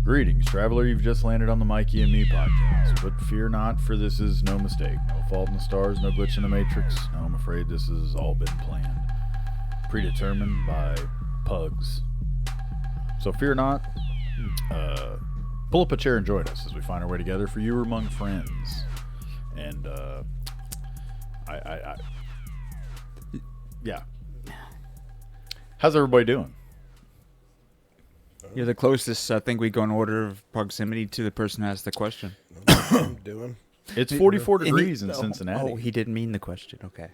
Greetings, traveler. You've just landed on the Mikey and Me podcast. But fear not, for this is no mistake. No fault in the stars, no glitch in the matrix. No, I'm afraid this has all been planned. Predetermined by pugs. So fear not. Pull up a chair and join us as we find our way together for you among friends. And, yeah. How's everybody doing? You're the closest, I think we go in order of proximity to the person who asked the question. I'm doing. It's 44 degrees in Cincinnati. Oh, he didn't mean the question. Okay.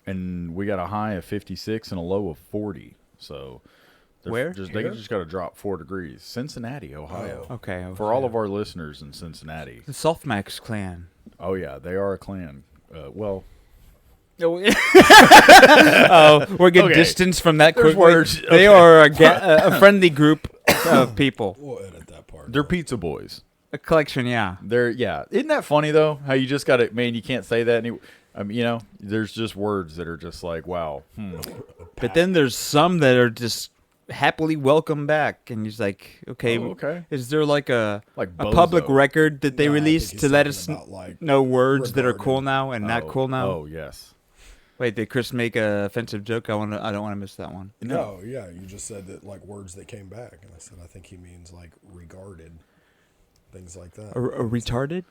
And we got a high of 56 and a low of 40. So where? They just got to drop 4 degrees. Cincinnati, Ohio. Oh, okay. For all of our listeners in Cincinnati. The Softmax clan. Oh, yeah. They are a clan. Well... Oh, we're getting distance from that quick. Words. They are a friendly group of people. We'll edit that part. They're pizza boys. A collection, yeah. Isn't that funny, though? How you just got to, man, you can't say that. There's just words that are just like, wow. But then there's some that are just happily welcome back. And he's like, okay, is there like a public record that they released to let us know words that are cool now and not cool now? Oh, yes. Wait, did Chris make an offensive joke? I don't want to miss that one. No, yeah, you just said that like words that came back, and I said I think he means like regarded, things like that. A retarded?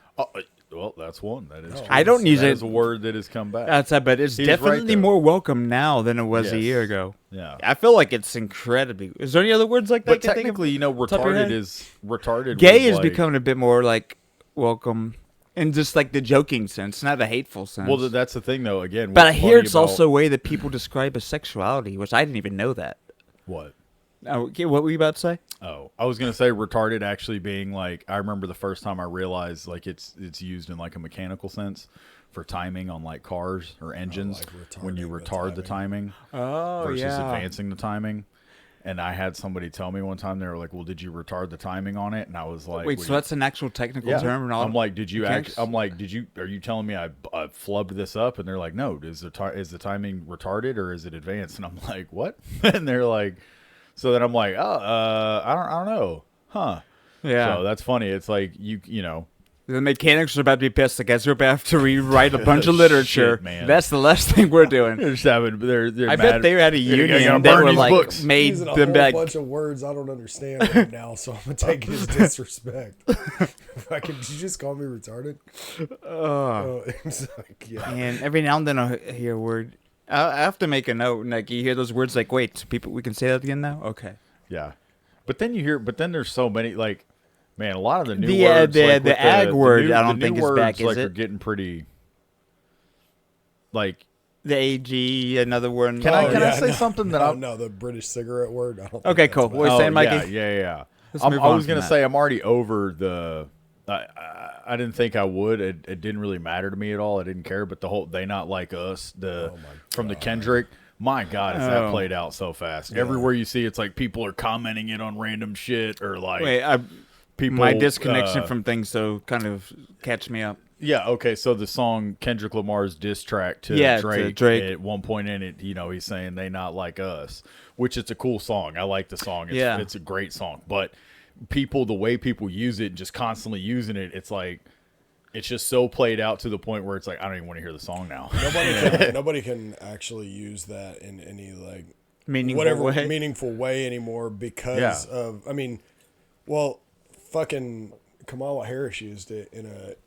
Well, that's one. That is. True. I don't use it as a word that has come back. But it's definitely more welcome now than it was a year ago. Yeah, I feel like it's incredibly. Is there any other words like that? But technically, retarded is retarded. Gay is becoming a bit more like welcome. In just like the joking sense, not the hateful sense. Well, that's the thing, though. Again, but I hear it's also a way that people describe as sexuality, which I didn't even know that. What? Okay, what were you about to say? Oh, I was gonna say retarded actually being like. I remember the first time I realized like it's used in like a mechanical sense for timing on like cars or engines when you retard the timing versus advancing the timing. And I had somebody tell me one time, they were like, well, did you retard the timing on it? And I was like, wait, so that's an actual technical term? And all I'm like, are you telling me I flubbed this up? And they're like, no, is the timing retarded or is it advanced? And I'm like, what? And they're like, so then I'm like, I don't know. Huh. Yeah. So that's funny. It's like, you know. The mechanics are about to be pissed. I guess we're about to have to rewrite a bunch of literature. Shit, man. That's the last thing we're doing. They're I bet they were at a union that were like He's made using a them whole back. bunch of words I don't understand right now, so I'm gonna take it as disrespect. Did you just call me retarded? It's like, yeah. And every now and then I hear a word. I have to make a note. Like you hear those words, like, wait, so people, we can say that again now? Okay. Yeah, but then there's so many like. Man, a lot of the new words, the ag word, I don't think is back, is it? Are getting pretty, like... The AG, another word. Can I say something that No, the British cigarette word. I don't okay, cool. What are you saying, Mikey? Yeah. I was going to say I'm already over the... I didn't think I would. It didn't really matter to me at all. I didn't care, but the whole They Not Like Us, from the Kendrick... My God, has that played out so fast. Yeah. Everywhere you see, it's like people are commenting it on random shit or like... Wait, my disconnection from things, so kind of catch me up. Yeah, okay, so the song Kendrick Lamar's diss track to Drake, at one point in it, he's saying They Not Like Us, which it's a cool song. I like the song. It's a great song. But the way people use it and just constantly using it, it's like, it's just so played out to the point where it's like, I don't even want to hear the song now. Nobody can actually use that in any like meaningful way anymore because of, fucking Kamala Harris used it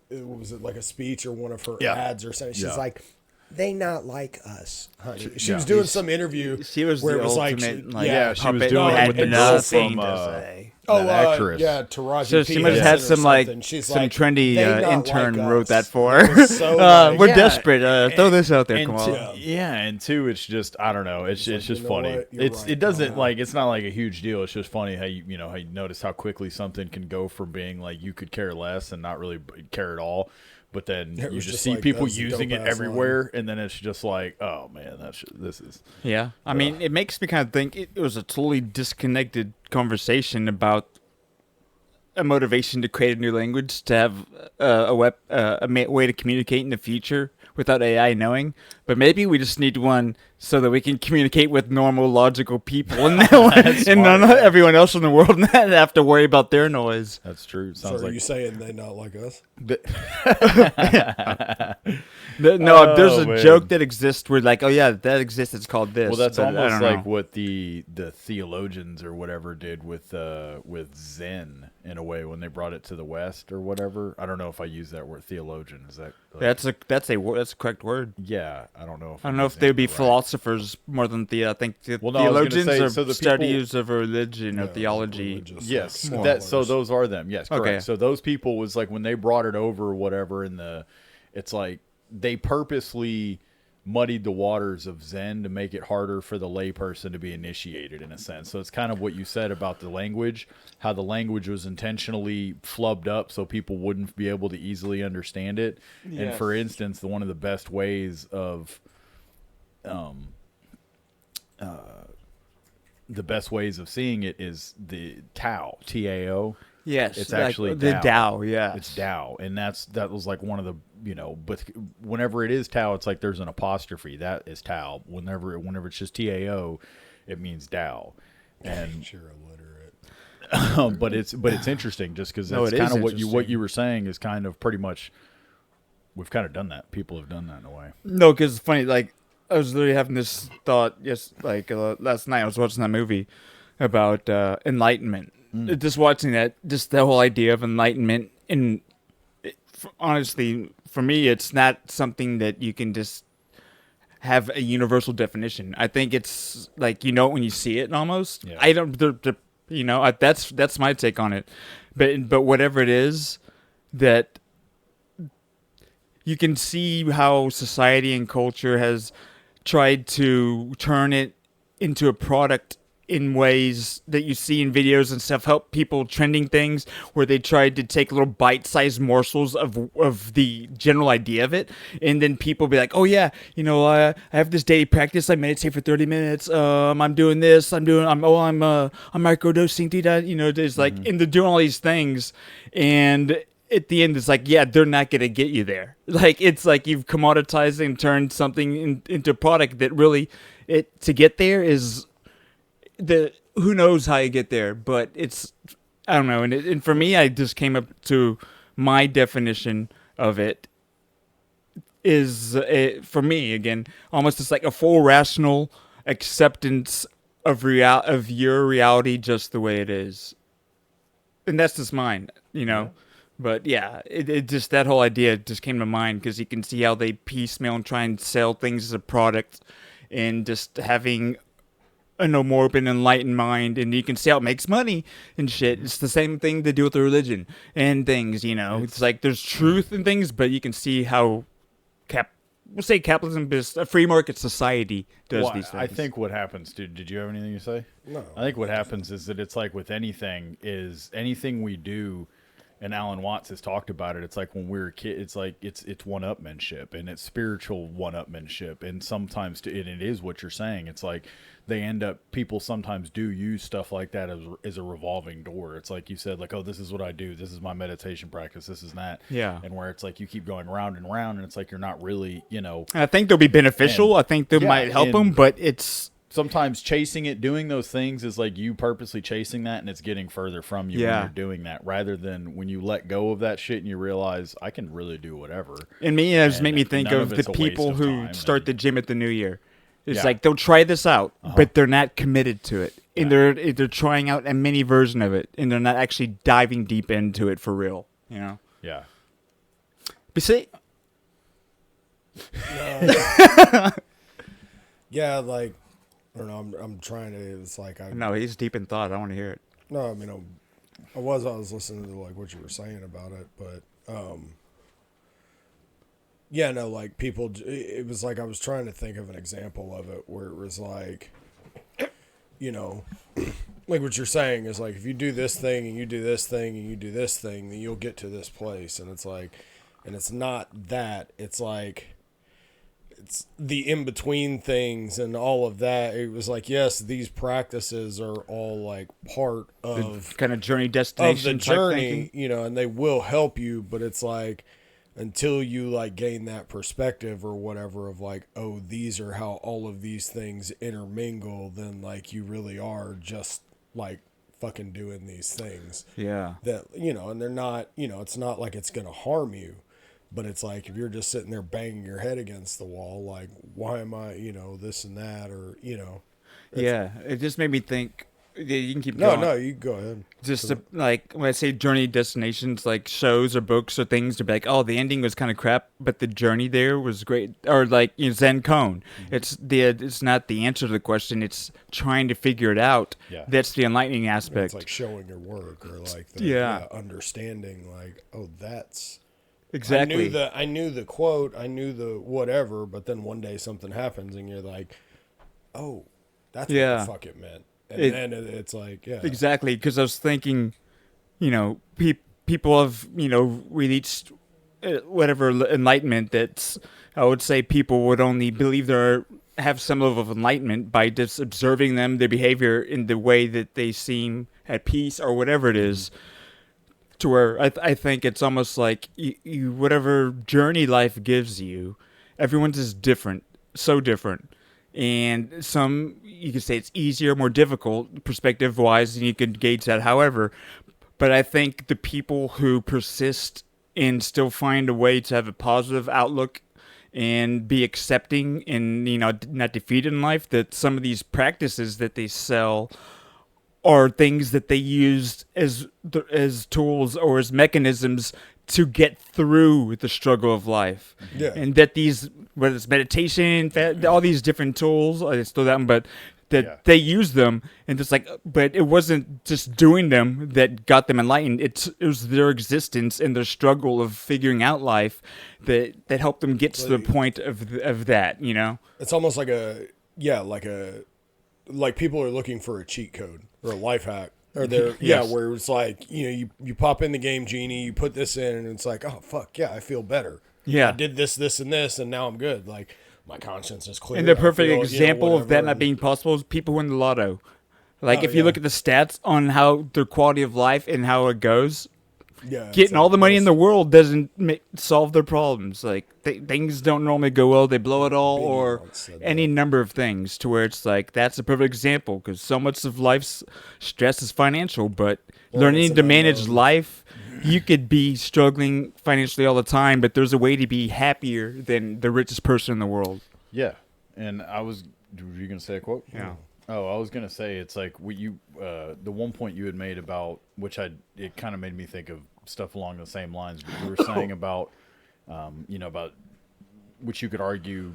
was it like a speech or one of her ads or something. She's like, they not like us, honey. She was doing some interview. She was where the it was ultimate, she was doing it with the nothing to say. Actress. Taraji. So she must have had some trendy intern wrote that for her. We're desperate. Throw this out there, Kamala. And two, it's just I don't know. It's just funny. It doesn't it's not like a huge deal. It's just funny how you notice how quickly something can go from being like you could care less and not really care at all. But then you just see people using it everywhere, and then it's just like, oh man, this is. Yeah, I mean, it makes me kind of think it was a totally disconnected conversation about a motivation to create a new language to have a way to communicate in the future without AI knowing. But maybe we just need one so that we can communicate with normal, logical people, and everyone else in the world not have to worry about their noise. That's true. Sounds so are you saying they not like us? There's a joke that exists where like, oh yeah, that exists. It's called this. Well, that's almost like what the theologians or whatever did with Zen in a way when they brought it to the West or whatever. I don't know if I use that word theologian. Is that like, that's a correct word? Yeah, I don't know. I don't know if they'd be philosophers more than I think theologians are studies of religion or theology. Yes, so those are them. Yes, correct. Okay. So those people was like when they brought it over or whatever it's like they purposely muddied the waters of Zen to make it harder for the layperson to be initiated in a sense. So it's kind of what you said about the language, how the language was intentionally flubbed up so people wouldn't be able to easily understand it. Yes. And for instance, one of the best ways of seeing it is the Tao, T-A-O. Yes, it's actually the Tao. Yeah, it's Tao, and that was like one of the But whenever it is Tao, it's like there's an apostrophe. That is Tao. Whenever it's just T-A-O, it means Tao. And sure, illiterate. but it's interesting just because that's kind of what you were saying is kind of pretty much we've kind of done that. People have done that in a way. No, because it's funny. Like I was literally having this thought. Yes, like last night I was watching that movie about Enlightenment. Just watching that, just the whole idea of enlightenment, and honestly, for me, it's not something that you can just have a universal definition. I think it's like when you see it almost. Yeah. I don't, that's my take on it. But whatever it is, that you can see how society and culture has tried to turn it into a product in ways that you see in videos and stuff, help people trending things where they tried to take little bite-sized morsels of the general idea of it, and then people be like, oh yeah, I have this daily practice, I meditate for 30 minutes, I'm doing this, I'm microdosing, there's like, and they're doing all these things, and at the end it's like, yeah, they're not gonna get you there. Like, it's like you've commoditized and turned something into a product that really, to get there is who knows how you get there, but it's, I don't know. And for me, I just came up to my definition of it is, for me, again, almost just like a full rational acceptance of your reality just the way it is. And that's just mine, Yeah. But yeah, it just, that whole idea just came to mind because you can see how they piecemeal and try and sell things as a product, and just having a more open, enlightened mind, and you can see how it makes money and shit. It's the same thing they do with the religion and things, It's like there's truth in things, but you can see how we'll say capitalism, a free market society does these things. I think what happens, dude, did you have anything to say? No. I think what happens is that it's like with anything we do, and Alan Watts has talked about it. It's like when we're kids, it's like it's one-upmanship, and it's spiritual one-upmanship, and sometimes and it is what you're saying. It's like people sometimes do use stuff like that as a revolving door. It's like you said, like, oh, this is what I do. This is my meditation practice. This is that. Yeah. And where it's like you keep going round and round, and it's like you're not really, I think they'll be beneficial. I think they might help them, but it's sometimes chasing it, doing those things is like you purposely chasing that, and it's getting further from you when you're doing that, rather than when you let go of that shit and you realize I can really do whatever. And me, it just made me think of the people who start the gym at the New Year. It's like they'll try this out, but they're not committed to it, and they're trying out a mini version of it, and they're not actually diving deep into it for real. Yeah. But see, yeah, like, I don't know. I'm trying to. It's like no, he's deep in thought. I want to hear it. No, I mean, I was listening to like what you were saying about it, but yeah, no, like people. It was like I was trying to think of an example of it where it was like, like what you're saying is like if you do this thing and you do this thing and you do this thing, then you'll get to this place, and it's like, and it's not that. It's like, it's the in-between things and all of that. It was like, yes, these practices are all like part of the kind of journey destination of the journey, and they will help you, but it's like, until you like gain that perspective or whatever of like, oh, these are how all of these things intermingle, then like you really are just like fucking doing these things. Yeah. That, you know, and they're not, you know, it's not like it's going to harm you, but it's like if you're just sitting there banging your head against the wall, like, why am I, you know, this and that, or, you know. Yeah, it just made me think. Yeah, you can keep going. No, you go ahead. Just to, like when I say journey destinations, like shows or books or things, to be like, oh, the ending was kind of crap, but the journey there was great. Or like, you know, Zen Koan. It's not the answer to the question. It's trying to figure it out. Yeah. That's the enlightening aspect. It's like showing your work, or like the understanding, like, oh, that's exactly. I knew the quote, I knew the whatever, but then one day something happens and you're like, oh, that's what the fuck it meant. And then it's like, yeah. Exactly, because I was thinking, you know, people have, you know, reached whatever enlightenment that's, I would say people would only believe have some level of enlightenment by just observing them, their behavior in the way that they seem at peace or whatever it is. To where I think it's almost like you whatever journey life gives you, everyone's is different, so different. And some, you could say it's easier, more difficult, perspective-wise, and you can gauge that however. But I think the people who persist and still find a way to have a positive outlook and be accepting and, you know, not defeated in life, that some of these practices that they sell are things that they used as tools or as mechanisms to get through the struggle of life. Yeah. And that these, whether it's meditation, all these different tools, I still that one, but that they use them, and just like, but it wasn't just doing them that got them enlightened. It was their existence and their struggle of figuring out life that helped them get to the point of that, you know? It's almost like like people are looking for a cheat code or a life hack. Or they're, where it's like, you know, you pop in the game genie, you put this in, and it's like, oh, fuck, yeah, I feel better. Yeah. I did this, and this, and now I'm good. Like, my conscience is clear. And the perfect example of that not being possible is people who win the Lotto. Like, if you look at the stats on how their quality of life and how it goes, getting all the money in the world doesn't solve their problems. Like, things don't normally go well. They blow it all, or any number of things, to where it's like, that's a perfect example, because so much of life's stress is financial, but learning to manage life, you could be struggling financially all the time, but there's a way to be happier than the richest person in the world. Yeah. And were you going to say a quote? Yeah. Oh, I was going to say, it's like the one point you had made about, which it kind of made me think of stuff along the same lines, but you were saying about, you know, about, which you could argue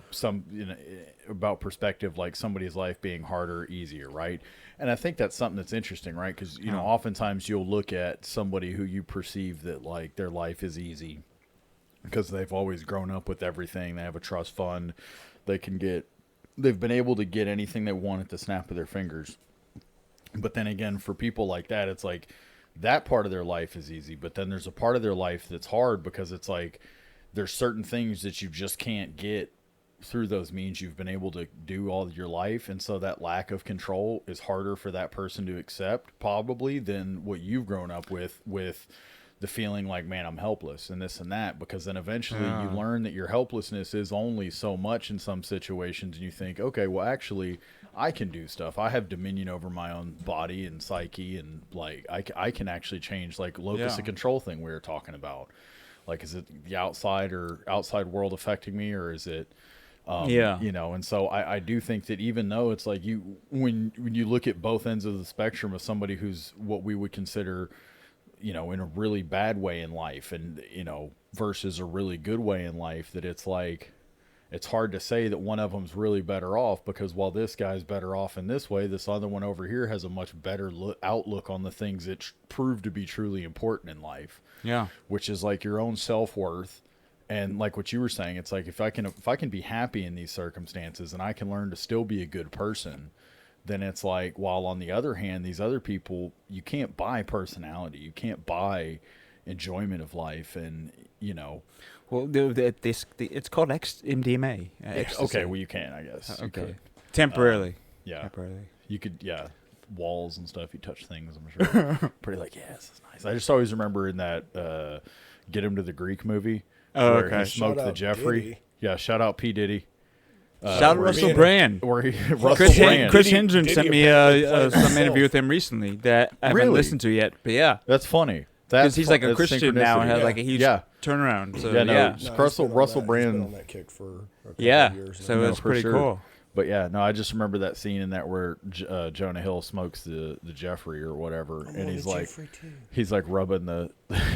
about perspective, like somebody's life being harder, easier, right? And I think that's something that's interesting, right? Because, you know, oftentimes you'll look at somebody who you perceive that like their life is easy because they've always grown up with everything. They have a trust fund. They've been able to get anything they want at the snap of their fingers. But then again, for people like that, it's like that part of their life is easy, but then there's a part of their life that's hard, because it's like there's certain things that you just can't get through those means you've been able to do all of your life. And so that lack of control is harder for that person to accept probably than what you've grown up with the feeling like, man, I'm helpless and this and that, because then eventually you learn that your helplessness is only so much in some situations, and you think, okay, well, actually I can do stuff. I have dominion over my own body and psyche, and like I can actually change, like locus of control thing we were talking about. Like, is it the outside world affecting me, or is it you know? And so I do think that even though it's like when you look at both ends of the spectrum of somebody who's what we would consider, you know, in a really bad way in life, and, you know, versus a really good way in life, that it's like, it's hard to say that one of them's really better off, because while this guy's better off in this way, this other one over here has a much better outlook on the things that prove to be truly important in life. Yeah. Which is like your own self-worth. And like what you were saying, it's like, if I can be happy in these circumstances and I can learn to still be a good person, then it's like, while on the other hand, these other people, you can't buy personality. You can't buy enjoyment of life. And, you know. Well, it's called MDMA. Okay, well, you can, I guess. Okay. Temporarily. Yeah. Temporarily. You could, walls and stuff. You touch things, I'm sure. Pretty like, this is nice. I just always remember in that Get Him to the Greek movie Oh, where okay. he smoked the Jeffrey. Diddy. Yeah, shout out P Diddy. Shout out Russell Brand. Russell Brand. Chris Hendren sent me some interview with him recently that I haven't listened to yet. But yeah, that's funny. Because he's like a Christian now and has like a huge turnaround. So Russell Brand. He's been on that kick for a couple of years now. So it's pretty cool. But yeah, no, I just remember that scene in that where Jonah Hill smokes the Jeffrey or whatever, and he's like rubbing the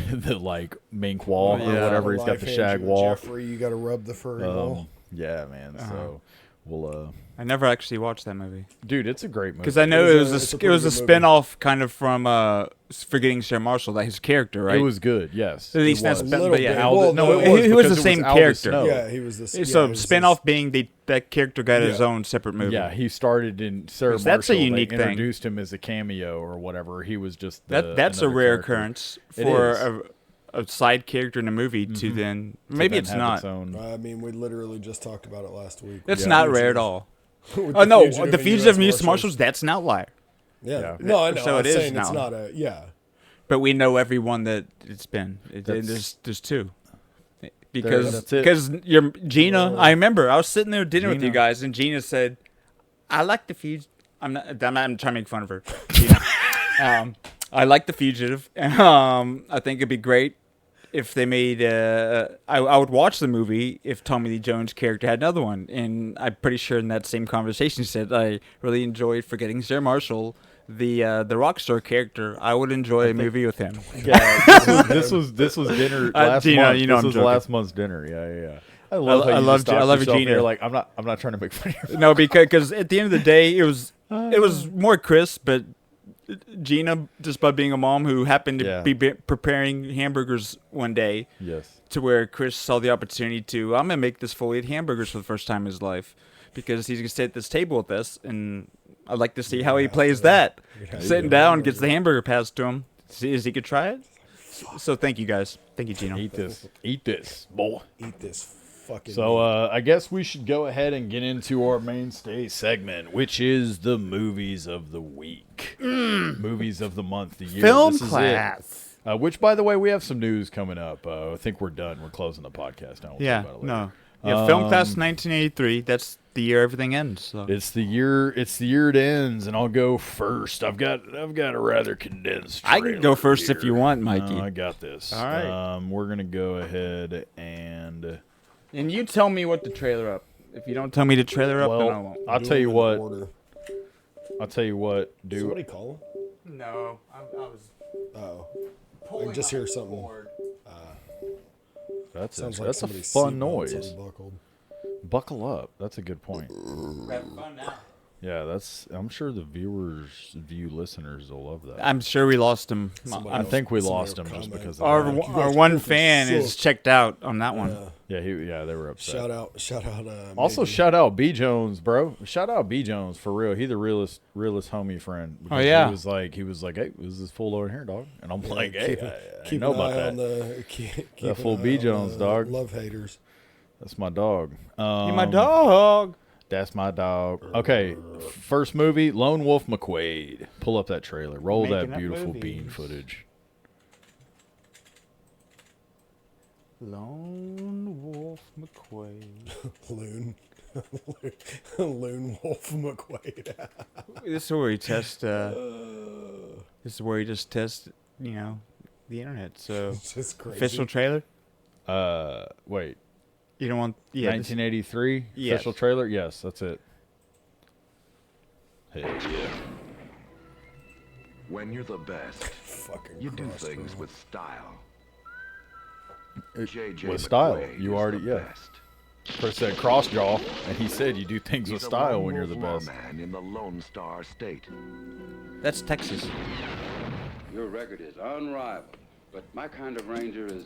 the like mink wall or whatever. He's got the shag wall. Jeffrey, you got to rub the furry wall. Yeah, man. So we'll. I never actually watched that movie, dude. It's a great movie because I know it was a spinoff kind of from Forgetting Sarah Marshall, like his character, right? It was good, yes. At least that's but yeah, he was the same character. Yeah, he was the. So spinoff being that character got his own separate movie. Yeah, he started in Sarah Marshall. That's a unique thing. Introduced him as a cameo or whatever. He was just that's a rare occurrence for a side character in a movie to then maybe it's not. I mean, we literally just talked about it last week. It's not rare at all. Oh no, the Fugitive and U.S. Marshals, that's an outlier. Yeah. No, I know. So it is now. It's not a But we know everyone that it's been. There's two. Because your Gina, I remember I was sitting there at dinner with you guys, and Gina said, "I like the Fugitive." I'm trying to make fun of her. I like the Fugitive. I think it'd be great if they made. I would watch the movie if Tommy Lee Jones' character had another one, and I'm pretty sure in that same conversation she said I really enjoyed Forgetting Sarah Marshall. The rock star character, I would enjoy a movie with him. Yeah, this was dinner last month. You know, this was last month's dinner. Yeah. I love you, Gina. You're like, I'm not trying to make fun of you. No, because at the end of the day, it was more Chris, but Gina, just by being a mom who happened to be preparing hamburgers one day, to where Chris saw the opportunity to, I'm gonna make this fully eat hamburgers for the first time in his life, because he's gonna sit at this table with us and. I'd like to see how he plays that. Sitting down, gets the hamburger passed to him. See if he could try it. So thank you guys. Thank you, Gino. Eat this, boy. Eat this fucking. So I guess we should go ahead and get into our mainstay segment, which is the movies of the week, movies of the month, the year. Film class. Which, by the way, we have some news coming up. I think we're done. We're closing the podcast now. Film class 1983. That's the year everything ends. So. It's the year it ends, and I'll go first. I've got a rather condensed I can go first here. If you want, Mikey. I got this. All right. We're gonna go ahead and you tell me what the trailer up. If you don't tell me the trailer up, then I won't. I'll tell you what. Dude. Somebody call him? No, I was. Oh. I can just hear something. That's a fun noise. Buckle up. That's a good point. We're having fun now. Yeah, I'm sure the listeners will love that. I'm sure we lost him. I think we lost him just because our one fan is checked out on that one. Yeah, they were upset. Shout out. Also, shout out B Jones, bro. Shout out B Jones for real. He the realest homie friend. Oh yeah. He was like, hey, this is full over here, dog. And I'm like, hey, I know about that. Keep that full B Jones, dog. Love haters. That's my dog. You're my dog. That's my dog. Okay, first movie, Lone Wolf McQuade. Pull up that trailer. Roll that beautiful bean footage. Lone Wolf McQuade. Lone Wolf McQuade. This is where he tests. This is where he just tests. The internet. So it's just crazy. Official trailer. Wait. You don't want 1983 official trailer? Yes, that's it. Hell yeah. When you're the best, you do things with style. With style. You already, Chris said cross jaw, and he said you do things with style when you're the best. Man in the Lone Star State. That's Texas. Your record is unrivaled, but my kind of ranger is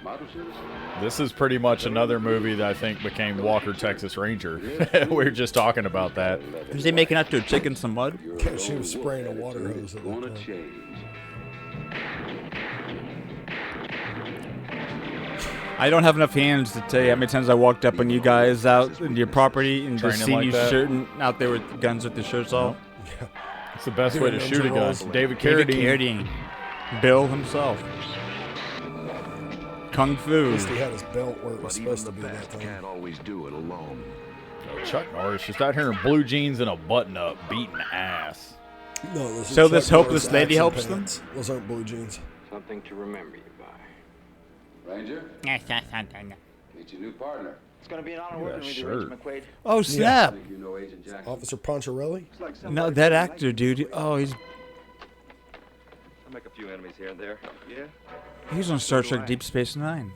model citizen. This is pretty much another movie that I think became Walker, Texas Ranger. We were just talking about that. Was he making out to a chick in some mud? She was spraying a water hose at that change. I don't have enough hands to tell you how many times I walked up on you guys out in your property and just seen you shooting out there with guns with the shirts off. It's the best way to shoot a gun. David Carradine. Bill himself. kung fu. At least he had his belt where it was But even supposed the to be that best thing. can't always do it alone. So Chuck Norris just out here in blue jeans and a button-up, beating ass. No, those are So Chuck this hopeless Norris lady action helps pants. Those aren't blue jeans. Something to remember you by. Ranger, meet your new partner. It's going to be an honor Look at working that with you, shirt. Ranger McQuade. Oh, snap. Think you know Agent Jackson? Officer Poncherelli? No, that actor, dude. Oh, I'll make a few enemies here and there. Yeah? he's on Star Trek Deep Space Nine.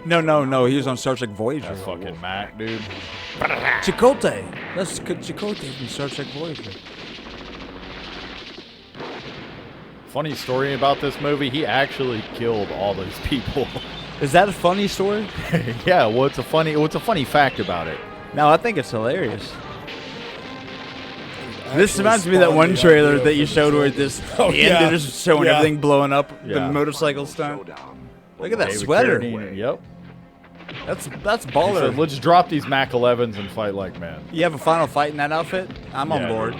No, he was on Star Trek Voyager. That fucking Mac, dude. Chakotay. That's Chakotay from Star Trek Voyager. Funny story about this movie, he actually killed all those people. Is that a funny story? Yeah, what's a funny fact about it? No, I think it's hilarious. This reminds me of that one trailer that you showed where the end is showing everything blowing up, the motorcycle stunt. Look at that David sweater. Carradine, yep. That's He baller. said, let's drop these Mac 11s and fight like men. You have a final fight in that outfit? I'm on Yeah, board.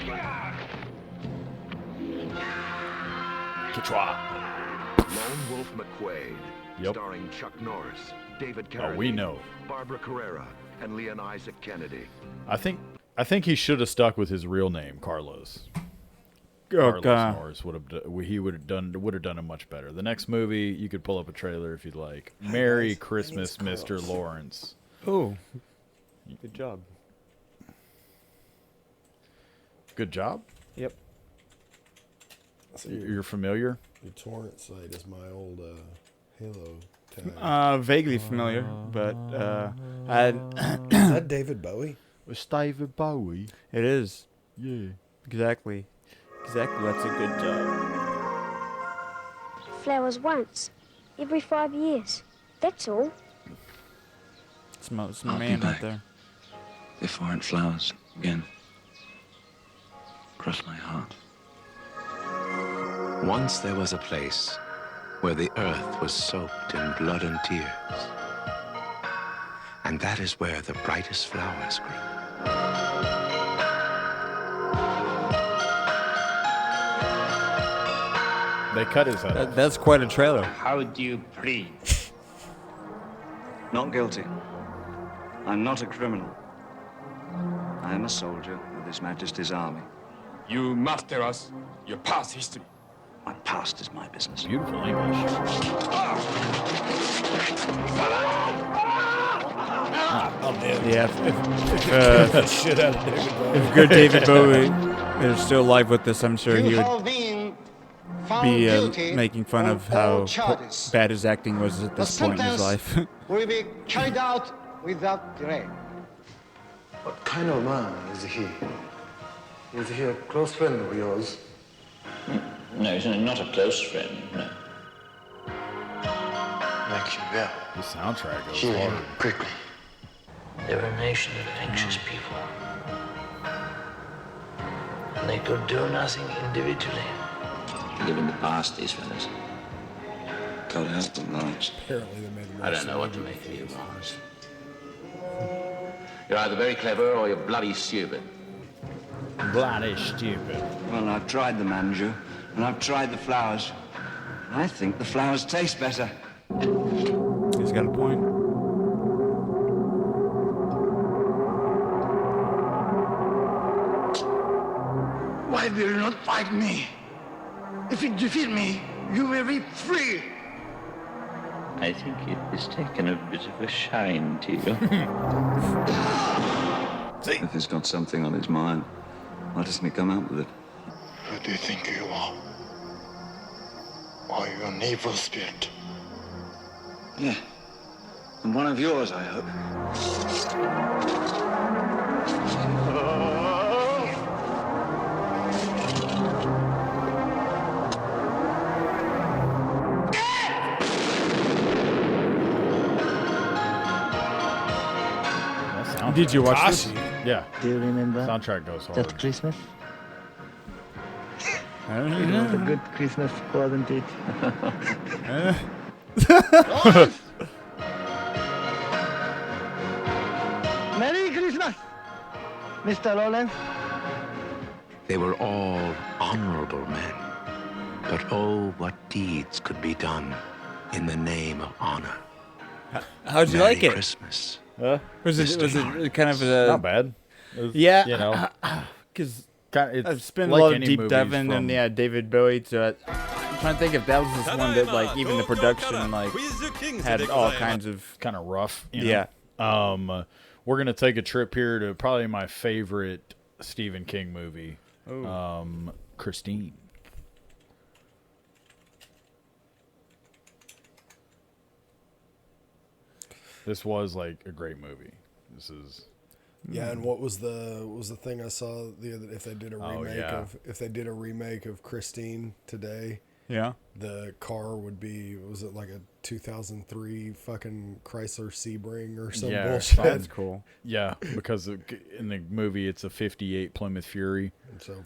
Kichwa. Lone Wolf McQuade, Yep. starring Chuck Norris, David Oh, Carradine, we know. Barbara Carrera, and Leon Isaac Kennedy. I think he should have stuck with his real name, Carlos. Oh, Carlos God. Norris would have done it much better. The next movie, you could pull up a trailer if you'd like. Merry Christmas, Mr. Lawrence. Oh, good job. Good job. Yep. So You're familiar? your torrent site is my old Halo tag. Vaguely familiar, but Is that David Bowie? With David Bowie. it is. Yeah. Exactly. That's a good job. Flowers once, every 5 years. That's all. It's my I'll man be right back. there. If aren't flowers again. Cross my heart. Once there was a place where the earth was soaked in blood and tears. And that is where the brightest flowers grew. They cut his head off. That's quite a trailer. How do you plead? Not guilty. I'm not a criminal. I am a soldier of His Majesty's army. You must tell us your past history. My past is my business. Beautiful English. I'm dead. Yeah, Shit out of David Bowie. if good David Bowie is still alive with this, I'm sure he would be making fun of how bad his acting was at this point in his life. will be carried out without delay. What kind of man is he? Is he a close friend of yours? No, he's not a close friend, no. Makes you well. The soundtrack goes Kill him hard. quickly. They're a nation of anxious people. And they could do nothing individually. Live in the past, these fellas. God help them, Lawrence. Apparently they made the I don't know what to make of you, Lawrence. You're either very clever or you're bloody stupid. Bloody stupid. Well, I've tried the manager, and I've tried the flowers. I think the flowers taste better. He's got a point. Why will you not fight me? If you defeat me, you will be free. I think it has taken a bit of a shine to you. If he's got something on his mind, why doesn't he come out with it? Who do you think you are? Are you an evil spirit? Yeah. And one of yours, I hope. Did you watch this? Yeah. Do you remember Soundtrack goes hard. that Christmas? I don't It was a know. good Christmas, wasn't it? Merry Christmas, Mr. Lawrence. They were all honorable men. But oh, what deeds could be done in the name of honor. How'd you like it? Christmas. Was it kind of a... Not bad. Yeah. You know. Because I've I've spent a lot of deep diving in David Bowie, so I'm trying to think if that was just one that, like, even the production, like, had all kinds of... Kind of rough. You know? We're going to take a trip here to probably my favorite Stephen King movie, Christine. This was, like, a great movie. This is... Yeah, and what was the thing I saw the other, if they did a remake of Christine today? Yeah. The car would be, was it like a 2003 fucking Chrysler Sebring or some bullshit? That's cool. Yeah, because in the movie it's a 58 Plymouth Fury.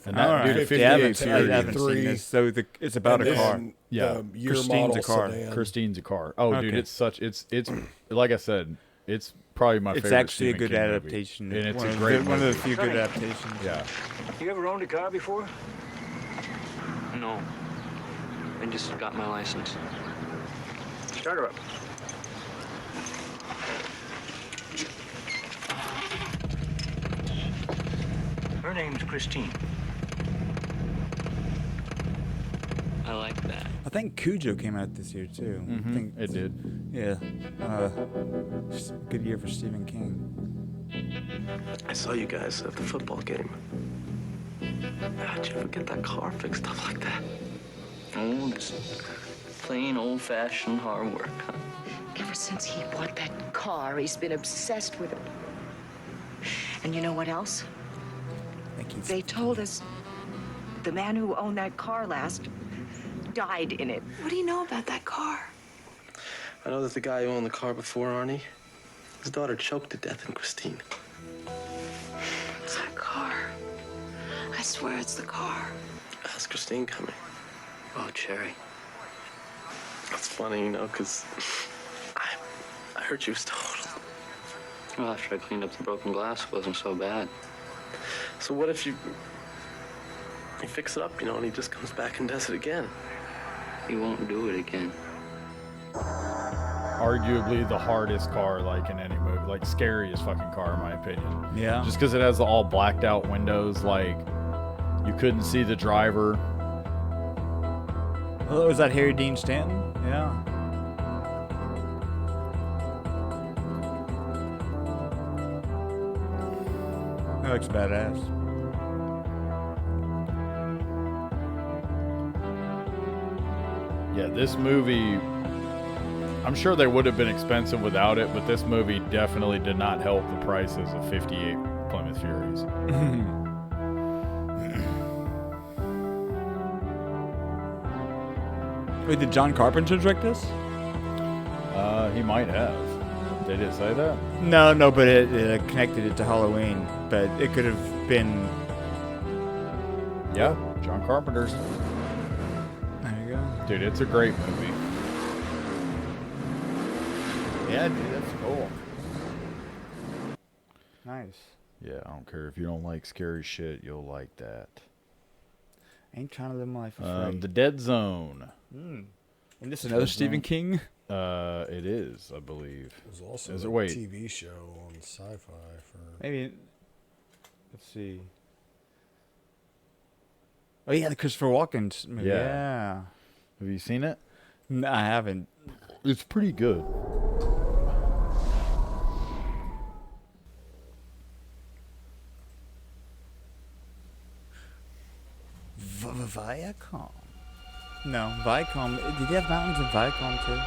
And that dude, 58 Fury. I haven't seen this. So it's about a car. Yeah, Christine's a car. Sedan. Christine's a car. Oh, okay. Dude, it's like I said, it's probably my favorite. It's actually Stephen a good King adaptation. Movie. And it's one a great one movie. of the few good adaptations. Yeah. You ever owned a car before? No. I just got my license. Start her up. Her name's Christine. I like that. I think Cujo came out this year too. Mm-hmm. I think it did. Yeah. Good year for Stephen King. I saw you guys at the football game. How'd you ever get that car fixed up like that? Oh, just plain old-fashioned hard work, huh? Ever since he bought that car, he's been obsessed with it. And you know what else? They told us the man who owned that car last died in it. What do you know about that car? I know that the guy who owned the car before Arnie, his daughter choked to death in Christine. It's that car. I swear it's the car. How's Christine coming? Oh, Cherry. That's funny, you know, because I heard she was total. Well, after I cleaned up the broken glass, it wasn't so bad. So what if you fix it up, you know, and he just comes back and does it again? He won't do it again. Arguably the hardest car, like, in any movie. Like, scariest fucking car, in my opinion. Yeah. Just because it has the all blacked out windows, like, you couldn't see the driver. Oh, was that Harry Dean Stanton? Yeah. That looks badass. Yeah, this movie, I'm sure they would have been expensive without it, but this movie definitely did not help the prices of 58 Plymouth Furies. Wait, did John Carpenter direct this? He might have. Did it say that? No, but it connected it to Halloween. But it could have been... Yeah, John Carpenter's. There you go. Dude, it's a great movie. Yeah, dude, that's cool. Nice. Yeah, I don't care if you don't like scary shit, you'll like that. Ain't trying to live my life for free. The Dead Zone. And this is another Stephen King? It is, I believe. There's also a TV show on Sci-Fi for... Maybe... Let's see. Oh, yeah, the Christopher Walken movie. Yeah. Have you seen it? No, I haven't. It's pretty good. Viacom. No, Viacom. Did you have mountains in Viacom too?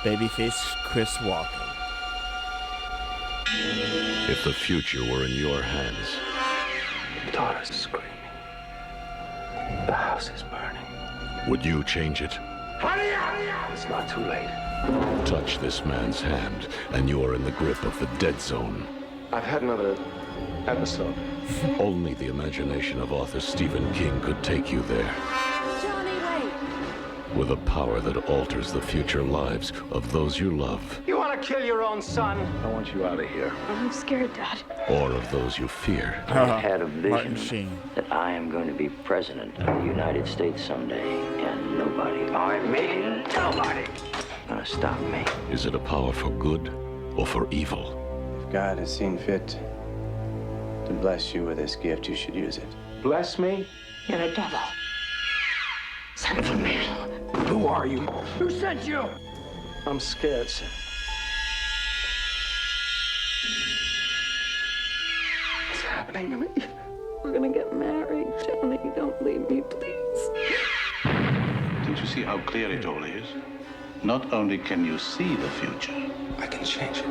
Babyface Chris Walken. If the future were in your hands. The daughter's screaming. The house is burning. Would you change it? Hurry up! It's not too late. Touch this man's hand, and you are in the grip of the dead zone. I've had another episode. Only the imagination of author Stephen King could take you there. Johnny, wait! With a power that alters the future lives of those you love. You want to kill your own son? I want you out of here. I'm scared, Dad. Or of those you fear. I had a vision that I am going to be president of the United States someday, and nobody, I mean nobody, gonna stop me. Is it a power for good or for evil? If God has seen fit to bless you with this gift, you should use it. Bless me? You're a devil. Son of me. Who are you? Who sent you? I'm scared, sir. What's happening to me? We're gonna get married. Johnny, don't leave me, please. Don't you see how clear it all is? Not only can you see the future, I can change it.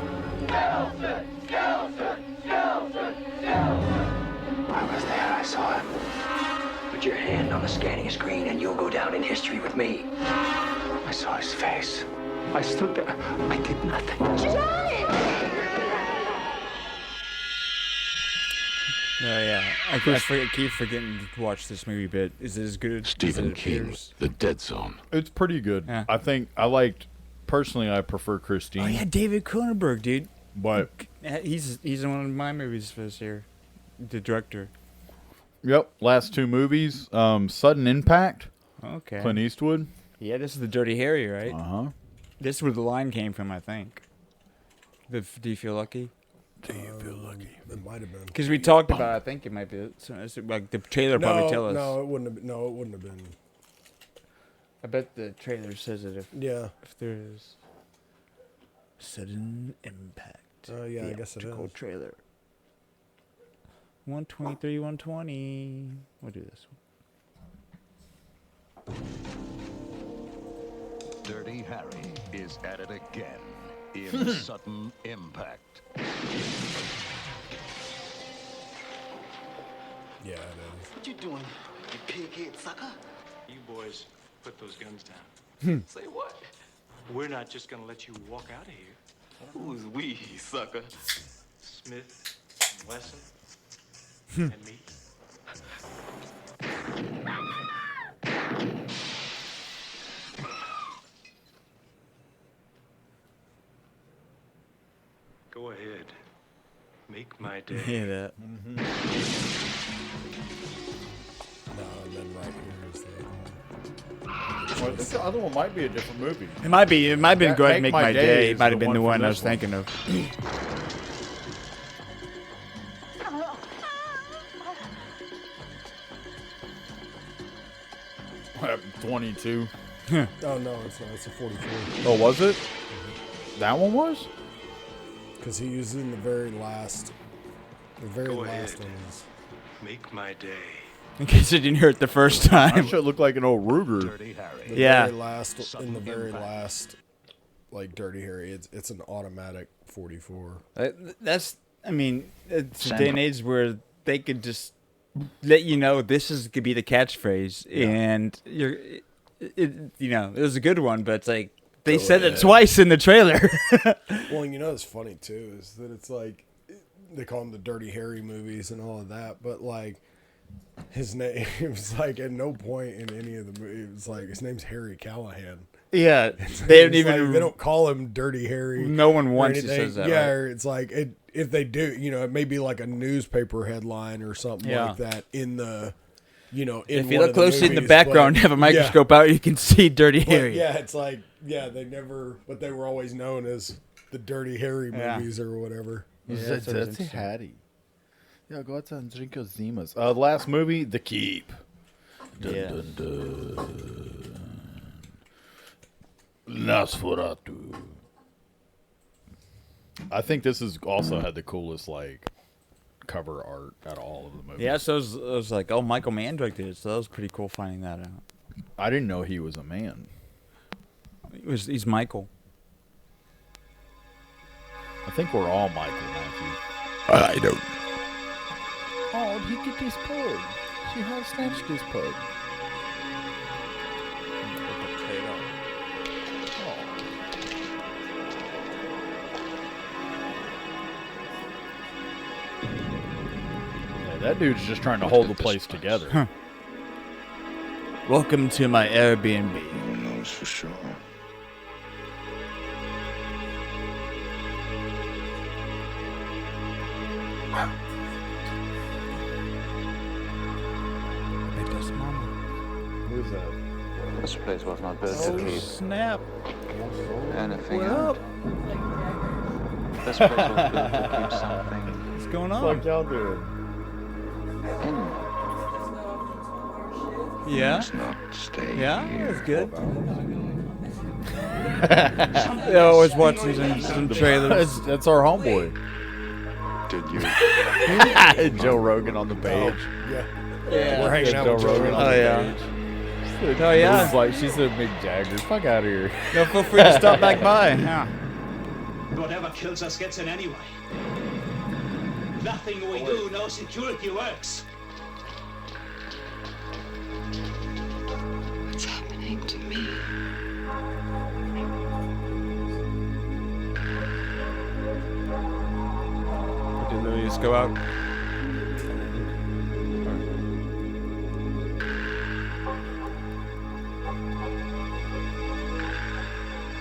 Nelson! Nelson! Nelson! Nelson! I was there, I saw him. Put your hand on the scanning screen and you'll go down in history with me. I saw his face. I stood there. I did nothing. Johnny! Oh yeah, I keep forgetting to watch this movie. But is it as good? Stephen King, The Dead Zone. It's pretty good. Yeah. I think personally, I prefer Christine. Oh yeah, David Cronenberg, dude. But he's in one of my movies for this year. The director. Yep, last two movies. Sudden Impact. Okay. Clint Eastwood. Yeah, this is the Dirty Harry, right? Uh-huh. This is where the line came from, I think. Do you feel lucky? Do you feel lucky? It might have been. Because we talked about, I think it might be. Like the trailer probably tell us. No, it wouldn't have. No, it wouldn't have been. I bet the trailer says it. If there is sudden impact. Oh yeah, I guess it is. Trailer. 123, 120. We'll do this one. Dirty Harry is at it again in Sudden Impact. Yeah, it is. What you doing, you pig-head sucker? You boys put those guns down. Say what? We're not just gonna let you walk out of here. Who's we, sucker? Smith, and Wesson, and me. Go ahead. Make my day. Hear that? Mm-hmm. No, and then right here is the Well, I think the other one might be a different movie. It might be. It might have been Go Ahead and Make My Day. It might have been the one I was thinking of. 22. Oh no, it's not. It's a 44. Oh, was it? That one was? Because he used it in the very last. The very Go last ahead. one was. Make my day. In case it didn't hurt the first time. That should look like an old Ruger. Dirty Harry. The Yeah. very last, in the very last, like Dirty Harry, it's an automatic 44. That's. I mean, it's a day and age where they could just let you know this could be the catchphrase, and it was a good one, but it's like they said it twice in the trailer. Well, you know, it's funny too is that it's like they call them the Dirty Harry movies and all of that, but like his name, it was like at no point in any of the movies, it was like his name's Harry Callahan. Yeah, they don't even. Like, they don't call him Dirty Harry. No one once says that. Yeah, right? or it's like if they do, it may be like a newspaper headline or something like that in the, in if you look closely in the background, have a microscope out, you can see Dirty Harry. Yeah, it's like they never, but they were always known as the Dirty Harry movies or whatever. Yeah, that's Hattie. Yeah, go outside and drink your Zimas. Last movie, The Keep. Dun, dun, dun. Nosferatu. I think this has also had the coolest cover art out of all of the movies. Yeah, so it was like, oh, Michael Mann directed it, so that was pretty cool finding that out. I didn't know he was a man. He's Michael. I think we're all Michael, Matthew. I don't. Oh, he get this pug. She has snatched this pug. That dude's just trying to hold the place together. Huh. Welcome to my Airbnb. No one knows for sure. Who's that? This place was not built to keep. Snap. Anything What out. up? This place was built to keep something. What's going on? What y'all doing? Yeah. Stay Yeah, here. that's good. Yeah, always watching some trailers. That's our homeboy. Did you? Joe Rogan on the page. Yeah. Yeah. We're hanging out Joe with Rogan on the yeah. page. Oh yeah. It's like she said, Mick Jagger. Fuck out of here. No, feel free to stop back by. Yeah. Whatever kills us gets in anyway. Nothing we do, no security works. What's happening to me? Did Lily just go out?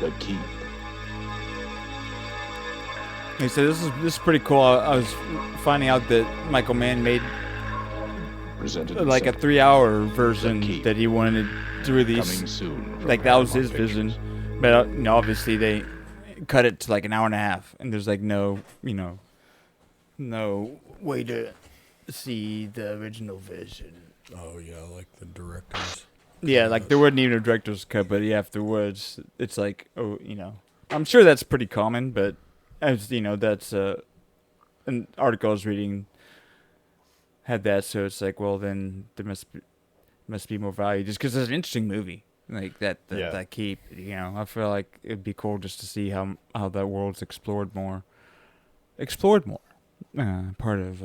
The Keep. He said, "This is pretty cool." I was finding out that Michael Mann made like a 3-hour version that he wanted to release. Coming soon. Like that was his vision, but you know, obviously they cut it to like an hour and a half, and there's like no way to see the original version. Oh yeah, like the directors. Yeah, like there wasn't even a director's cut, but yeah, afterwards, it's like, oh, I'm sure that's pretty common, but as that's an article I was reading had that, so it's like, well, then there must be more value, just because it's an interesting movie, like that Keep. I feel like it'd be cool just to see how that world's explored more. Part of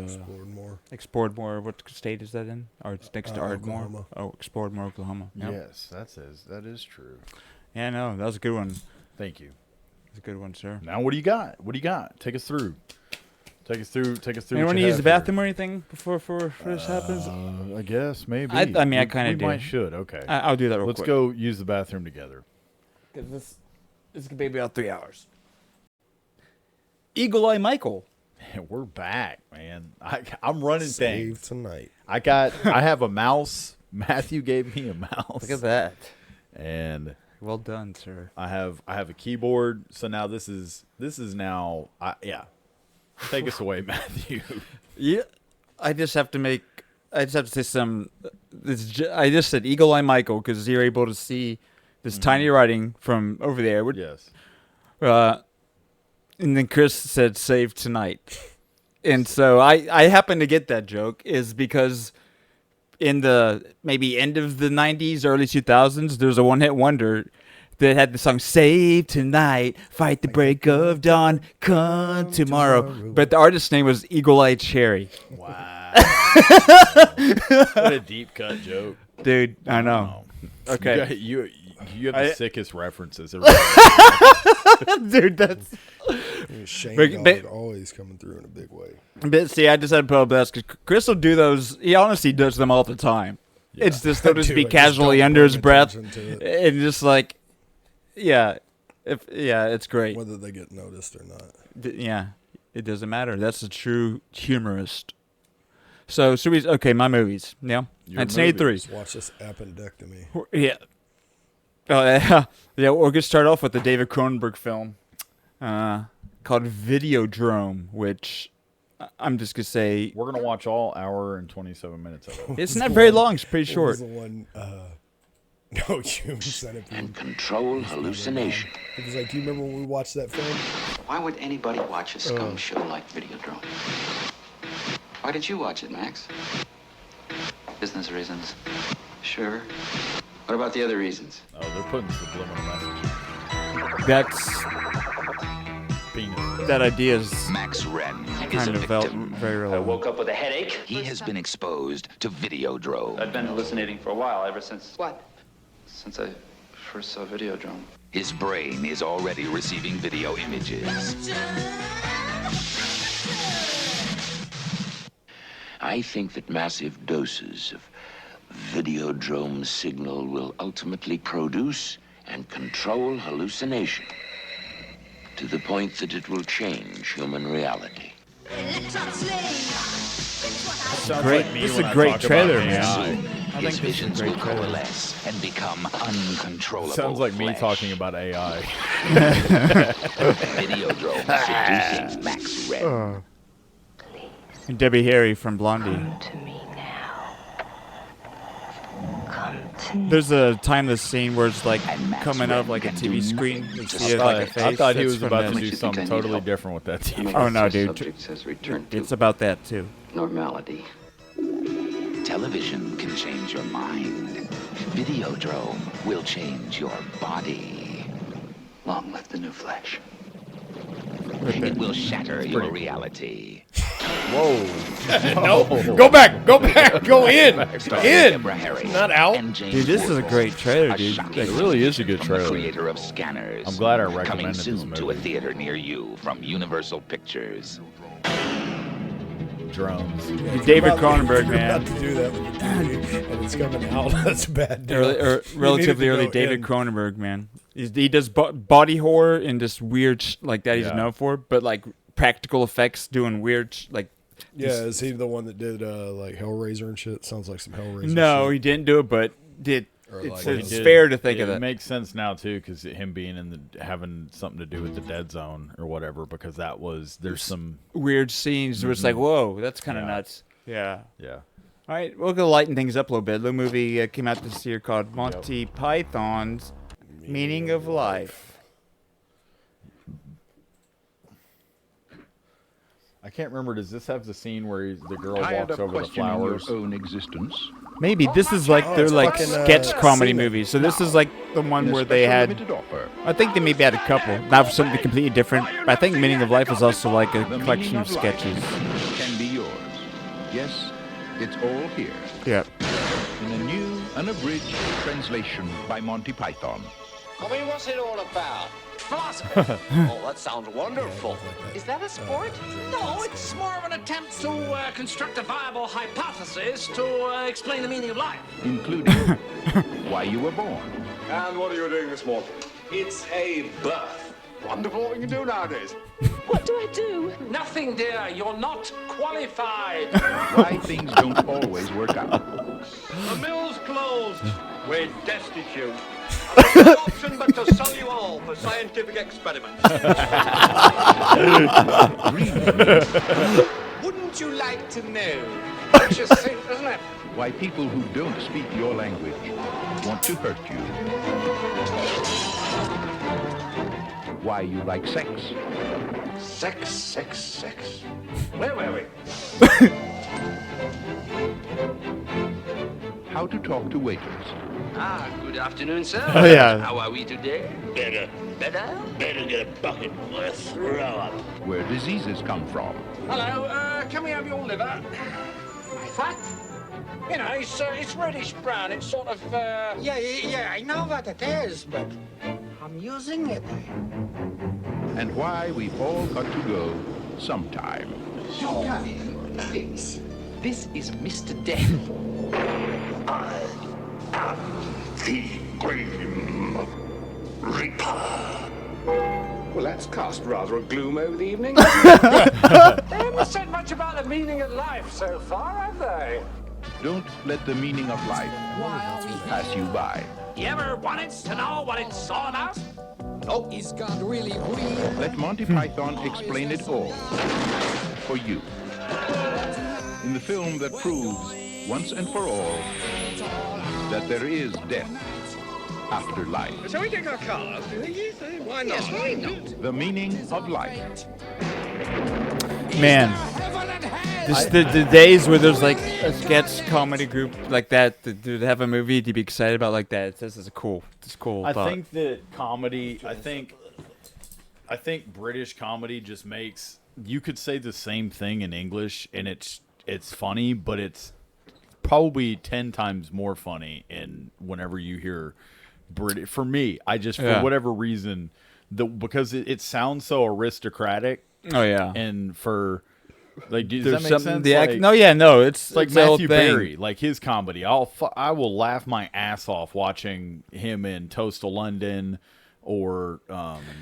Explored more. What state is that in? Or it's next to Ardmore. Oklahoma. Oh, Explored more, Oklahoma. Yep. Yes, that is true. Yeah, no, that was a good one. Thank you. That's a good one, sir. Now, what do you got? Take us through. Take us through. You want to use the bathroom or anything before this happens? I guess maybe. I kind of do. We might should. Okay. I'll do that real quick. Let's go use the bathroom together. Because this could be about 3 hours. Eagle Eye Michael. We're back, man. I'm running things tonight. I have a mouse. Matthew gave me a mouse. Look at that. And well done, sir. I have a keyboard. So now this is now. Take us away, Matthew. Yeah, I just have to say some. I just said Eagle Eye Michael because you're able to see this tiny writing from over there. Yes. And then Chris said "Save Tonight," and so I happen to get that joke is because in the maybe end of the 90s, early 2000s, there's a one-hit wonder that had the song "Save Tonight, Fight the Break of Dawn, Come Tomorrow," but the artist's name was Eagle Eye Cherry. Wow. What a deep cut joke, dude. I know. Okay, you have the sickest references. Dude, that's Shane Dog always coming through in a big way. But see, I just had to put up that because Chris will do those. He honestly does them all the time. Yeah. It's just they'll just be casually under his breath, and just like, it's great. Whether they get noticed or not. Yeah, it doesn't matter. That's a true humorist. So my movies. Yeah, 1983. Watch this appendectomy. Yeah. Yeah, we're gonna start off with the David Cronenberg film called Videodrome, which I'm just gonna say we're gonna watch all hour and 27 minutes of it. It's not very long; it's pretty short. Was the one, no human centipede and control hallucination. It was like, do you remember when we watched that film? Why would anybody watch a scum show like Videodrome? Why did you watch it, Max? Business reasons. Sure. What about the other reasons? Oh, they're putting subliminal messages. That's penis. That idea is Max Wren kind of felt very relevant. I woke up with a headache. He has been exposed to Videodrome. I've been hallucinating for a while, ever since... What? Since I first saw Videodrome. His brain is already receiving video images. I think that massive doses of Videodrome signal will ultimately produce and control hallucination to the point that it will change human reality. Great. This is a great trailer, man. I think this is a great trailer. Coalesce and become uncontrollable. Sounds like me talking about AI. Videodrome seducing Max Red. And Debbie Harry from Blondie. There's a timeless scene where it's like coming out of like a TV screen. You see it like a face. I thought he was about to do something totally different with that TV. Oh no, dude! It's about that too. Normality. Television can change your mind. Videodrome will change your body. Long live the new flesh. It will shatter your reality. Whoa. No. Go back. Go back. Go in. In. Not out. Dude, this is a great trailer, dude. It really is a good trailer. Creator of Scanners. I'm glad I Coming recommended this soon movie. to a theater near you from Universal Pictures. Drones. David Cronenberg, man. About to do that with the TV, and it's coming out. That's a bad deal. Relatively early David Cronenberg, man. He does body horror and just weird like that he's known for, but like practical effects doing weird like. Yeah, is he the one that did like Hellraiser and shit? Sounds like some Hellraiser. No, shit. he didn't do it, but did. Like It's fair to think of it. that. It makes sense now too, because him being in the having something to do with the dead zone or whatever, because that was there's some weird scenes where it's like, whoa, that's kind of nuts. Yeah. Yeah. All right, we're gonna lighten things up a little bit. The movie came out this year called Monty Python's Meaning of Life. I can't remember. Does this have the scene where the girl walks over the flowers? Your own existence. Maybe this is like they're like sketch comedy movies. So this is like the one where they had. I think they maybe had a couple, not for something completely different. But I think Meaning of Life is also like a collection of sketches. Can be yours. Yes, it's all here. Yeah. In a new, unabridged translation by Monty Python. I mean, what's it all about? Philosophy. Oh, that sounds wonderful. Is that a sport? No, it's more of an attempt to construct a viable hypothesis to explain the meaning of life. Including why you were born. And what are you doing this morning? It's a birth. Wonderful what we can do nowadays. What do I do? Nothing, dear. You're not qualified. Why things don't always work out. The mill's closed. We're destitute. I've got no option but to sell you all for scientific experiments. Wouldn't you like to know? It's just simple, isn't it? Why people who don't speak your language want to hurt you. Why you like sex. Sex, sex, sex. Where were we? How to talk to waiters. Ah, good afternoon, sir. Oh, yeah. How are we today? Better. Better? Better get a bucket or throw up. Where diseases come from. Hello, can we have your liver? Fat? You know, it's reddish brown. It's sort of, Yeah, I know what it is, but I'm using it. And why we've all got to go sometime. Come in, please. This is Mr. Death. I am the Grim Reaper. Well, that's cast rather a gloom over the evening. They haven't said much about the meaning of life so far, have they? Don't let the meaning of life pass you by. You ever wanted to know what it's all about? Oh, he's got really weird. Let Monty Python explain it all for you. In the film that proves, once and for all, that there is death after life. Shall we take our cars? Why not? Yes, why not? The meaning of life. Man, the days where there's like a sketch comedy group like that to have a movie to be excited about like that. This is a cool. I think that comedy. I think British comedy just makes. You could say the same thing in English, and it's funny, but it's probably 10 times more funny in whenever you hear British. For me, I just for whatever reason, because it sounds so aristocratic. Oh yeah, and for like, does there's that make sense? It's like Matthew Perry, like his comedy. I will laugh my ass off watching him in Toast to London, or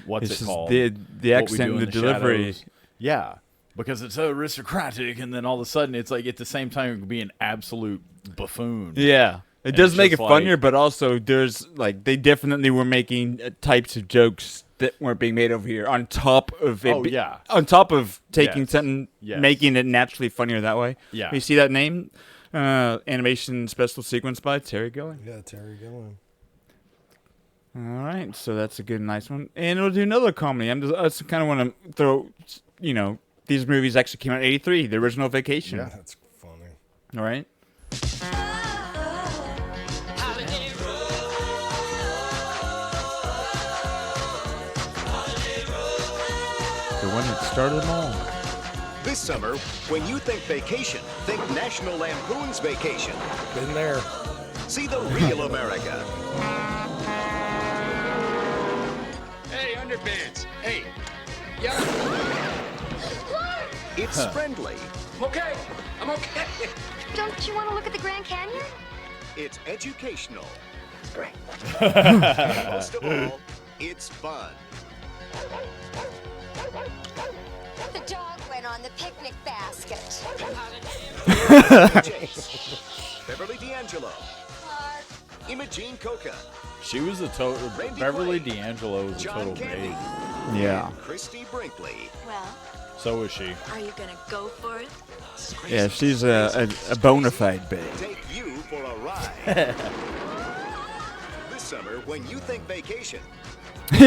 what's it called? The accent and the delivery. Shadows. Yeah, because it's so aristocratic, and then all of a sudden it's like at the same time it could be an absolute buffoon. Yeah. It does make it funnier, but also there's like they definitely were making types of jokes that weren't being made over here on top of it. On top of taking something, making it naturally funnier that way. Yeah. You see that name? Animation special sequence by Terry Gilliam. Yeah, Terry Gilliam. All right, so that's a good, nice one. And we'll do another comedy. I just kind of want to throw, these movies actually came out in '83, the original Vacation. Yeah, that's funny. All right. The one that started them all. This summer, when you think vacation, think National Lampoon's Vacation. Been there. See the real America. Hey, underpants. Hey. Yeah. It's friendly. Okay. I'm okay. Don't you want to look at the Grand Canyon? It's educational. Great. Most of all, it's fun. The dog went on the picnic basket. Beverly D'Angelo. Imogene Coca. She was a total. Beverly D'Angelo was a total babe. Yeah. Christy Brinkley. Well. So was she. Are you gonna go for it? Yeah, she's a bona fide babe. Take you for a ride. This summer, when you think vacation,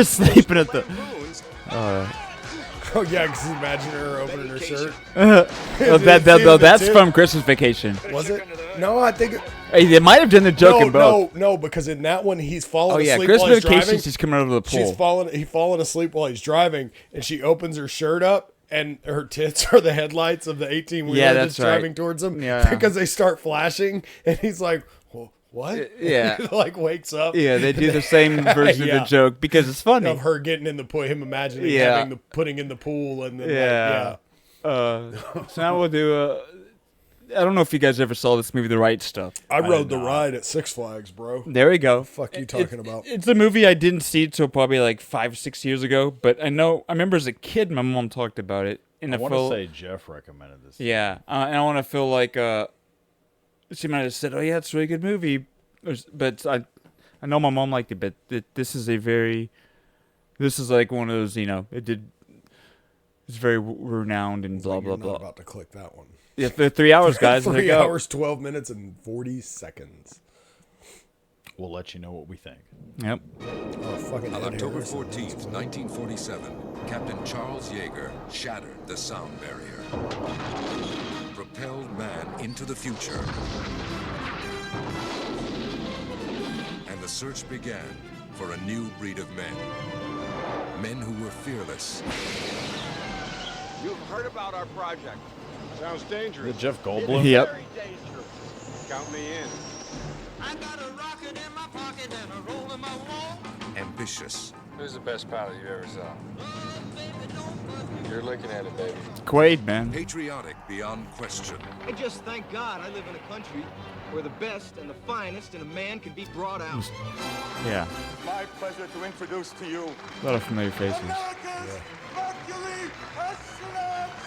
sleeping at the. Oh yeah, because imagine her opening her shirt. That's from Christmas Vacation. Was it? No, I think. They might have done the joke in both. No, because in that one he's falling asleep Christmas while he's Vacation, driving. she's coming out of the pool. He's falling asleep while he's driving, and she opens her shirt up, and her tits are the headlights of the 18-wheeler that's driving towards him. Yeah. Because they start flashing, and he's like, well, what? Yeah. Like wakes up. Yeah, they do the same version of the joke because it's funny. Of her getting in the pool, him imagining having the putting in the pool, and then so now we'll do. I don't know if you guys ever saw this movie, The Right Stuff. I rode the ride at Six Flags, bro. There we go. What the fuck you talking about? It's a movie I didn't see until probably like 5 or 6 years ago, but I remember as a kid my mom talked about it. I want to say Jeff recommended this. Yeah, and I want to feel like she might have said, "Oh yeah, it's a really good movie," but I know my mom liked it. But this is like one of those, it's very renowned and blah blah blah. Not about to click that one. Yeah, 3 hours, guys. 3 hours, 12 minutes, and 40 seconds. We'll let you know what we think. Yep. On October 14th, 1947, Captain Charles Yeager shattered the sound barrier, propelled man into the future, and the search began for a new breed of men. Men who were fearless. You've heard about our project. Sounds dangerous. The Jeff Goldblum? Yep. Very dangerous. Count me in. I got a rocket in my pocket and a roll in my wall. Ambitious. Who's the best pilot you ever saw? You're looking at it, baby. Quaid, man. Patriotic beyond question. I just thank God I live in a country where the best and the finest in a man can be brought out. Yeah. My pleasure to introduce to you A lot of familiar faces. Mercury Excellence!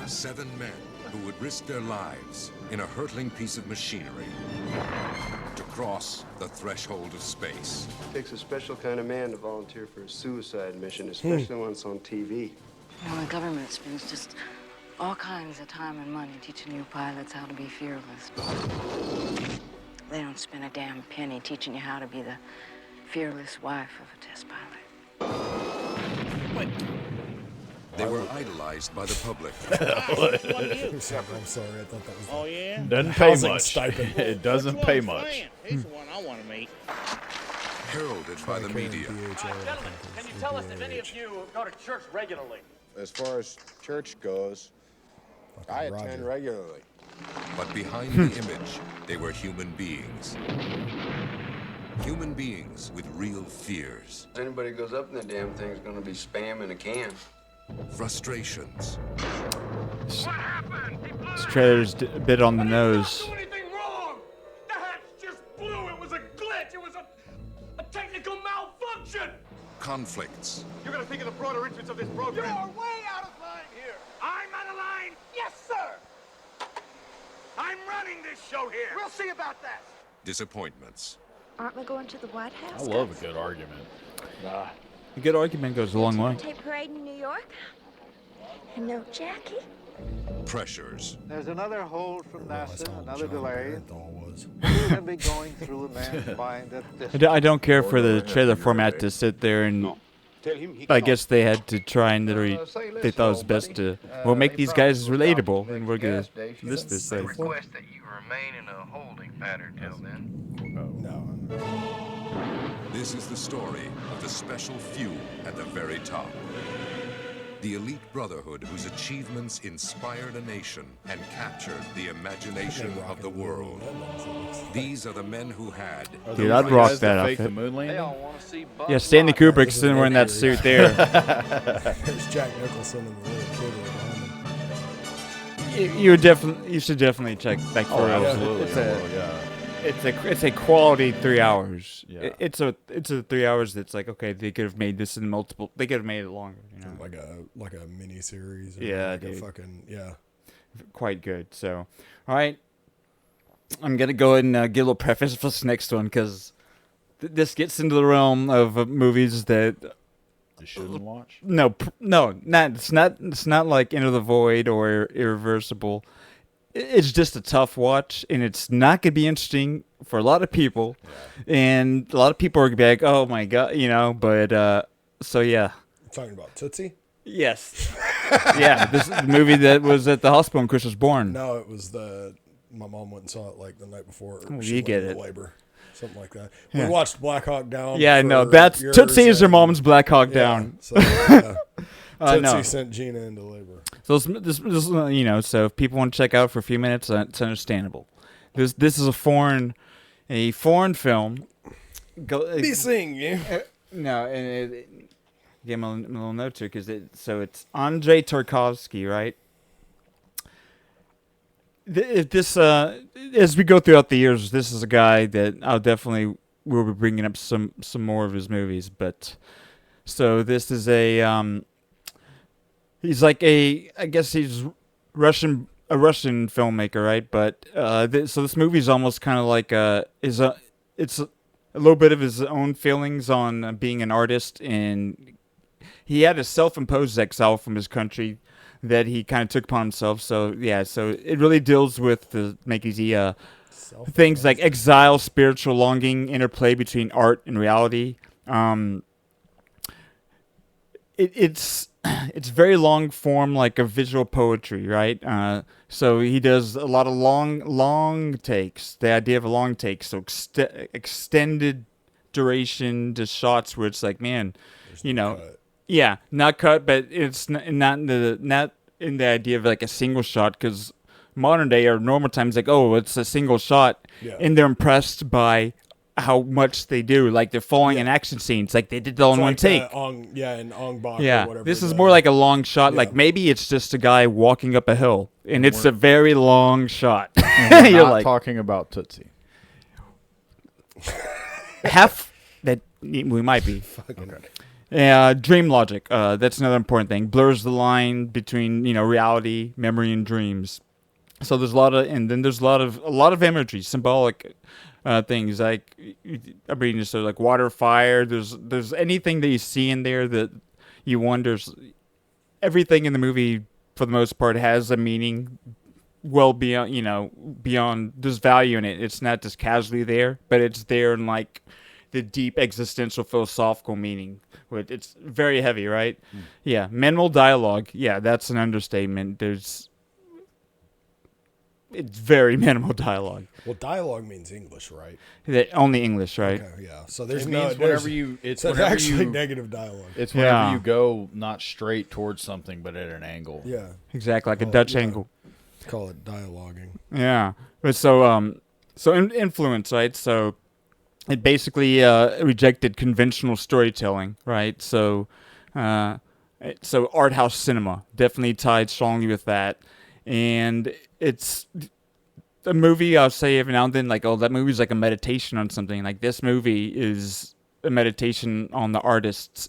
7 men who would risk their lives in a hurtling piece of machinery to cross the threshold of space. It takes a special kind of man to volunteer for a suicide mission, especially when it's on TV. Well, the government spends just all kinds of time and money teaching new pilots how to be fearless. They don't spend a damn penny teaching you how to be the fearless wife of a test pilot. What? They were idolized by the public. I'm sorry, I thought that was. Oh yeah. Doesn't pay much. It doesn't pay much. He's the one I want to meet. Heralded by the media. Gentlemen, can you tell us if any of you go to church regularly? As far as church goes, I attend regularly. But behind the image, they were human beings. Human beings with real fears. If anybody goes up in that damn thing is going to be spam in a can. Frustrations. What happened? This trailer's a bit on the nose. Anything wrong? The hatch just blew. It was a glitch. It was a technical malfunction. conflicts. You're gonna think of the broader interests of this program. You're way out of line here. I'm out of line? Yes, sir. I'm running this show here. We'll see about that. Disappointments. Aren't we going to the White House? I love a good argument. A good argument goes a long way. Tape parade in New York? And no Jackie? Pressures. There's another hold from NASA, another delay. We're going to be going through a man find at this. I don't care for the trailer format to sit there and. I guess they had to try and they thought it was best to make these guys relatable, and we're gonna list this. Request that you remain in a holding pattern till then. No. This is the story of the special few at the very top. The elite brotherhood whose achievements inspired a nation and captured the imagination of the world. These are the men who had... Dude, I'd rock that outfit. Yeah, Stanley Kubrick's sitting wearing that suit there. There's Jack Nicholson and the little kid. You should definitely check back for it. Absolutely. It's a quality 3 hours. Yeah. It's a 3 hours that's like, okay, they could have made this in multiple. They could have made it longer. You know? Like a mini series. Yeah, like dude. a fucking Quite good. So, all right, I'm gonna go ahead and get a little preface for this next one because this gets into the realm of movies that you shouldn't watch. No, it's not like Into the Void or Irreversible. It's just a tough watch, and it's not gonna be interesting for a lot of people, and a lot of people are gonna be like, "Oh my god," you know. But so yeah. You're talking about Tootsie? Yes. Yeah, this is the movie that was at the hospital when Chris was born. No, it was my mom went and saw it like the night before. You get it. Labor, something like that. Yeah. We watched Black Hawk Down. Yeah, no, that's Tootsie is her mom's Black Hawk Down. So, Tootsie no. sent Gina into labor. So this so if people want to check out for a few minutes, it's understandable. This is a foreign film. Be seeing you. No, and give him a little note here because it's Andrei Tarkovsky, right? This as we go throughout the years, this is a guy that we'll be bringing up some more of his movies. But so this is he's like I guess he's a Russian filmmaker, right? But so this movie is almost kind of like it's a little bit of his own feelings on being an artist, and he had a self-imposed exile from his country that he kind of took upon himself. So yeah, so it really deals with the things like exile, spiritual longing, interplay between art and reality. It's very long form, like a visual poetry, right? So he does a lot of long takes. The idea of a long take, so extended duration to shots where it's like, man, yeah, not cut, but it's not in the idea of like a single shot, because modern day or normal times like, oh, it's a single shot, and they're impressed by how much they do, like they're following in action scenes, like they did it all in one take. In Ong Bak Yeah, or whatever. this is more like a long shot. Like maybe it's just a guy walking up a hill, and it's a very long shot. You're not talking about Tootsie. Half that we might be. Okay. Dream logic. That's another important thing. Blurs the line between reality, memory, and dreams. So there's a lot of imagery, symbolic things like I'm reading this, so like water, fire. There's anything that you see in there that you wonder. Everything in the movie, for the most part, has a meaning. Well beyond there's value in it. It's not just casually there, but it's there in like the deep existential philosophical meaning. It's very heavy, right? Yeah, minimal dialogue. Yeah, that's an understatement. It's very minimal dialogue. Well, dialogue means English, right? Only English, right? Okay, yeah. So there's it's actually negative dialogue. It's whenever you go not straight towards something, but at an angle. Yeah, exactly, like a Dutch angle. Call it dialoguing. Yeah, but so influence, right? So it basically rejected conventional storytelling, right? So art house cinema definitely tied strongly with that. And it's a movie I'll say every now and then, like, oh, that movie's like a meditation on something. Like, this movie is a meditation on the artist's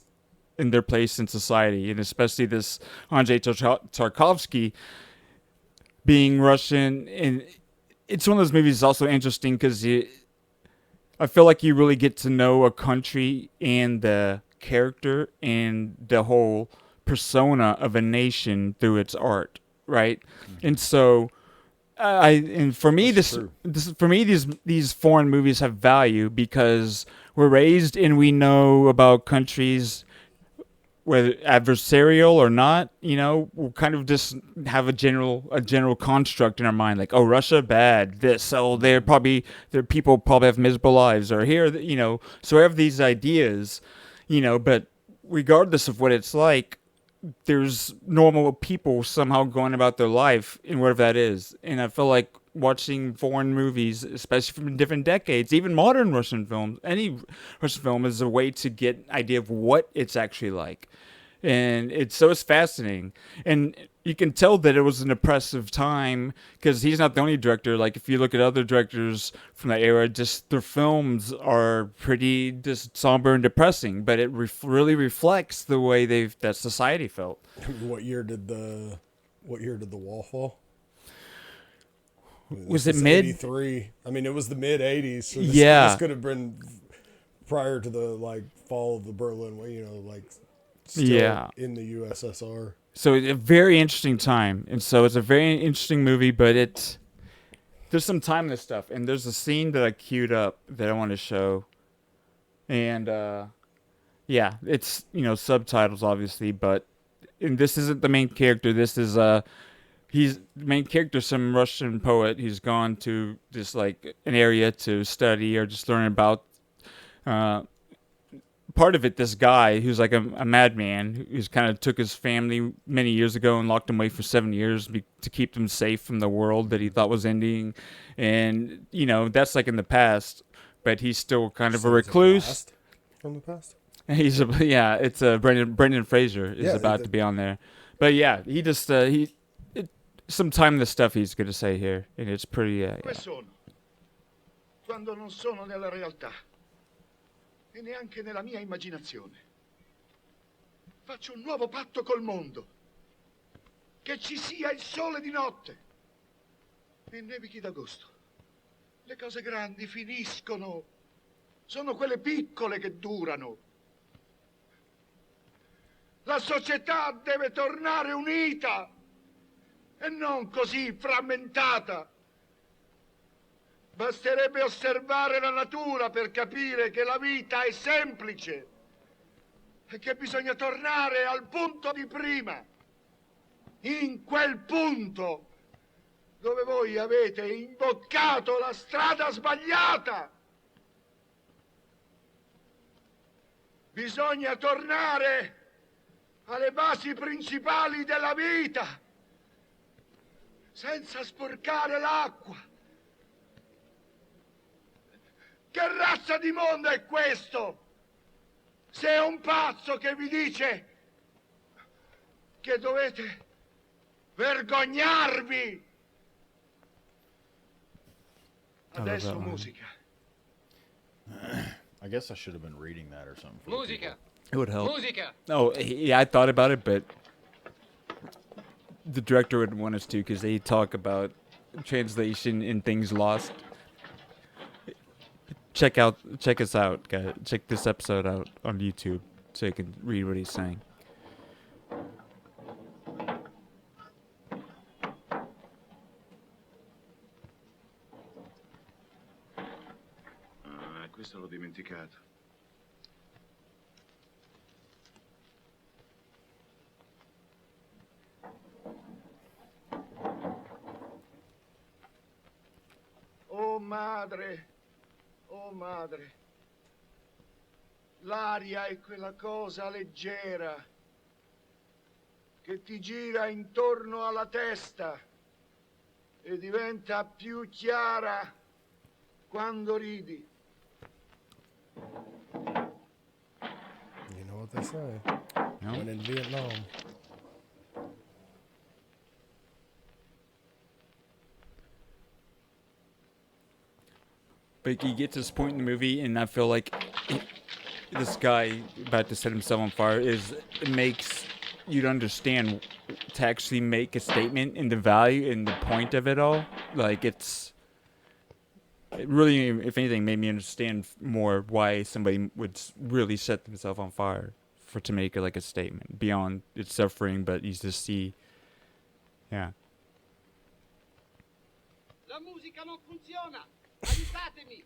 in their place in society, and especially this Andrei Tarkovsky being Russian. And it's one of those movies that's also interesting because I feel like you really get to know a country and the character and the whole persona of a nation through its art, right? Mm-hmm. And so for me these foreign movies have value because we're raised and we know about countries, whether adversarial or not, we'll kind of just have a general construct in our mind, like, oh, Russia, bad, this, oh, their people probably have miserable lives, or here, so we have these ideas, but regardless of what it's like, there's normal people somehow going about their life in whatever that is. And I feel like watching foreign movies, especially from different decades, even modern Russian films, any Russian film is a way to get an idea of what it's actually like. And it's fascinating. And you can tell that it was an oppressive time because he's not the only director. Like, if you look at other directors from that era, just their films are pretty just somber and depressing, but it really reflects the way that society felt. What year did the wall fall? Was it mid 83? I mean, it was the mid 80s. So this could have been prior to the fall of the Berlin Wall, still in the USSR. So it's a very interesting time, and so it's a very interesting movie. But there's some timeless stuff, and there's a scene that I queued up that I want to show, and it's subtitles obviously, and this isn't the main character. This is he's the main character, some Russian poet. He's gone to this an area to study or just learn about. Part of it, this guy who's like a madman who's kind of took his family many years ago and locked them away for 7 years to keep them safe from the world that he thought was ending. And, that's in the past, but he's still kind of a recluse. From the past? He's it's Brendan Fraser is about to be on there. But he just, some timeless stuff he's going to say here, and it's pretty, Quando non sono nella realtà. E neanche nella mia immaginazione. Faccio un nuovo patto col mondo. Che ci sia il sole di notte e nevichi d'agosto. Le cose grandi finiscono. Sono quelle piccole che durano. La società deve tornare unita e non così frammentata. Basterebbe osservare la natura per capire che la vita è semplice e che bisogna tornare al punto di prima. In quel punto dove voi avete imboccato la strada sbagliata. Bisogna tornare alle basi principali della vita, senza sporcare l'acqua. Che razza di mondo è questo? Se è un pazzo che vi dice che dovete vergognarvi. Adesso musica. I guess I should have been reading that or something. Musica. It would help. Musica. Oh, I thought about it, but the director would want us to because they talk about translation and things lost. Check us out, guys. Check this episode out on YouTube so you can read what he's saying. Questo l'ho dimenticato. Oh madre, oh madre, l'aria è quella cosa leggera che ti gira intorno alla testa e diventa più chiara quando ridi. You know what they say. No. When in Vietnam. But you get to this point in the movie, and I feel like this guy about to set himself on fire is it makes you'd understand to actually make a statement in the value and the point of it all. Like it really, if anything, made me understand more why somebody would really set themselves on fire to make like a statement beyond its suffering, but you just see, yeah. La musica non funziona. Aiutatemi.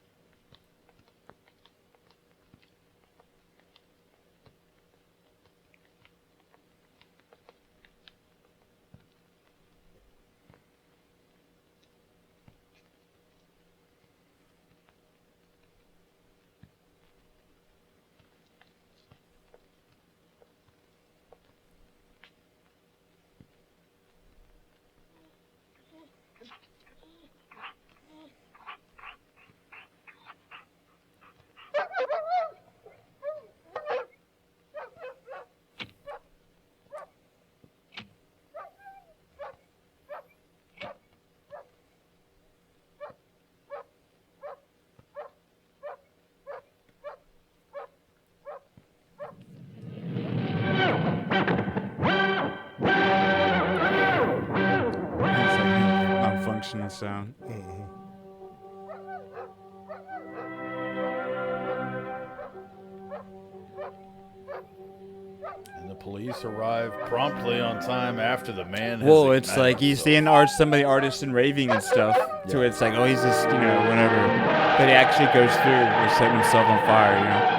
Functional sound. And the police arrive promptly on time after the man has Well, it's ignited like you himself. see somebody artist and raving and stuff. So it's like, oh, he's just, whatever. But he actually goes through with setting himself on fire,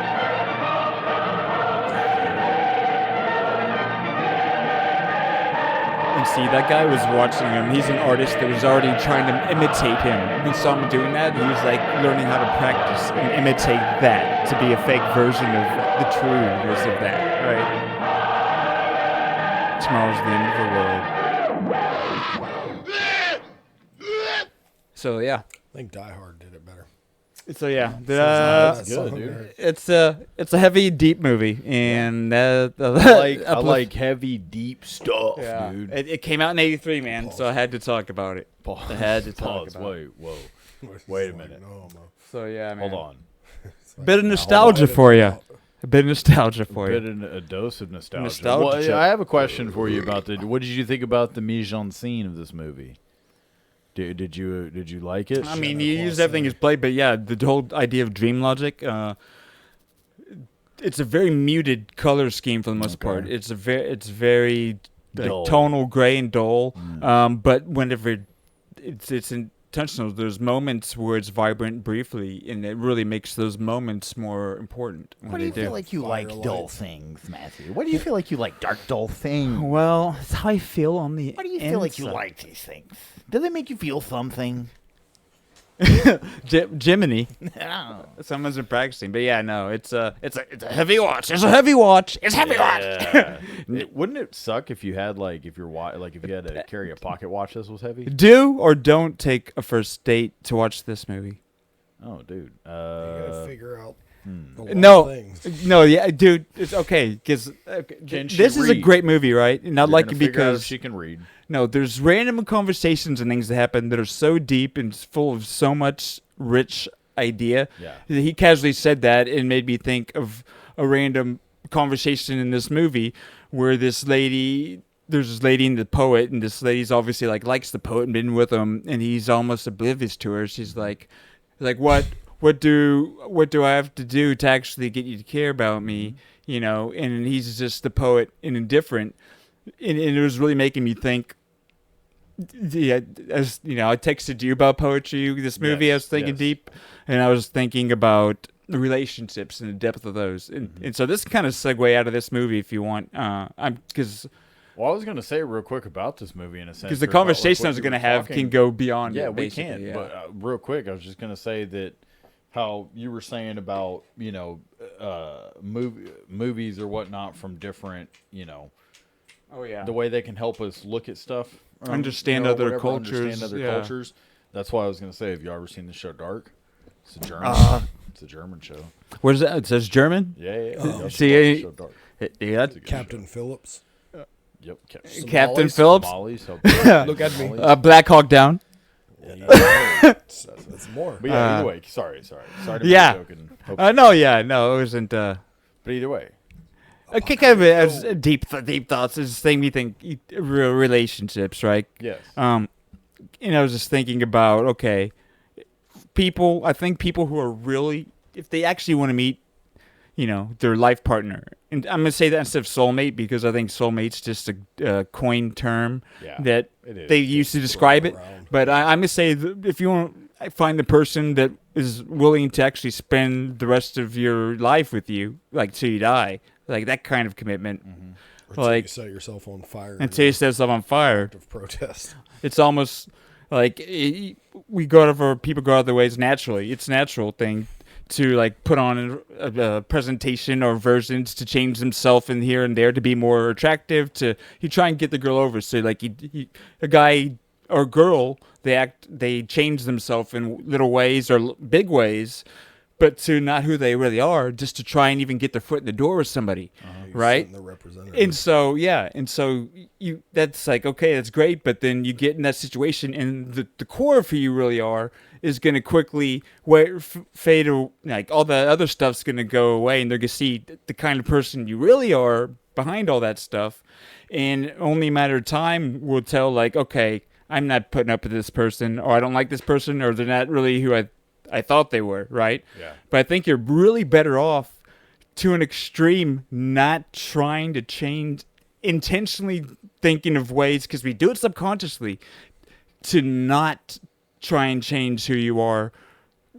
And see, that guy was watching him. He's an artist that was already trying to imitate him. We saw him doing that. He was like learning how to practice and imitate that to be a fake version of the trueness of that, right? Tomorrow's the end of the world. So yeah, I think Die Hard did it better. So yeah, That's good, dude. It's a heavy, deep movie, and I like heavy, deep stuff, yeah. dude. It came out in '83, man. So I had to talk about it. I had to talk about it. Wait a minute. So yeah, man. Hold on. A bit of nostalgia for you. A bit of nostalgia for you. A dose of nostalgia. Well, I have a question for you about what did you think about the mise en scene of this movie? Did you like it? I mean, you used everything as play, but yeah, the whole idea of dream logic. It's a very muted color scheme for the most part. It's very like, tonal, gray, and dull. But whenever it's intentional, there's moments where it's vibrant briefly, and it really makes those moments more important. What do you feel like you like dull things, Matthew? What do you feel like you like dark, dull things? Well, it's how I feel on the What do you feel like you like these things? Do they make you feel something? Jiminy. Someone's been practicing, but yeah, no, it's a heavy watch. It's a heavy watch. It's heavy watch. Wouldn't it suck if you had if you had to carry a pocket watch that was heavy? Do or don't take a first date to watch this movie. Oh, dude. You gotta figure out. No, yeah, dude, it's okay because this is a great movie, right? Not like because she can read. No, there's random conversations and things that happen that are so deep and full of so much rich idea. Yeah. He casually said that and made me think of a random conversation in this movie where there's this lady and the poet, and this lady's obviously likes the poet and been with him, and he's almost oblivious to her. She's like what do I have to do to actually get you to care about me? And he's just the poet and indifferent. And it was really making me think. Yeah, as I texted you about poetry. This movie, yes, I was thinking deep, and I was thinking about the relationships and the depth of those. And so this kind of segue out of this movie, if you want, Well, I was going to say real quick about this movie in a sense. Because the conversation I was going to have can go beyond. Yeah, we can. Yeah. But real quick, I was just going to say that how you were saying about movies or whatnot from different Oh yeah. The way they can help us look at stuff, understand other cultures. Cultures. That's why I was going to say, have you ever seen the show Dark? It's a German. It's a German show. What is that? It says German. Yeah. See, yeah. Captain Phillips. Yep. Captain Phillips. Look at me. Black Hawk Down. That's more. But yeah, either way, sorry to yeah. be joking. No, it wasn't. But either way. Okay, kind of as deep thoughts is thing we think relationships, right? Yes. I was just thinking about, okay, I think people who are really, if they actually want to meet, their life partner, and I'm going to say that instead of soulmate because I think soulmate's just a coined term that they used to describe it. But I'm going to say that if you want to find the person that is willing to actually spend the rest of your life with you, like till you die, like that kind of commitment. Or like you set yourself on fire. Until you set yourself on fire. Of protest. It's almost like people go out of their ways naturally. It's a natural thing to like put on a presentation or versions to change themselves in here and there to be more attractive. You try and get the girl over. So like a guy or girl, they change themselves in little ways or big ways, but to not who they really are, just to try and even get their foot in the door with somebody, right? And so that's like, okay, that's great, but then you get in that situation, and the core of who you really are is going to quickly fade, like all the other stuff's going to go away, and they're going to see the kind of person you really are behind all that stuff, and only a matter of time will tell, like, okay, I'm not putting up with this person, or I don't like this person, or they're not really who I thought they were, right? Yeah. But I think you're really better off to an extreme not trying to change, intentionally thinking of ways, because we do it subconsciously, to not try and change who you are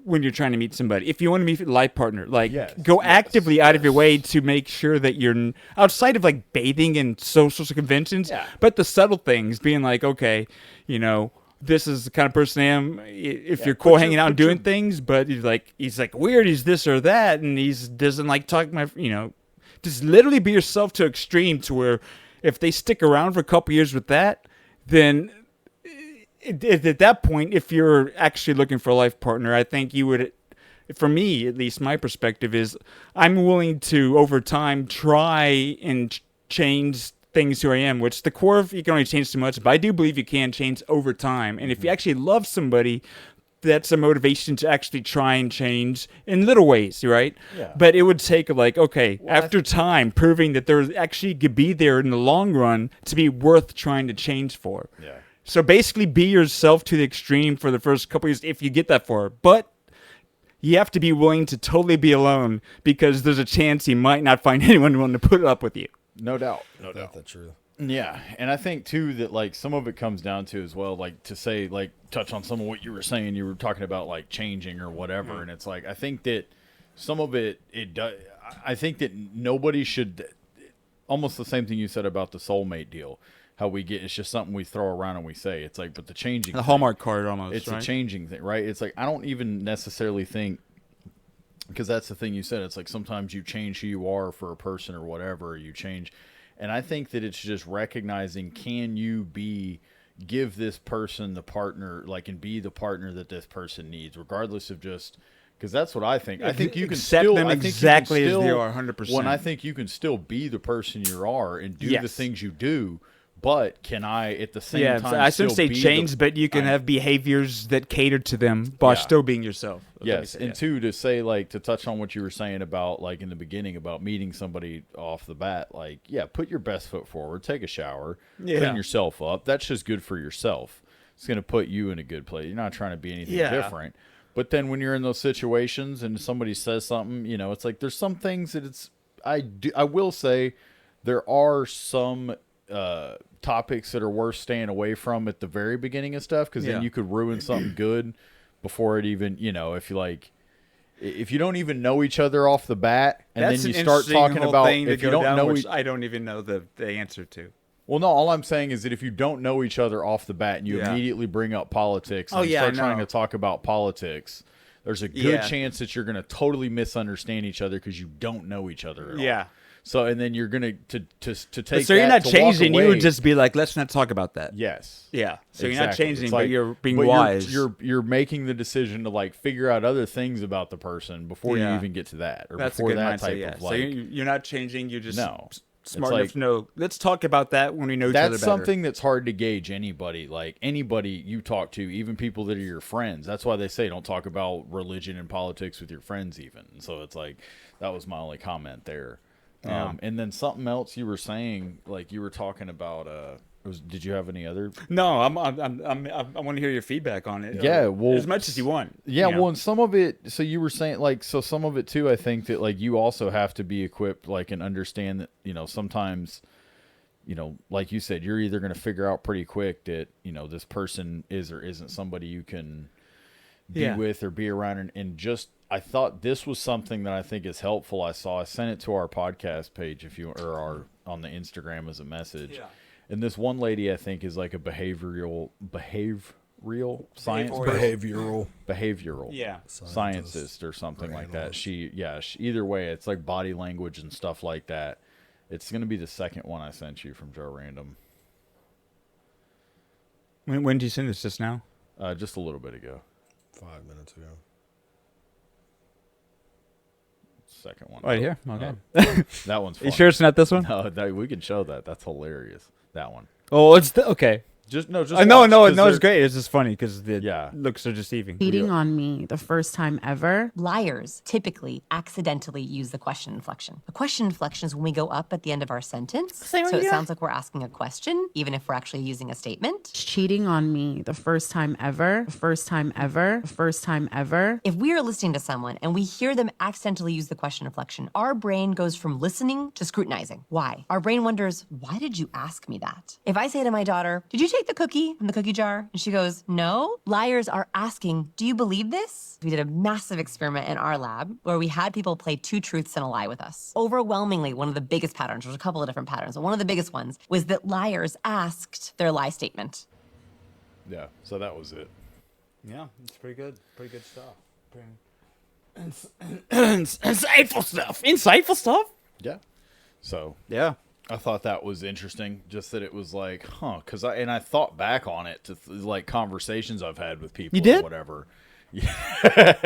when you're trying to meet somebody. If you want to meet a life partner, like go actively out of your way to make sure that you're outside of like bathing and social conventions, but the subtle things being like, okay, this is the kind of person I am. If you're cool hanging out and doing things, but he's like weird, he's this or that, and he doesn't like talking just literally be yourself to extreme to where if they stick around for a couple years with that, then at that point, if you're actually looking for a life partner, I think you would, for me, at least my perspective is I'm willing to, over time, try and change things who I am, which the core of you can only change so much, but I do believe you can change over time. And if you actually love somebody, that's a motivation to actually try and change in little ways, right? Yeah. But it would take after time, proving that there actually could be there in the long run to be worth trying to change for. Yeah. So basically be yourself to the extreme for the first couple years if you get that far. But you have to be willing to totally be alone because there's a chance you might not find anyone willing to put up with you. No doubt. That's true. Yeah, and I think too that like some of it comes down to as well, like to say, like touch on some of what you were saying. You were talking about like changing or whatever, and it's like I think that some of it does. I think that nobody should. Almost the same thing you said about the soulmate deal. How we get it's just something we throw around and we say it's like, but the changing the Hallmark card almost. It's right? a changing thing, right? It's like I don't even necessarily think. Because that's the thing you said. It's like sometimes you change who you are for a person or whatever. You change. And I think that it's just recognizing, can you give this person the partner, like, and be the partner that this person needs, regardless of just, because that's what I think. I think you can accept them exactly as they are, 100%. When I think you can still be the person you are and do the things you do, but can I at the same time? I shouldn't say change, but you can have behaviors that cater to them while still being yourself. Yes, and two, to say, like, to touch on what you were saying about, like, in the beginning about meeting somebody off the bat, like, put your best foot forward, take a shower, clean yourself up. That's just good for yourself. It's going to put you in a good place. You're not trying to be anything different. But then when you're in those situations and somebody says something, it's like there's some things that I will say there are some topics that are worth staying away from at the very beginning of stuff, because then you could ruin something good before it even, if you don't even know each other off the bat, and then you start talking about if you don't know I don't even know the answer to. Well, no, all I'm saying is that if you don't know each other off the bat and you immediately bring up politics and start trying to talk about politics, there's a good chance that you're going to totally misunderstand each other because you don't know each other at all. Yeah. So, and then you're going to take so you're not changing. You would just be like, let's not talk about that. Yes. Yeah. So you're not changing, but you're being wise. You're making the decision to like figure out other things about the person before you even get to that, or that's before a good that mindset, type of like. So you're not changing. You're just smart enough to know. Let's talk about that when we know each other better. That's something that's hard to gauge anybody. Like anybody you talk to, even people that are your friends. That's why they say don't talk about religion and politics with your friends even. So it's like, that was my only comment there. Yeah. And then something else you were saying, like you were talking about, did you have any other? No, I want to hear your feedback on it. Yeah, well, as much as you want. Yeah, you know? well, and some of it. So you were saying, like, so some of it too. I think that like you also have to be equipped, like, and understand that sometimes, like you said, you're either going to figure out pretty quick that this person is or isn't somebody you can be with or be around, and just. I thought this was something that I think is helpful. I sent it to our podcast page on the Instagram as a message. Yeah. And this one lady I think is like a behavioral science scientist or something like that. She either way, it's like body language and stuff like that. It's going to be the second one I sent you from Joe Random. When did you send this? Just now? Just a little bit ago. 5 minutes ago. Second one. Right here? Okay. That one's fun. You sure it's not this one? No, we can show that. That's hilarious. That one. Oh, it's okay. Just no, it's great. It's just funny because the looks are deceiving. Cheating on me the first time ever. Liars typically accidentally use the question inflection. The question inflection is when we go up at the end of our sentence. So it sounds like we're asking a question, even if we're actually using a statement. Cheating on me the first time ever. The first time ever. The first time ever. If we are listening to someone and we hear them accidentally use the question inflection, our brain goes from listening to scrutinizing. Why? Our brain wonders, why did you ask me that? If I say to my daughter, did you take the cookie from the cookie jar? And she goes, no. Liars are asking, do you believe this? We did a massive experiment in our lab where we had people play 2 truths and a lie with us. Overwhelmingly, one of the biggest patterns, there's a couple of different patterns, but one of the biggest ones was that liars asked their lie statement. Yeah, so that was it. Yeah, it's pretty good. Pretty good stuff. Insightful stuff. Yeah. So yeah. I thought that was interesting, just that it was like, because I thought back on it to like conversations I've had with people. You did? Or whatever. Yeah.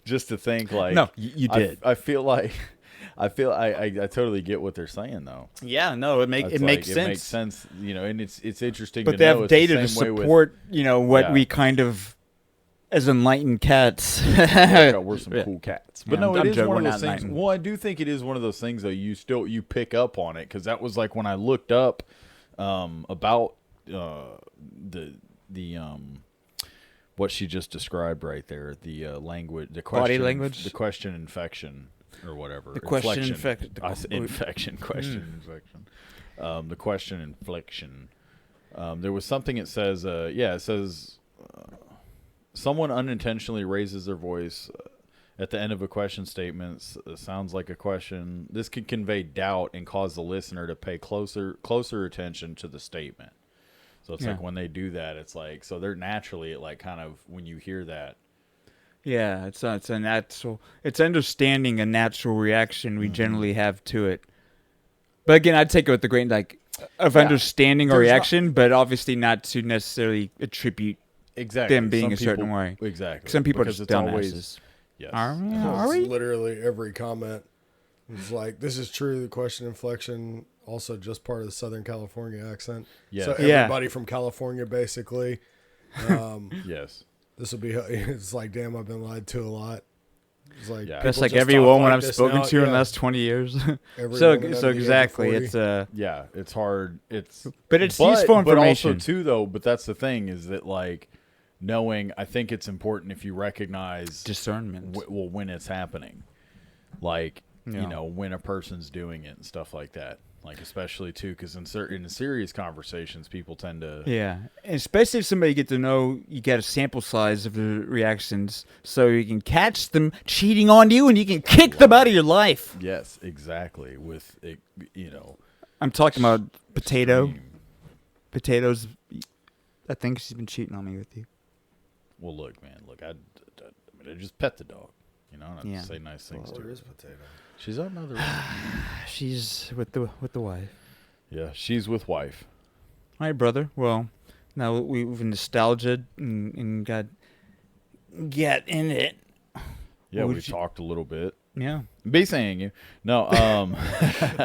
just to think like, no, you did. I feel I totally get what they're saying though. Yeah, no, it makes sense. It makes sense, and it's interesting. But they have data to support, what we kind of. As enlightened cats. We're some cool cats. But no, it is one of those things. Well, I do think it is one of those things, though, you pick up on it, because that was like when I looked up about the what she just described right there, the language, the question, body language, the question infection or whatever. The question inflection. Infection, question inflection. The question inflection. There was something it says, it says... someone unintentionally raises their voice at the end of a question statement. Sounds like a question. This could convey doubt and cause the listener to pay closer attention to the statement. So it's like when they do that, it's like, so they're naturally like kind of when you hear that. Yeah, it's a natural. It's understanding a natural reaction we generally have to it. But again, I'd take it with the grain of understanding a reaction, but obviously not to necessarily attribute. Exactly. Them being a certain way. Exactly. Some people are just dumbasses. Yes. Are we? Literally every comment is like, this is true. The question inflection, also just part of the Southern California accent. Yeah. So everybody from California, basically. Yes. This will be, it's like, damn, I've been lied to a lot. It's like, that's like every woman I've spoken to in the last 20 years. So exactly. It's it's hard. But it's useful information. But also too, though, but that's the thing is that like knowing, I think it's important if you recognize discernment. When it's happening, like, when a person's doing it and stuff like that. Like, especially too, because in serious conversations, people tend to... Yeah, and especially if somebody you get to know, you get a sample size of the reactions, so you can catch them cheating on you, and you can kick them out of your life. Yes, exactly. With, I'm talking about Potato. Potatoes, I think she's been cheating on me with you. Well, look, man, I just pet the dog, and I say nice things to her. Where is Potato? She's up another room. She's with the wife. Yeah, she's with wife. All right, brother. Well, now we've nostalgia and got in it. Yeah, we talked a little bit. Yeah. Be saying you. No,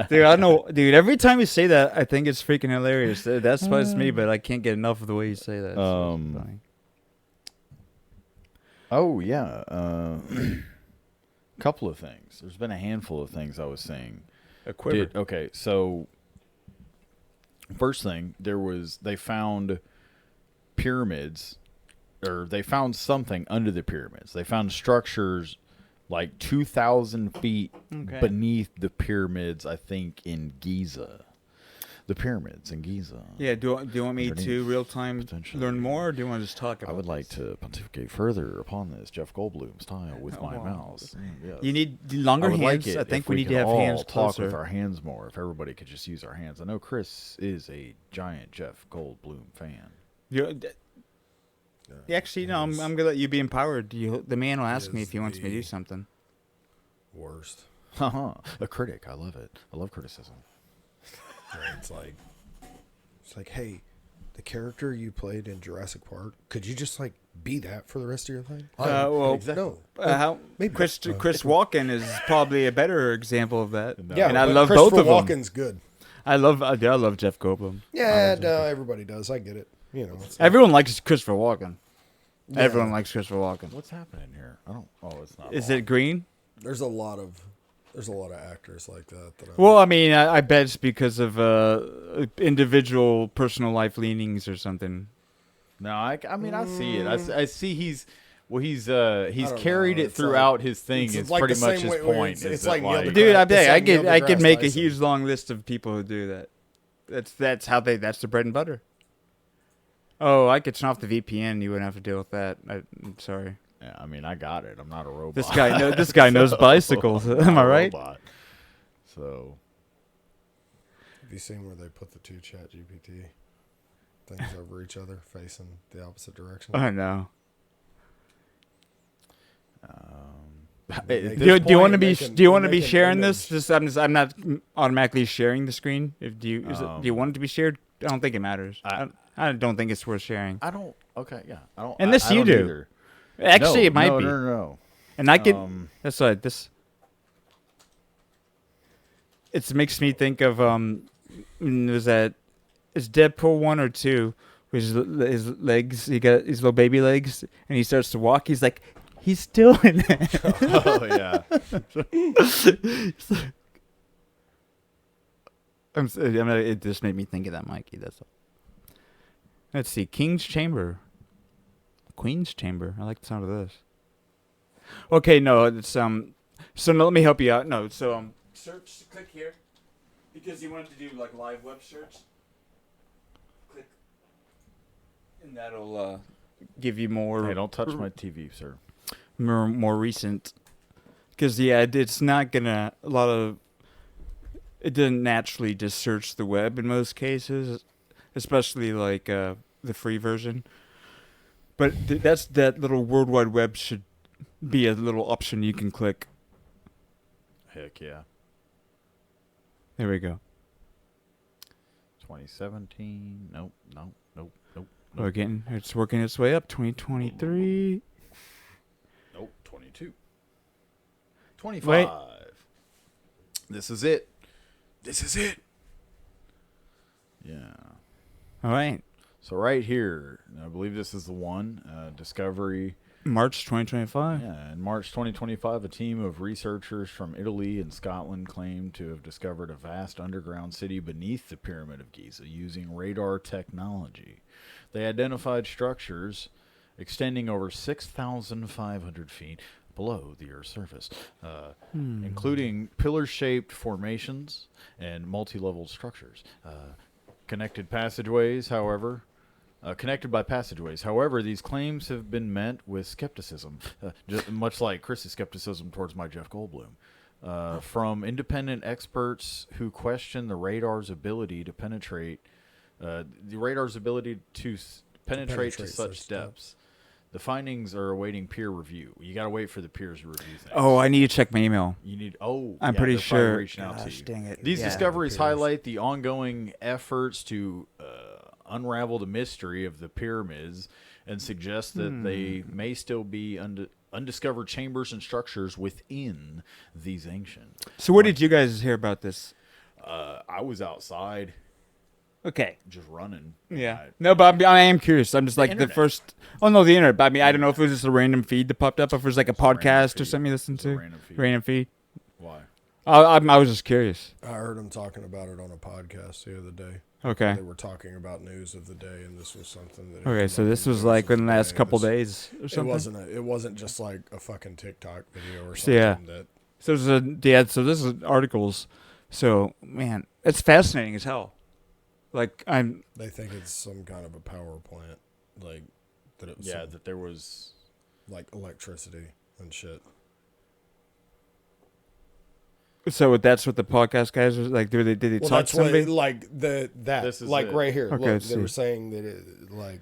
dude, I know, dude, every time you say that, I think it's freaking hilarious. That's why it's me, but I can't get enough of the way you say that. Oh, yeah. Couple of things. There's been a handful of things I was saying. A quiver. Okay, so first thing, they found pyramids, or they found something under the pyramids. They found structures like 2,000 feet beneath the pyramids, I think, in Giza. The pyramids in Giza. Yeah, do you want me to real-time learn more, or do you want to just talk about I would like to pontificate further upon this Jeff Goldblum style with my mouse. Yes. You need longer hands. I think we need to have hands closer. Talk with our hands more. If everybody could just use our hands. I know Chris is a giant Jeff Goldblum fan. Actually, no, I'm going to let you be empowered. The man will ask me if he wants me to do something. Worst. A critic. I love it. I love criticism. Right, it's like, hey, the character you played in Jurassic Park, could you just like be that for the rest of your life? Maybe Chris Walken is probably a better example of that. Yeah, and I love both of them. Walken's good. I love Jeff Goldblum. Yeah, no, everybody does. I get it. You know, everyone likes Christopher Walken. Yeah. Everyone likes Christopher Walken. What's happening here? I don't. Oh, it's not. Is it green? There's a lot of actors like that. Well, I mean, I bet it's because of individual personal life leanings or something. No, I mean, I see it. I see he's carried it throughout his thing. It's like pretty much his point. It's like dude, I could make a huge long list of people who do that. That's the bread and butter. Oh, I could turn off the VPN. You wouldn't have to deal with that. I'm sorry. Yeah, I mean, I got it. I'm not a robot. This guy knows bicycles. Am I right? Robot. So, have you seen where they put the two ChatGPT things over each other, facing the opposite direction? I know. Do you want to be sharing this? Just I'm not automatically sharing the screen. Do you want it to be shared? I don't think it matters. I don't think it's worth sharing. I don't. Okay, yeah. I don't. Unless you do. Either. Actually, it might be. No. And I could. That's right. It makes me think of was that is Deadpool 1 or 2? His legs. He got his little baby legs, and he starts to walk. He's like, he's still in it. Oh yeah. It just made me think of that, Mikey. That's all. Let's see. King's Chamber. Queen's Chamber. I like the sound of this. Okay, no, it's so no, let me help you out. No, so search, click here, because you wanted to do like live web search. Click, and that'll give you more. Hey, don't touch my TV, sir. More recent, because it's not gonna it doesn't naturally just search the web in most cases, especially like the free version. But that little World Wide Web should be a little option you can click. Heck yeah. There we go. 2017. Nope. Again, it's working its way up. 2023. Nope. 22. 25. Wait. This is it. Yeah. All right. So right here, I believe this is the one, Discovery. March 2025. Yeah, in March 2025, a team of researchers from Italy and Scotland claimed to have discovered a vast underground city beneath the Pyramid of Giza using radar technology. They identified structures extending over 6,500 feet below the Earth's surface, including pillar-shaped formations and multi-leveled structures. Connected by passageways. However, these claims have been met with skepticism, much like Chris's skepticism towards my Jeff Goldblum, from independent experts who question the radar's ability to penetrate to such depths. The findings are awaiting peer review. You got to wait for the peers to review things. Oh, I need to check my email. You need. I'm pretty sure. Reaching out to you. Dang it. These discoveries highlight the ongoing efforts to unravel the mystery of the pyramids and suggest that they may still be undiscovered chambers and structures within these ancient. So where did you guys hear about this? I was outside. Okay. Just running. Yeah. No, but I am curious. I'm just like internet. the first. Oh no, the internet. But I mean, I don't know if it was just a random feed that popped up, or if it was like a podcast or something you listened to. Random feed. Why? I was just curious. I heard him talking about it on a podcast the other day. Okay. They were talking about news of the day, and this was something that. Okay, so this was like in the last couple days or something. It wasn't just like a fucking TikTok video or something. Yeah. That. So this is articles. So man, it's fascinating as hell. Like They think it's some kind of a power plant, like that it was. Yeah, that there was like electricity and shit. So that's what the podcast guys was like. Did they talk to somebody? This is like right here. Okay, look, they were saying that it like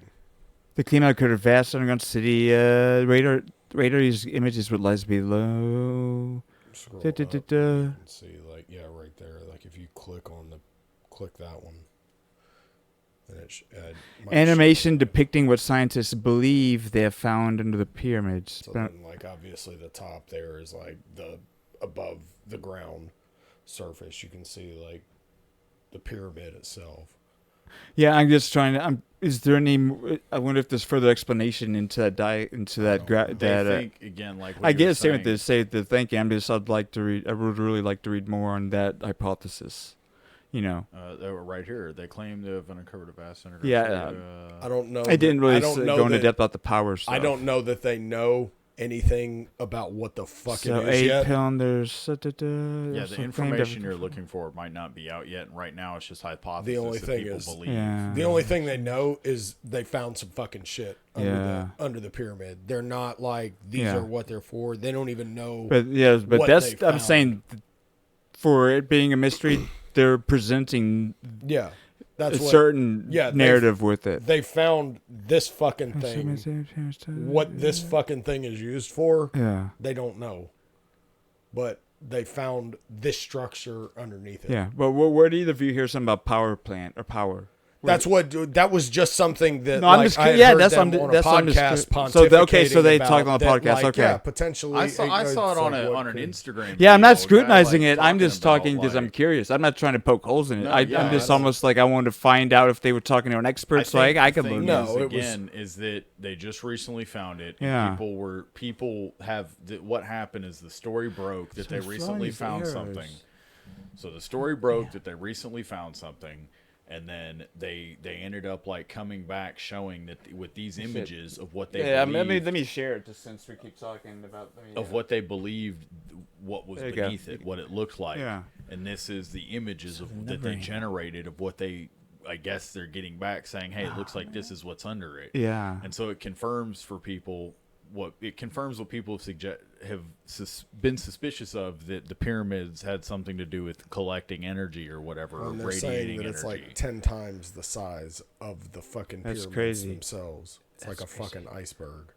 the came out could have vast underground city radar used images with lights below. Scroll up and see right there. Like if you click that one. Animation depicting what scientists believe they have found under the pyramids. So then, like obviously the top there is like the above the ground surface. You can see like the pyramid itself. Yeah, I'm just trying to. Is there any? I wonder if there's further explanation into that. think again, like what I get saying. What they say. The thinking. I'd like to read. I would really like to read more on that hypothesis. You know, they were right here. They claim to have uncovered a vast underground. Yeah, I don't know. I didn't really go into depth about the power stuff. I don't know that they know anything about what the fuck it is 8 yet. pounders. Yeah, the information you're looking for might not be out yet, and right now it's just hypothesis. The only that thing people is, believe. the only thing they know is they found some fucking shit under the pyramid. They're not like these are what they're for. They don't even know. But that's I'm saying, for it being a mystery, they're presenting that's a certain narrative with it. They found this fucking thing. What this fucking thing is used for, they don't know. But they found this structure underneath it. Yeah, but where do either of you hear something about power plant or power? That was just something that. No, I'm just that's on a podcast. So they talked on the podcast. Okay, yeah, potentially. I saw it on an Instagram. Yeah, I'm not scrutinizing it. I'm just talking because I'm curious. I'm not trying to poke holes in it. I'm just almost like I wanted to find out if they were talking to an expert, so I could learn. Is that they just recently found it. Yeah. People have what happened is the story broke that they recently found something. So the story broke that they recently found something. And then they ended up like coming back, showing that with these images of what they believed, let me share it just since we keep talking about of what they believed, what was beneath it, what it looked like. Yeah. And this is the images that they generated of what they, I guess they're getting back, saying, hey, it looks like this is what's under it. Yeah. And so it confirms for people what people have been suspicious of, that the pyramids had something to do with collecting energy or whatever, or they're saying that it's like 10 times the size of the fucking pyramids themselves. It's like a fucking iceberg.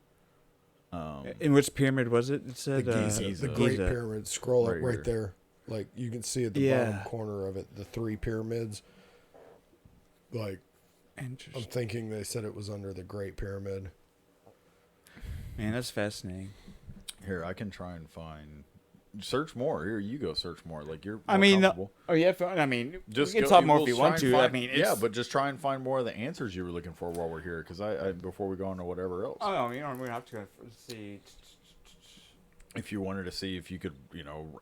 In which pyramid was it? It said the Giza, the Great Pyramid. Scroll up right there. Like you can see at the bottom corner of it, the 3 pyramids. Like, I'm thinking they said it was under the Great Pyramid. Man, that's fascinating. Here, I can try and search more. Here, you go search more. Like you're. Just we can talk more if you want to. But just try and find more of the answers you were looking for while we're here, because before we go on to whatever else. Oh, we have to see. If you wanted to see if you could,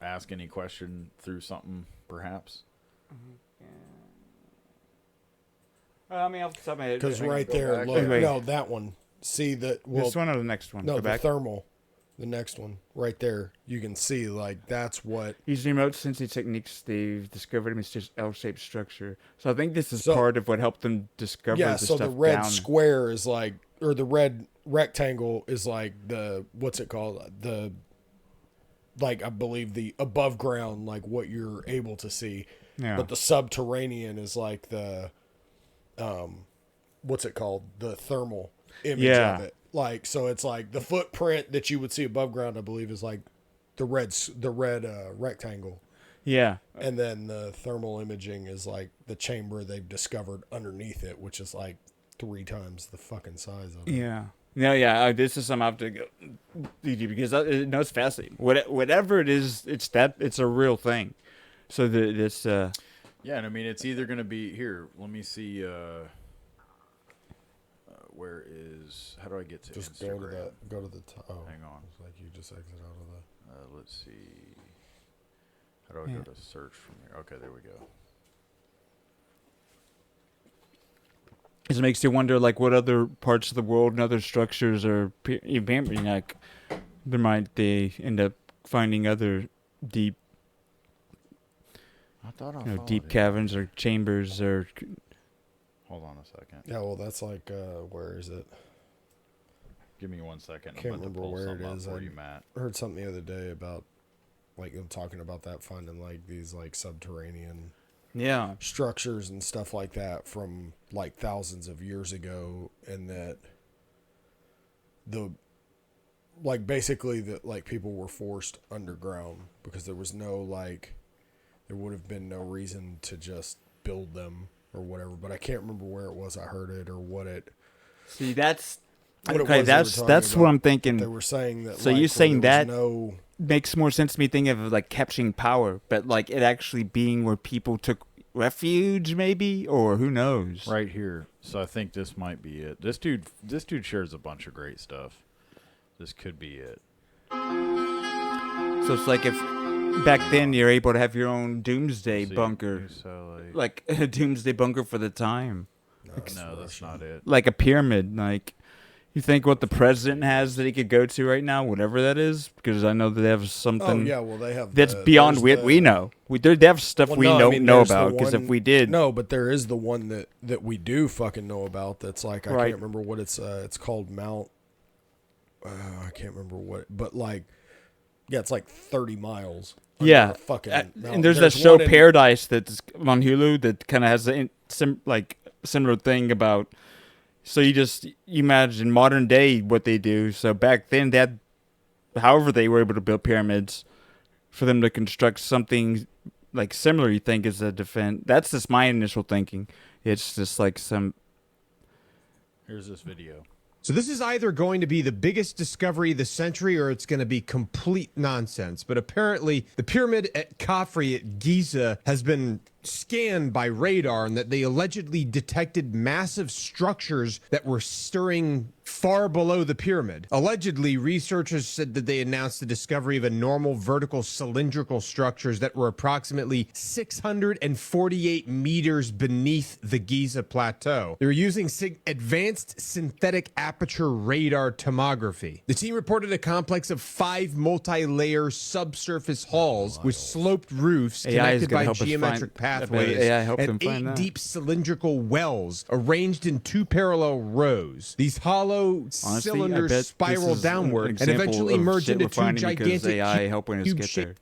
ask any question through something, perhaps. I'll stop my head. Because right there, look, no, that one. See that? Well, this one or the next one? No, the thermal. The next one, right there. You can see, like, that's what. Using remote sensing techniques, they've discovered a mysterious L-shaped structure. So I think this is part of what helped them discover this stuff. Yeah, so the red square is like, or the red rectangle is like the, what's it called? I believe the above ground, like what you're able to see. Yeah. But the subterranean is like the, what's it called? The thermal image of it. Like, so it's like the footprint that you would see above ground, I believe, is like the red rectangle. Yeah. And then the thermal imaging is like the chamber they've discovered underneath it, which is like 3 times the fucking size of it. Yeah. No, yeah, this is something I have to go because no, it's fascinating. Whatever it is, it's a real thing. So this. Yeah, and I mean, it's either going to be here. Let me see. Where is? How do I get to just Instagram? Go to the top. Oh, hang on. It's like you just exit out of the. Let's see. How do I go to search from here? Okay, there we go. It makes you wonder, like, what other parts of the world and other structures are like. There might they end up finding other deep. I thought deep caverns or chambers or. Hold on a second. Yeah, well, that's like, where is it? Give me 1 second. I can't remember where it is. I heard something the other day about, like, them talking about that, finding, like, these, like, subterranean structures and stuff like that from, like, thousands of years ago, and that basically that, like, people were forced underground because there was no, like, there would have been no reason to just build them or whatever, but I can't remember where it was I heard it or what it. See, that's what okay. That's what I'm thinking. They were saying that. So like, you're saying that no makes more sense to me thinking of like capturing power, but like it actually being where people took refuge, maybe, or who knows? Right here. So I think this might be it. This dude shares a bunch of great stuff. This could be it. So it's like if. Back then, you're able to have your own doomsday bunker, like a doomsday bunker for the time. No, that's not it. Like a pyramid. Like, you think what the president has that he could go to right now, whatever that is? Because I know that they have something. Oh yeah, well they have that's beyond what we know. They have stuff we don't know about. Because if we did, no, but there is the one that we do fucking know about. That's like I can't remember what it's called Mount. I can't remember what, but like. Yeah, it's like 30 miles. Yeah, fucking and there's that show Paradise that's on Hulu that kind of has a similar thing about. So you imagine modern day what they do. So back then, however they were able to build pyramids, for them to construct something like similar, you think is a defense. That's just my initial thinking. It's just like some. Here's this video. So this is either going to be the biggest discovery of the century or it's going to be complete nonsense. But apparently the pyramid at Khafre at Giza has been scanned by radar and that they allegedly detected massive structures that were stirring far below the pyramid. Allegedly, researchers said that they announced the discovery of a normal vertical cylindrical structures that were approximately 648 meters beneath the Giza plateau. They were using advanced synthetic aperture radar tomography. The team reported a complex of 5 multi-layer subsurface halls with sloped roofs connected by geometric pathways and 8 deep cylindrical wells arranged in 2 parallel rows. These hollow cylinders spiral downward and eventually merge into 2 gigantic cube-shaped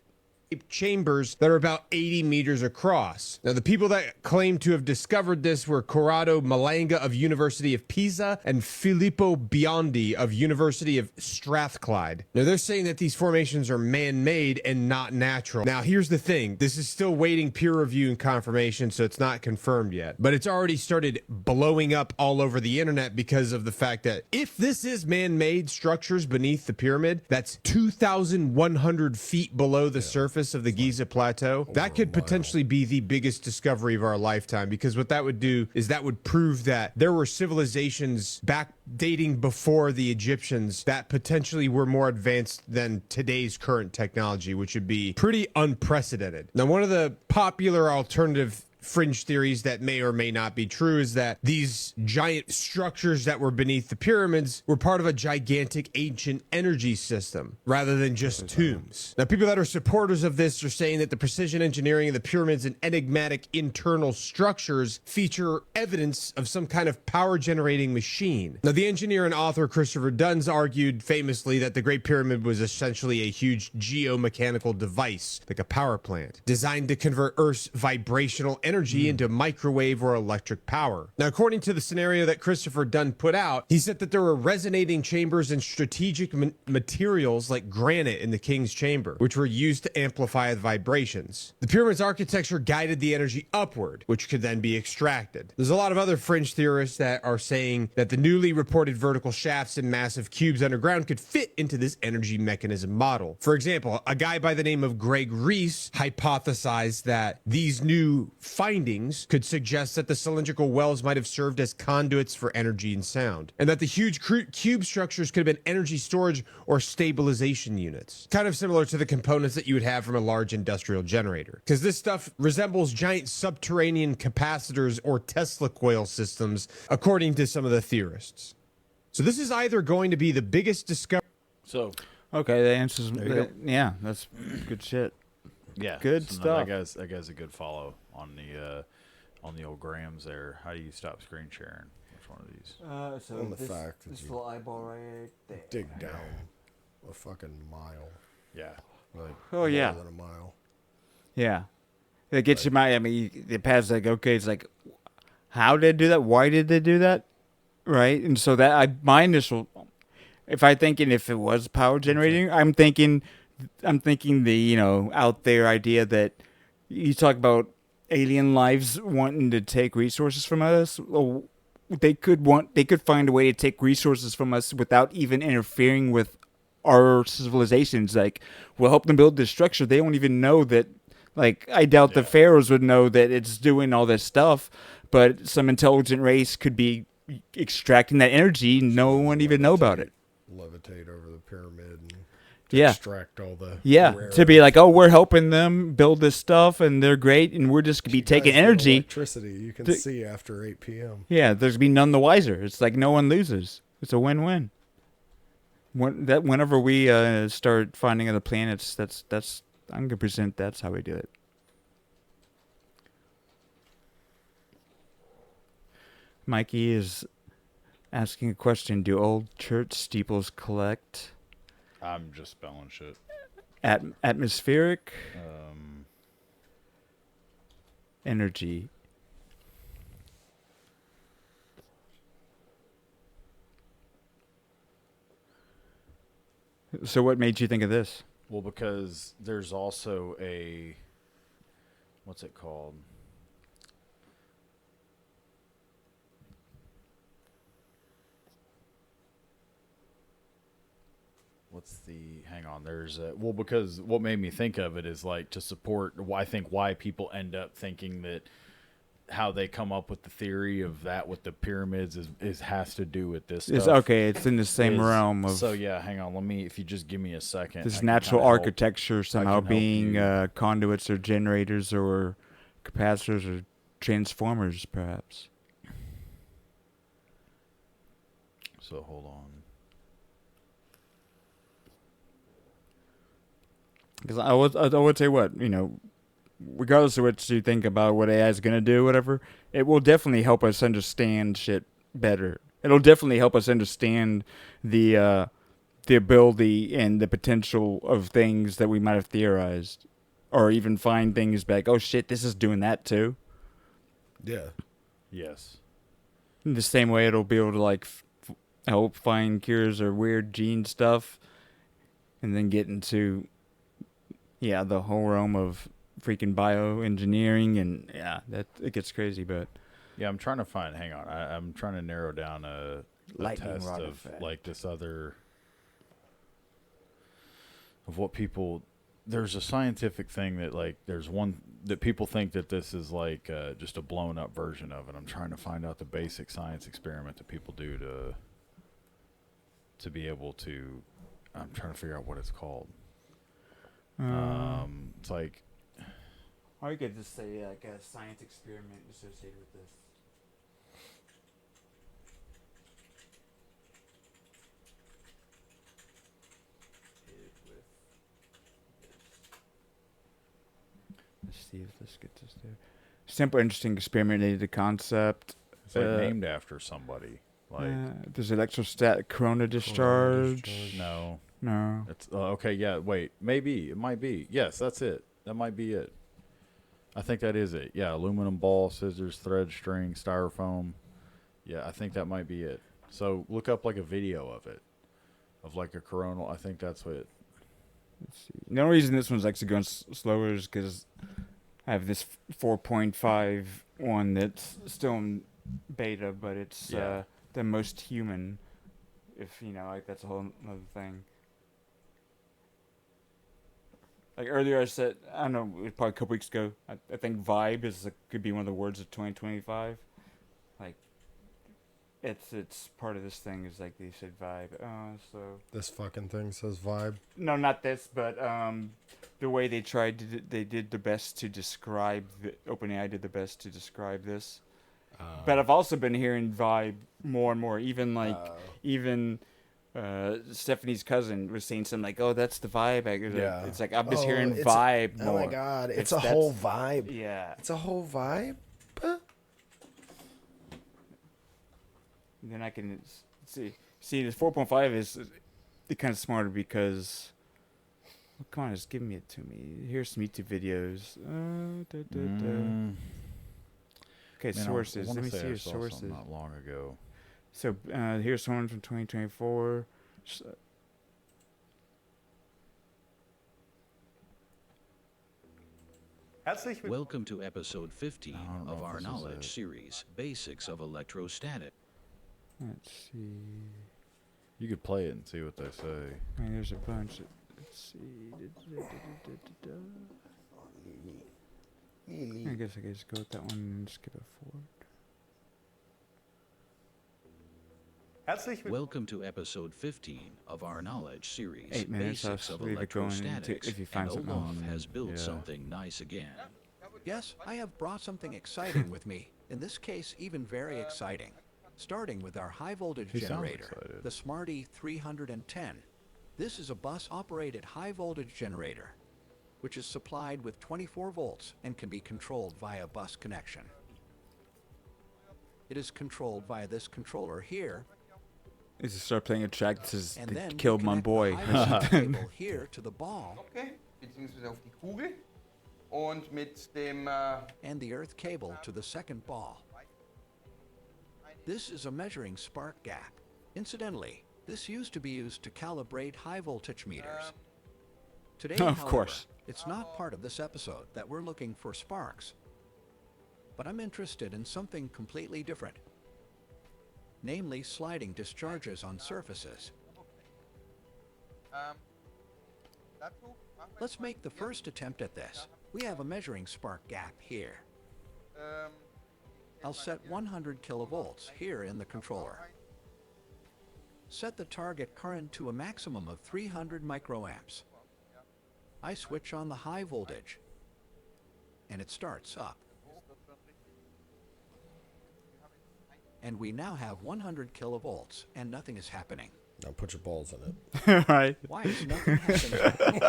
chambers that are about 80 meters across. Now, the people that claim to have discovered this were Corrado Malanga of University of Pisa and Filippo Biondi of University of Strathclyde. Now, they're saying that these formations are man-made and not natural. Now, here's the thing. This is still waiting peer review and confirmation, so it's not confirmed yet. But it's already started blowing up all over the internet because of the fact that if this is man-made structures beneath the pyramid, that's 2,100 feet below the surface of the Giza plateau. That could potentially be the biggest discovery of our lifetime, because what that would do is that would prove that there were civilizations back dating before the Egyptians that potentially were more advanced than today's current technology, which would be pretty unprecedented. Now, one of the popular alternative fringe theories that may or may not be true is that these giant structures that were beneath the pyramids were part of a gigantic ancient energy system rather than just tombs. Now, people that are supporters of this are saying that the precision engineering of the pyramids and enigmatic internal structures feature evidence of some kind of power generating machine. Now, the engineer and author Christopher Duns argued famously that the Great Pyramid was essentially a huge geomechanical device, like a power plant, designed to convert Earth's vibrational energy energy into microwave or electric power. Now, according to the scenario that Christopher Dunn put out, he said that there were resonating chambers and strategic materials like granite in the king's chamber, which were used to amplify the vibrations. The pyramid's architecture guided the energy upward, which could then be extracted. There's a lot of other fringe theorists that are saying that the newly reported vertical shafts and massive cubes underground could fit into this energy mechanism model. For example, a guy by the name of Greg Reese hypothesized that these new findings could suggest that the cylindrical wells might have served as conduits for energy and sound, and that the huge cube structures could have been energy storage or stabilization units, kind of similar to the components that you would have from a large industrial generator, because this stuff resembles giant subterranean capacitors or Tesla coil systems, according to some of the theorists. So this is either going to be the biggest discovery. So, okay, that answers. Yeah, that's good shit. Yeah, good so stuff. That guy's a good follow on the old grams there. How do you stop screen sharing? Which one of these? So on the fact that this you little eyeball right there. dig down a fucking mile. Yeah. Like more than a mile. Yeah. It gets you my. I mean, the path's like, okay, it's like, how did they do that? Why did they do that? Right, and so that my initial, if it was power generating, I'm thinking the out there idea that you talk about alien lives wanting to take resources from us. Well, they could find a way to take resources from us without even interfering with our civilizations. Like, we'll help them build this structure. They don't even know that. Like, I doubt the pharaohs would know that it's doing all this stuff, but some intelligent race could be extracting that energy. No one even know about it. Levitate over the pyramid and extract all the to be like, oh, we're helping them build this stuff and they're great and we're just gonna be taking energy. Electricity you can see after 8 p.m. Yeah, there's gonna be none the wiser. It's like no one loses. It's a win-win. Whenever we start finding other planets, that's I'm gonna present that's how we do it. Mikey is asking a question. Do old church steeples collect? I'm just spelling shit. Atmospheric energy. So what made you think of this? Well, because there's also a, what's it called? Hang on, there's a, well, because what made me think of it is like to support, I think why people end up thinking that how they come up with the theory of that with the pyramids is has to do with this stuff. Okay, it's in the same realm of. So yeah, hang on, if you just give me a second. This natural architecture somehow being conduits or generators or capacitors or transformers, perhaps. So hold on. Because I would say what, regardless of what you think about what AI is going to do, whatever, it will definitely help us understand shit better. It'll definitely help us understand the ability and the potential of things that we might have theorized. Or even find things like, oh shit, this is doing that too. Yeah. Yes. In the same way it'll be able to help find cures or weird gene stuff. And then get into... Yeah, the whole realm of freaking bioengineering, and it gets crazy, but... Yeah, I'm trying to find, hang on, I'm trying to narrow down a test of, effect. Like, this other... Of what people... There's a scientific thing that, like, there's one... That people think that this is, like, just a blown-up version of it. I'm trying to find out the basic science experiment that people do to be able to... I'm trying to figure out what it's called. It's like, or you could just say like a science experiment associated with this. Let's see if this gets us there. Simple, interesting experiment. They did a concept. It's like named after somebody. Like there's electrostatic corona discharge. No. No. It's okay. Yeah. Wait. Maybe it might be. Yes, that's it. That might be it. I think that is it. Yeah, aluminum ball, scissors, thread, string, styrofoam. Yeah, I think that might be it. So look up like a video of it, of like a coronal. I think that's what it. Let's see. The only reason this one's actually going slower is because I have this 4.5 one that's still in beta, but it's the most human. If you know, like that's a whole other thing. Like earlier, I said, I don't know, probably a couple weeks ago. I think vibe could be one of the words of 2025. Like, it's part of this thing. Is like they said vibe. So this fucking thing says vibe. No, not this, but the way they they did the best to describe. OpenAI did the best to describe this. But I've also been hearing vibe more and more. Even Stephanie's cousin was saying something like, "Oh, that's the vibe." It's like I'm just hearing vibe more. Oh my god, it's a whole vibe. Yeah, it's a whole vibe. Then I can see this 4.5 is kind of smarter because come on, just give me it to me. Here's some YouTube videos. Okay, sources. Let me see your sources. Not long ago. So here's one from 2024. Welcome to episode 15 of our knowledge series, Basics of Electrostatic. Let's see. You could play it and see what they say. There's a bunch. Let's see. I guess I could just go with that one and skip it forward. Welcome to episode 15 of our knowledge series, 8 minutes. Basics of Electrostatics, if you find and Olaf has built something nice again. Yes, I have brought something exciting with me. In this case, even very exciting. Starting with our high-voltage generator, the Smarty 310. This is a bus-operated high-voltage generator, which is supplied with 24 volts and can be controlled via bus connection. It is controlled via this controller here. Is to start playing a track that says and they then killed my boy. Cable here to the ball. Okay, beziehungsweise auf die Kugel und mit dem and the earth cable to the second ball. This is a measuring spark gap. Incidentally, this used to be used to calibrate high voltage meters. Today, of however, course, it's not part of this episode that we're looking for sparks. But I'm interested in something completely different. Namely, sliding discharges on surfaces. Let's make the first attempt at this. We have a measuring spark gap here. I'll set 100 kilovolts here in the controller. Set the target current to a maximum of 300 microamps. I switch on the high voltage, and it starts up. And we now have 100 kilovolts, and nothing is happening. Now put your balls in it. Right. Why is nothing happening?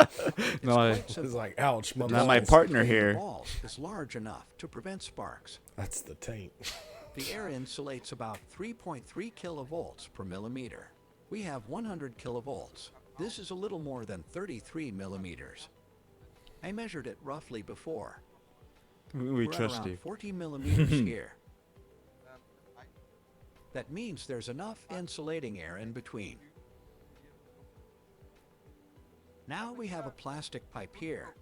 It's like, ouch, my not balls. my partner here. The balls is large enough to prevent sparks. That's the taint. The air insulates about 3.3 kilovolts per millimeter. We have 100 kilovolts. This is a little more than 33 millimeters. I measured it roughly before. We We're trust at around you. 40 millimeters here. That means there's enough insulating air in between. Now we have a plastic pipe here.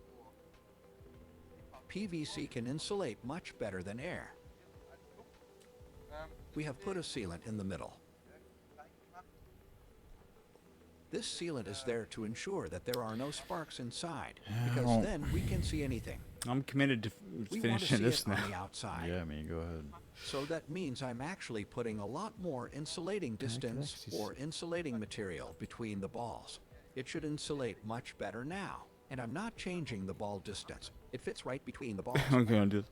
PVC can insulate much better than air. We have put a sealant in the middle. This sealant is there to ensure that there are no sparks inside, because then we can see anything. I'm committed to finishing this now. On the outside. Yeah, I mean, go ahead. So that means I'm actually putting a lot more insulating distance or insulating material between the balls. It should insulate much better now. And I'm not changing the ball distance. It fits right between the balls. I'm going to do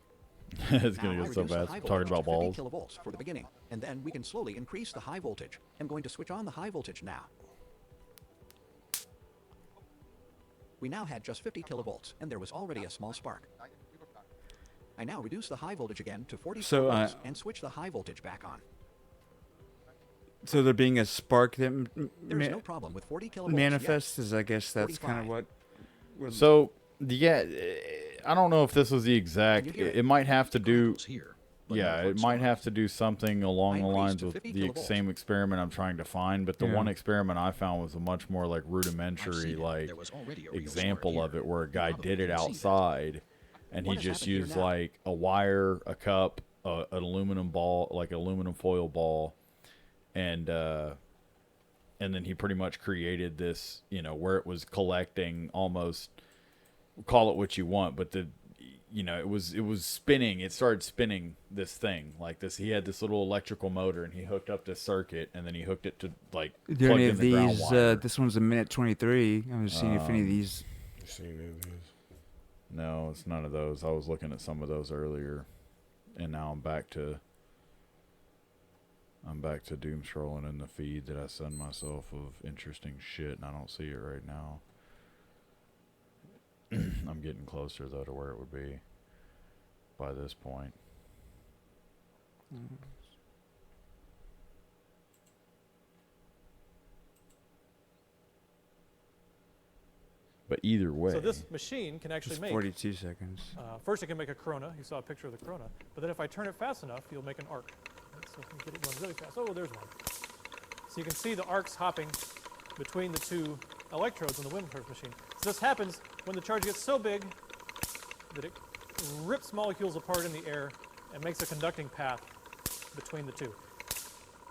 it's going to get so bad. Talking about balls. 50 kilovolts for the beginning, and then we can slowly increase the high voltage. I'm going to switch on the high voltage now. We now had just 50 kilovolts, and there was already a small spark. I now reduce the high voltage again to 40 kilovolts and switch the high voltage back on. So there being a spark that There's no problem with 40 kilovolts. manifests, is I guess that's kind of what. So yeah, I don't know if this was the exact. It might have to do. Yeah, it might have to do something along the lines with the same experiment I'm trying to find. But the one experiment I found was a much more like rudimentary like example of it, where a guy did it outside, and he just used like a wire, a cup, an aluminum ball, like an aluminum foil ball, and then he pretty much created this, where it was collecting almost, call it what you want, but it was spinning. It started spinning this thing like this. He had this little electrical motor, and he hooked up this circuit, and then he hooked it to like plug in the ground wire. This one's a minute 23. I'm just seeing if any of these. You seen any of these? No, it's none of those. I was looking at some of those earlier, and now I'm back to doom scrolling in the feed that I send myself of interesting shit, and I don't see it right now. I'm getting closer though to where it would be by this point. But either way, so this machine can actually make 42 seconds. First, it can make a corona. You saw a picture of the corona. But then, if I turn it fast enough, you'll make an arc. So if you get it going really fast. Oh, there's one. So you can see the arcs hopping between the two electrodes on the Wimhurst machine. So this happens when the charge gets so big that it rips molecules apart in the air and makes a conducting path between the two.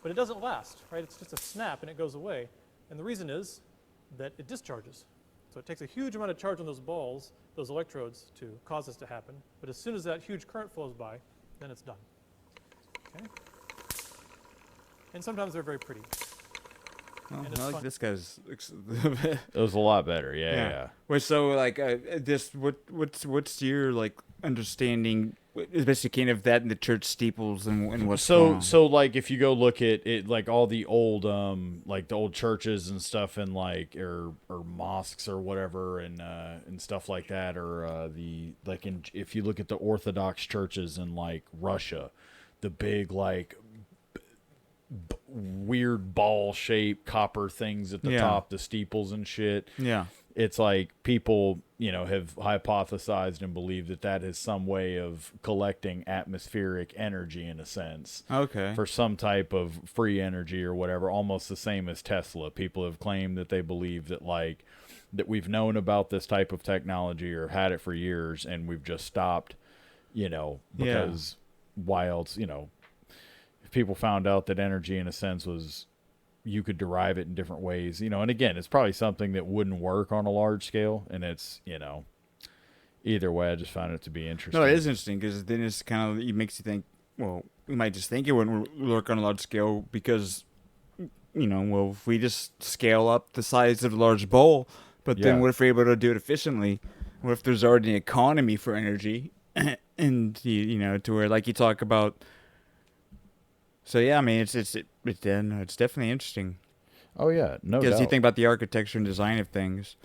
But it doesn't last, right? It's just a snap and it goes away. And the reason is that it discharges. So it takes a huge amount of charge on those balls, those electrodes, to cause this to happen. But as soon as that huge current flows by, then it's done. Okay? And sometimes they're very pretty. Oh, I like this guy's. It was a lot better, yeah. Wait, so like, what's your like understanding, basically kind of that in the church steeples and what's so like if you go look at it, like all the old like the old churches and stuff, and like or mosques or whatever, and stuff like that, or if you look at the Orthodox churches in like Russia, the big like weird ball-shaped copper things at the top, the steeples and shit. Yeah. It's like people, have hypothesized and believe that is some way of collecting atmospheric energy in a sense. Okay. For some type of free energy or whatever, almost the same as Tesla. People have claimed that they believe that that we've known about this type of technology or had it for years, and we've just stopped, because why else, people found out that energy in a sense was, you could derive it in different ways, and again, it's probably something that wouldn't work on a large scale, and it's, either way, I just found it to be interesting. No, it is interesting, because then it's kind of, it makes you think, well, we might just think it wouldn't work on a large scale because, if we just scale up the size of a large bowl, but then what if we're able to do it efficiently? What if there's already an economy for energy, and, to where, like you talk about. So yeah, I mean, it's definitely interesting. Oh yeah, no doubt. Because you think about the architecture and design of things.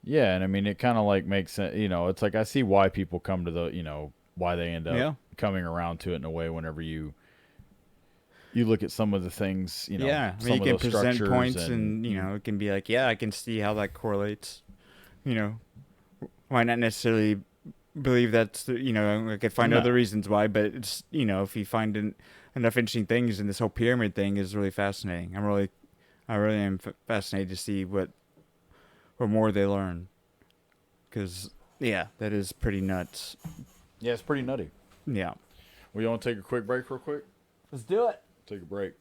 Yeah, and I mean, it kind of like makes sense. It's like I see why people come to the, why they end up coming around to it in a way. Whenever you look at some of the things, yeah, I mean, you can present points, and it can be like, I can see how that correlates. Might not necessarily believe that's, I could find other reasons why, but it's, if you find enough interesting things, and this whole pyramid thing is really fascinating. I really am fascinated to see what more they learn, because that is pretty nuts. Yeah, it's pretty nutty. Yeah. We want to take a quick break real quick? Let's do it. Take a break.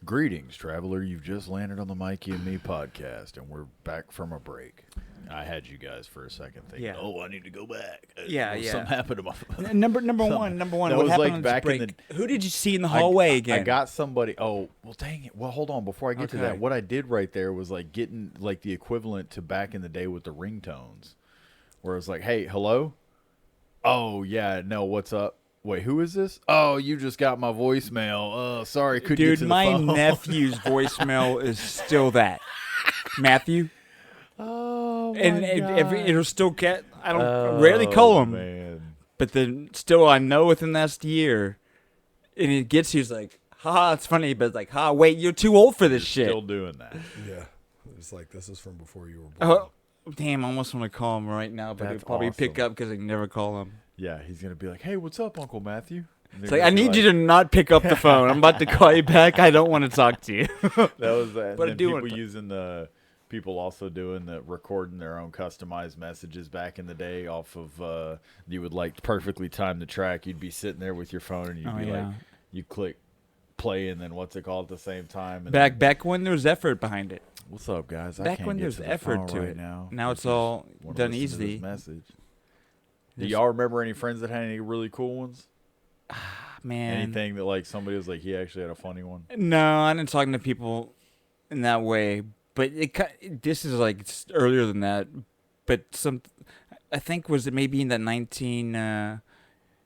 Greetings, traveler. You've just landed on the Mikey and Me podcast, and we're back from a break. I had you guys for a second thinking, I need to go back. Something happened to my phone. Number one. What happened on this break? Who did you see in the hallway again? I got somebody. Oh, well, dang it. Well, hold on. Before I get to that, what I did right there was like getting like the equivalent to back in the day with the ringtones, where it's like, hey, hello? Oh, yeah, no, what's up? Wait, who is this? Oh, you just got my voicemail. Oh, sorry, couldn't get to the phone. Dude, my nephew's voicemail is still that. Matthew? Oh, my God. It'll still get, I rarely call him. Man. But then still, I know within the last year, and it gets you, it's like, it's funny, but it's like, wait, you're too old for this shit. Still doing that. Yeah. It's like, this is from before you were born. Damn, I almost want to call him right now, but he'll probably pick up because I can never call him. Yeah, he's going to be like, hey, what's up, Uncle Matthew? It's like, I need you to not pick up the phone. I'm about to call you back. I don't want to talk to you. That was that. But and people using people also doing recording their own customized messages back in the day off of, you would like perfectly time the track. You'd be sitting there with your phone and you'd be like, you click play and then what's it called at the same time. And back when there was effort behind it. What's up, guys? Back when there's effort to it. Now it's all done easily. Message. Do y'all remember any friends that had any really cool ones? Man, anything that like somebody was like he actually had a funny one? No, I didn't talk to people in that way. But this is like earlier than that. But I think was it maybe in that 19.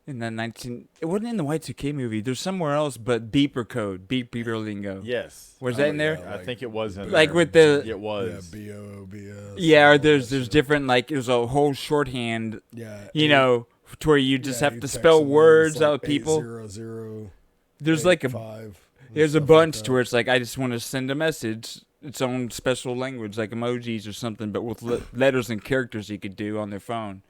It wasn't in the Y2K movie. There's somewhere else, but beeper code, beeper lingo. Yes, was that in there? Yeah, I think it was in like there. with the it was BOBS. Yeah, or there's different like there's a whole shorthand. Yeah, you know, to where you just have to spell words out with people. 800, there's like 5, there's a bunch to where it's like I just want to send a message. Its own special language, like emojis or something, but with letters and characters you could do on their phone.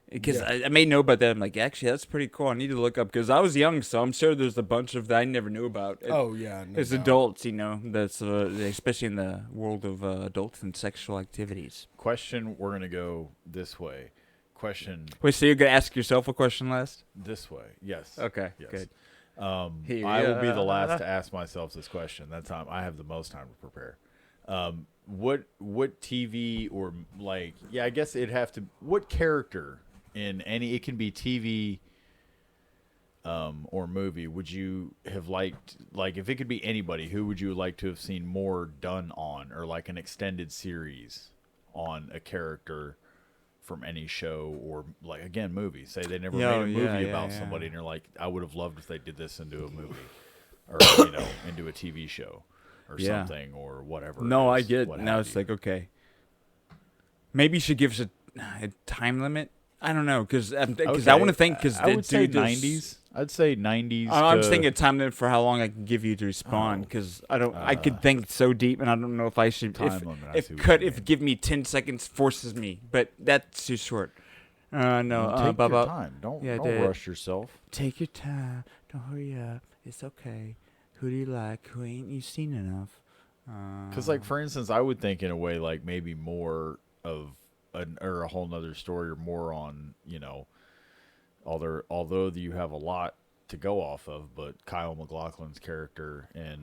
Because I may know about that. I'm like, actually, that's pretty cool. I need to look up because I was young, so I'm sure there's a bunch of that I never knew about. Oh yeah, no as doubt. adults, you know, that's especially in the world of adults and sexual activities. Question: we're gonna go this way. Question. Wait, so you're gonna ask yourself a question last? This way, yes. Okay, yes. good. I will be the last to ask myself this question. That time I have the most time to prepare. What TV or like? Yeah, I guess it'd have to. What character in any? It can be TV. Or movie would you have liked? Like, if it could be anybody, who would you like to have seen more done on, or like an extended series on a character from any show, or like again movie? Say they never made a movie about somebody, and you're like, I would have loved if they did this into a movie, or into a TV show, or something, or whatever. No, I get. Now it's like, okay, maybe you should give us a time limit. I don't know, because I want to think. Because I would say 90s. I'd say 90s. I'm just thinking a time limit for how long I can give you to respond, because I don't. I could think so deep, and I don't know if I should. If give me 10 seconds forces me, but that's too short. No, take your time. Don't rush yourself. Take your time. Don't hurry up. It's okay. Who do you like? Who ain't you seen enough? Because, like, for instance, I would think in a way like maybe more of or a whole nother story, or more on, although you have a lot to go off of, but Kyle MacLachlan's character and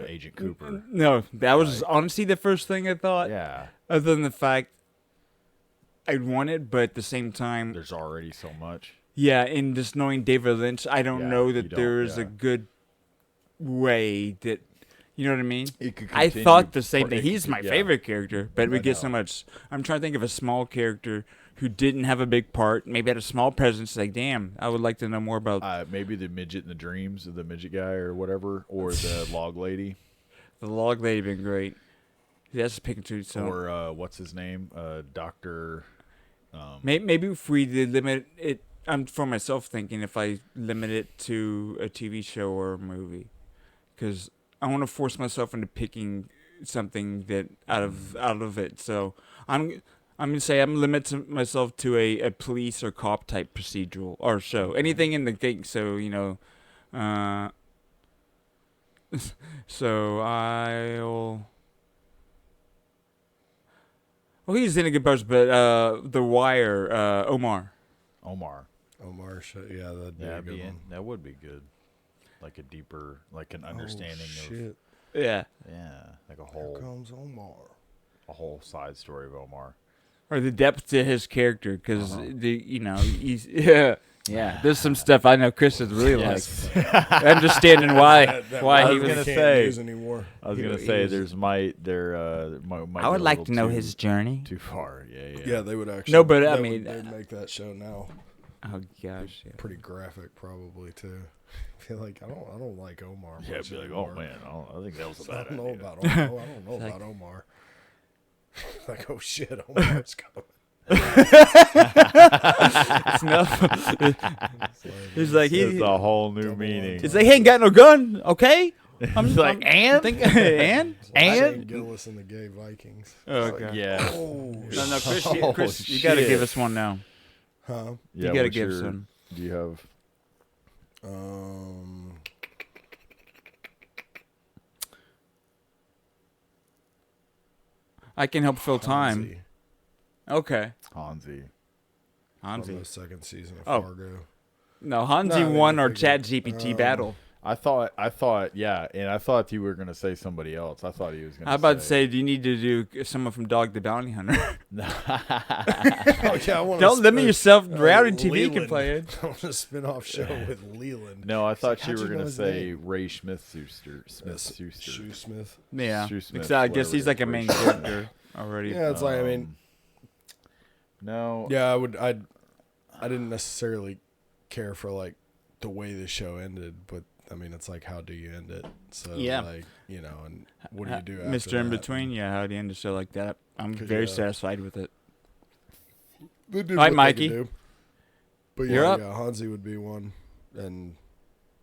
Agent Cooper. No, that was honestly the first thing I thought. Yeah. Other than the fact I'd want it, but at the same time, there's already so much. Yeah, and just knowing David Lynch, I don't know that there is a good way that. You know what I mean? I thought the same thing. He's my favorite character, but we get so much. I'm trying to think of a small character who didn't have a big part, maybe had a small presence. Like, damn, I would like to know more about. Maybe the midget in the dreams, or the midget guy, or whatever, or the log lady. The log lady been great. That's picking too. So. Or what's his name? Doctor. Maybe if we did limit it, I'm for myself thinking if I limit it to a TV show or a movie, because I want to force myself into picking something that out of it. So I'm gonna say I'm limiting myself to a police or cop type procedural or show. Anything in the thing. So so I'll. Well, he's in a good bunch, but The Wire, Omar. Omar, yeah, that'd be a good one. That would be good. Like a deeper, like an understanding of. Yeah. Yeah. Like a whole. Here comes Omar. A whole side story of Omar. Or the depth to his character, because he's There's some stuff I know Chris is really like. Understanding why he was gonna say. I was gonna say there might I would like to know his journey. Too far, yeah. Yeah, they would actually. No, but I mean, they'd make that show now. Oh gosh, pretty graphic probably too. I feel like I don't like Omar. Yeah, be like, oh man, I think that was a bad idea. I don't know about Omar. Like, oh shit, Omar's coming. It's enough. He's like, it's a whole new meaning. He's like, he ain't got no gun, okay? I'm He's like, and Gillis and the Gay Vikings. Oh god. Yeah. Oh, no, Chris, you got to give us one now. Huh? You got to give some. Do you have? I can help fill time. Hansi. Okay. Hansi. From the second season of Fargo. No, Hansi won our ChatGPT battle. I thought, yeah, and I thought you were gonna say somebody else. I thought he was gonna. How about to say, do you need to do someone from Dog the Bounty Hunter? Don't limit yourself. Reality TV Leland. can play it. I want a spin-off show with Leland. No, I thought you How'd were know gonna his say name? Ray Shoesmith. Shoesmith. Yeah, Shoesmith, because I guess he's like a whatever. main character already. Yeah, it's like, I mean, no. Yeah, I didn't necessarily care for like the way the show ended, but I mean, it's like, how do you end it? So Yeah. like, you know, and what do you do after Mr. In that? Between, yeah, how do you end a show like that? I'm very satisfied with it. They did All right, what they Mikey. could do. But You're yeah, up. yeah, Hansi would be one, and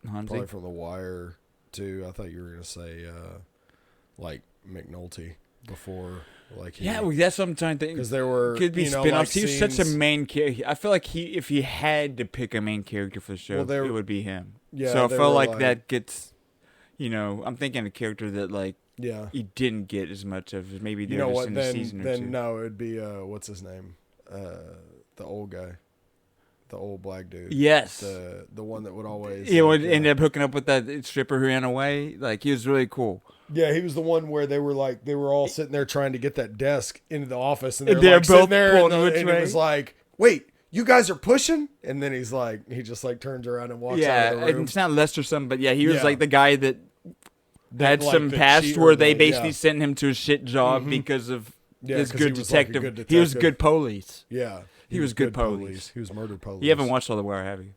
Hansi? probably from The Wire too. I thought you were gonna say like McNulty before, like Yeah, well, that's what I'm trying to think. because there were Could be you know, spin-offs. like He was such a scenes- main character. I feel like if he had to pick a main character for the show, Well, it would be him. Yeah, so I they felt were like like- that gets, I'm thinking a character that like Yeah. he didn't get as much of as maybe You there know just what? in a season or two. Then no, it'd be what's his name? The old guy, the old black dude. Yes. the one that would always. He would like, end up hooking up with that stripper who ran away. Like he was really cool. Yeah, he was the one where they were all sitting there trying to get that desk into the office, and And they're they're like sitting both there, pulling and, which and way. it was like, "Wait, you guys are pushing?" And then he just like turns around and walks out of the room. It's not Lester something, but yeah, he was Yeah. like the guy that had like some the past cheat where or they the- basically yeah. sent him to a shit job Mhm. because of Yeah, his 'cause good he was like a detective. good He was detective. good police. Yeah, he was good police. He was murder police. You haven't watched all the Wire, have you?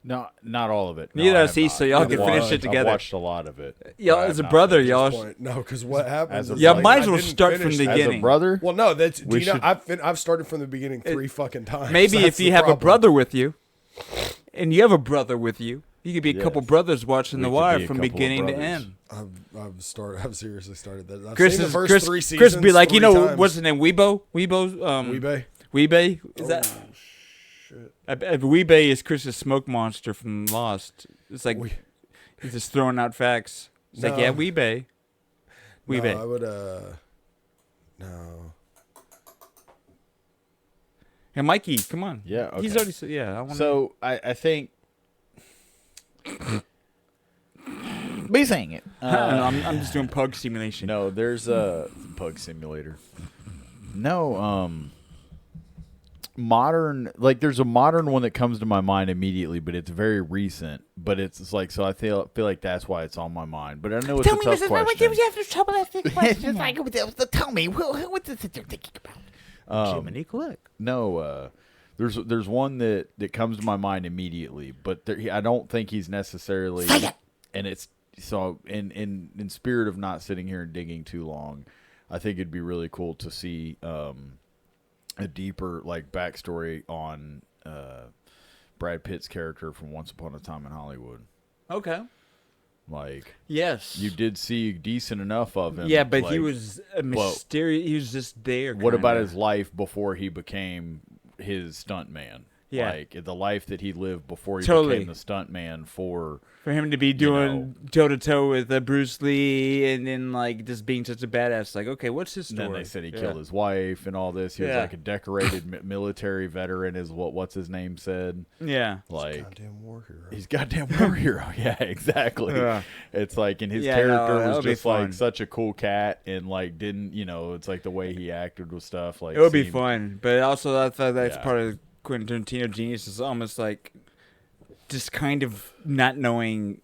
No, not all of it. No, Neither I has have he, not. so y'all I've can finish watched- it together. I've watched a lot of it. Y'all, but I as have a not brother, finished y'all. this Point. No, because what happens? is, Yeah, like, might I as well didn't start from finish the that. beginning. As a brother? Well, no, that's We do you know, should- I've started from the beginning 3 fucking times. Maybe That's if you the have a problem. brother with you, and you have a brother with you, you could be a couple Yes. brothers watching We The could Wire be a from couple of beginning to brothers. end. I've seriously started that. I've Chris seen the is first Chris. 3 Chris seasons be like, 3 you know, times. what's his name? Weebo. Weebay. Weebay. Is that? Weebay is Chris's smoke monster from Lost. It's like he's just throwing out facts. It's like, No. yeah, Weebay. Weebay. No, I would no. And Mikey, come on. Yeah, okay. He's already said, yeah. I wanna, So I think. Be saying it. I'm just doing Pug Simulation. No, there's a Pug Simulator. No, modern, like there's a modern one that comes to my mind immediately, but it's very recent. But it's like, so I feel like that's why it's on my mind. But I know it's Tell a me, tough Mrs. question. You have trouble asking questions. Tell me, what's this that you're thinking about? Jiminy Click. No, there's one that comes to my mind immediately, but I don't think he's necessarily. Say it. And it's so in spirit of not sitting here and digging too long, I think it'd be really cool to see a deeper like backstory on Brad Pitt's character from Once Upon a Time in Hollywood. Okay. Like, yes, you did see decent enough of him. Yeah, but like, he was a mysterious. He was just there. What about kinda. his life before he became his stuntman? Yeah. Like the life that he lived before he Totally. became the stuntman for him to be doing toe to toe with Bruce Lee and then like just being such a badass. Like, okay, what's his And story? then they said he killed his wife and all this. He was Yeah. like a decorated military veteran, is what's his name said. Yeah, like goddamn war hero. He's goddamn war hero. Yeah, exactly. Yeah. It's like, and his Yeah, character that was would be just like fun. such a cool cat, and like didn't it's like the way he acted with stuff. Like It would be seemed- fun, but also I thought that's Yeah. part of Quentin Tarantino genius is almost like just kind of not knowing.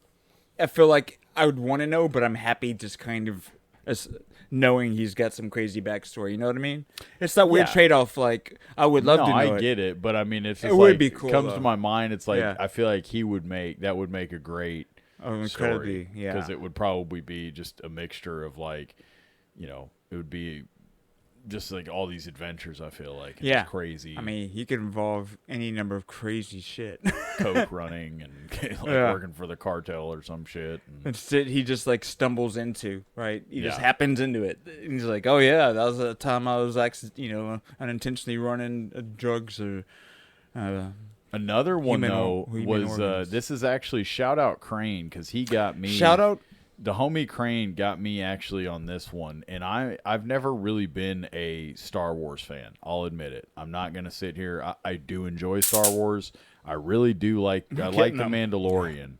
I feel like I would want to know, but I'm happy just kind of as knowing he's got some crazy backstory. You know what I mean? It's that weird Yeah. trade-off. Like I would love to know. I get it, but I mean, it's just It would like, be cool, Comes though. to my mind. It's like Yeah. I feel like he would make a great incredibly, yeah. because it would probably be just a mixture of like, it would be just like all these adventures. I feel like yeah, it's crazy. I mean, he could involve any number of crazy shit, coke running and working for the cartel or some shit. Instead, he just like stumbles into He just happens into it. And he's like, "Oh yeah, that was the time I was unintentionally running drugs or." Another one though was this is actually shout out Crane because he got me. Shout out. The homie Crane got me actually on this one, and I've never really been a Star Wars fan. I'll admit it. I'm not going to sit here. I do enjoy Star Wars. I really do like The Mandalorian.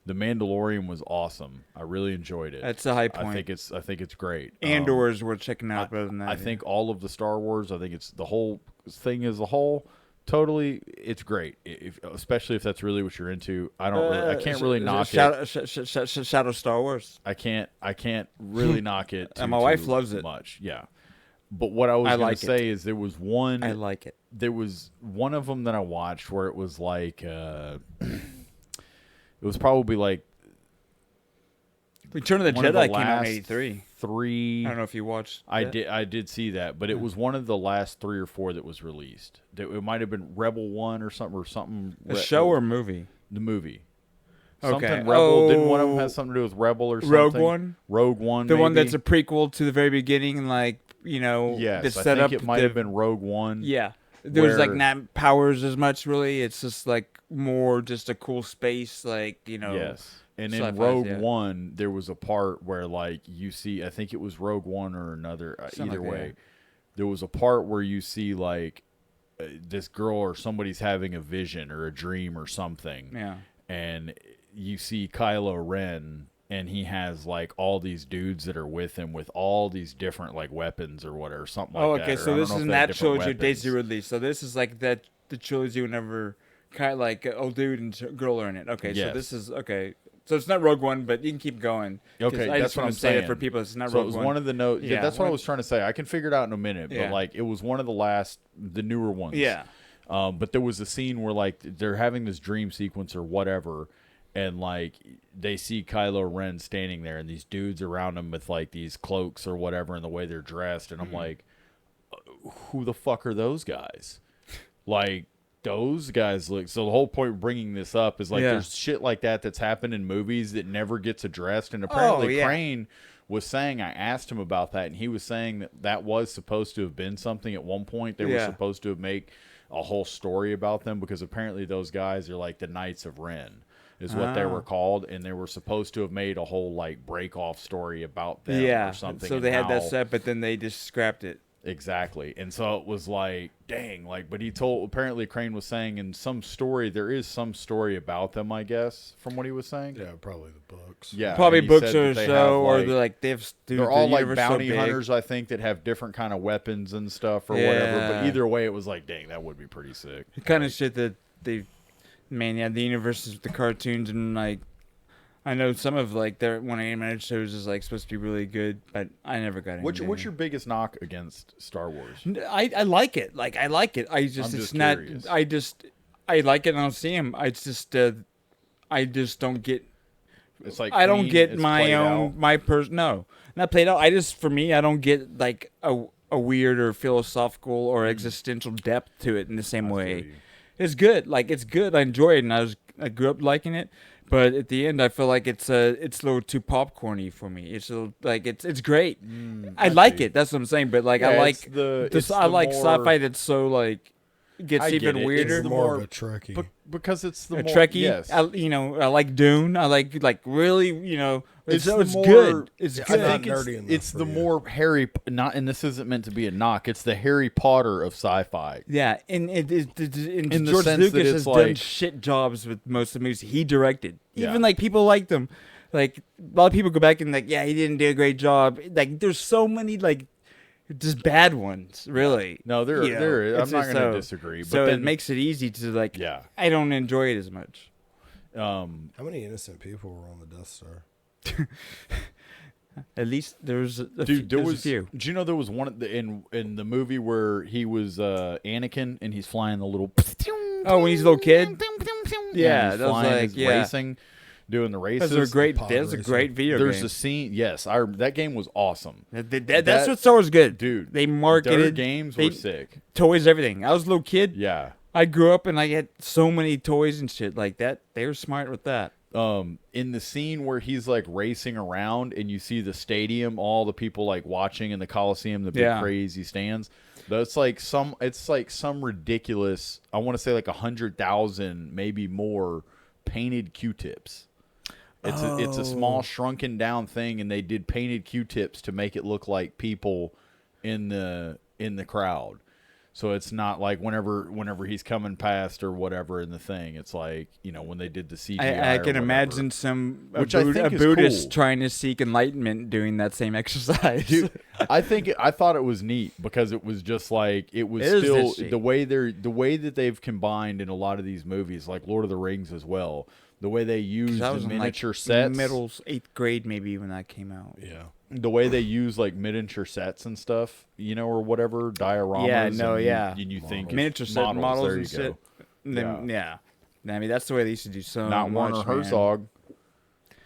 The Mandalorian was awesome. I really enjoyed it. That's a high point. I think it's great. Andor's worth checking out better than that. I think all of the Star Wars, I think it's the whole thing as a whole. Totally, it's great. Especially if that's really what you're into. I can't really knock it. Shout out Star Wars. I can't really knock it. And my wife loves it much. Yeah, but what I was going to say is there was one. I like it. There was one of them that I watched where it was like, it was probably like. Return of the Jedi came out in '83. I don't know if you watched. I did see that, but it was one of the last 3 or 4 that was released. It might have been Rebel 1 or something. A show or movie? The movie. Okay. Something Rebel. Didn't one of them have something to do with Rebel or something? Rogue One. Rogue One. The one that's a prequel to the very beginning, and yes, set I up. think it might have been Rogue One. Yeah. There's not powers as much really. It's just like more just a cool space, Yes. And in Rogue One, there was a part where, you see, I think it was Rogue One or another, either way, there was a part where you see, this girl or somebody's having a vision or a dream or something. Yeah. And you see Kylo Ren, and he has, all these dudes that are with him with all these different, weapons or whatever, something like that. Oh, okay, so this is that trilogy Daisy released. So this is, the trilogy whenever, old dude and girl are in it. Okay, yes. So this is, okay. So it's not Rogue One, but you can keep going. Okay, I that's just what I'm want to say saying. it for people. It's not so Rogue it was One. One of the notes. Yeah, that's what I was trying to say. I can figure it out in a minute, but it was one of the newer ones. Yeah. But there was a scene where they're having this dream sequence or whatever, and they see Kylo Ren standing there, and these dudes around him with these cloaks or whatever, and the way they're dressed, and I'm like, who the fuck are those guys? Those guys look. So the whole point of bringing this up is there's shit like that's happened in movies that never gets addressed. And apparently Crane was saying, I asked him about that, and he was saying that was supposed to have been something at one point. They were supposed to have made a whole story about them because apparently those guys are the Knights of Ren is what they were called, and they were supposed to have made a whole break off story about them or something. So they had that set, but then they just scrapped it. Exactly. And so it was dang, but he apparently Crane was saying in some story, there is some story about them, I guess, from what he was saying. Yeah, probably the books. Yeah. Probably books or so, or they're all bounty hunters, I think, that have different kind of weapons and stuff or whatever. But either way, it was dang, that would be pretty sick. The kind of shit that the universe is with the cartoons and I know some of their one animated shows is supposed to be really good, but I never got into it. What's your biggest knock against Star Wars? I like it. I like it. I like it and I don't see him. I just don't get. It's I don't get my own no, not played out. For me, I don't get a weird or philosophical or existential depth to it in the same way. It's good. It's good. I enjoy it, and I grew up liking it. But at the end, I feel like it's a little too popcorny for me. It's a little, it's great. I like it. That's what I'm saying. But I like I like sci-fi that's so gets even weirder. It's more of a Trekkie. Because it's the more Trekkie. Yes. I like Dune. I like really it's more, good. It's good. I think it's the more Harry and this isn't meant to be a knock. It's the Harry Potter of sci-fi. Yeah, and George Lucas has done shit jobs with most of the movies he directed. Even people liked them. A lot of people go back and he didn't do a great job. There's so many just bad ones, really. No, there is. I'm not going to disagree. But so then, it makes it easy to I don't enjoy it as much. How many innocent people were on the Death Star? At least there was a few. Do you know there was one in the movie where he was Anakin and he's flying the little when he's a little kid? Yeah, that was racing. doing the races. That's a great video game. There's a scene. Yes, that game was awesome. That's what Star Wars good, dude. They marketed their games were sick. Toys, everything. I was a little kid. Yeah, I grew up and I had so many toys and shit like that. They were smart with that. In the scene where he's like racing around and you see the stadium, all the people like watching in the Coliseum, the big crazy stands. It's like some ridiculous. I want to say like 100,000, maybe more, painted Q-tips. It's a small shrunken down thing, and they did painted Q-tips to make it look like people in the crowd. So it's not like whenever he's coming past or whatever in the thing. It's like, when they did the CGI. I can imagine a Buddhist trying to seek enlightenment doing that same exercise. Dude, I thought it was neat because it was just like it was still the way that they've combined in a lot of these movies, like Lord of the Rings as well. The way they use the miniature sets. Middle 8th grade maybe when that came out. Yeah. The way they use like miniature sets and stuff, or whatever, dioramas. And you think miniature set models there and shit. Yeah. I mean, that's the way they used to do so Not much, Werner Herzog.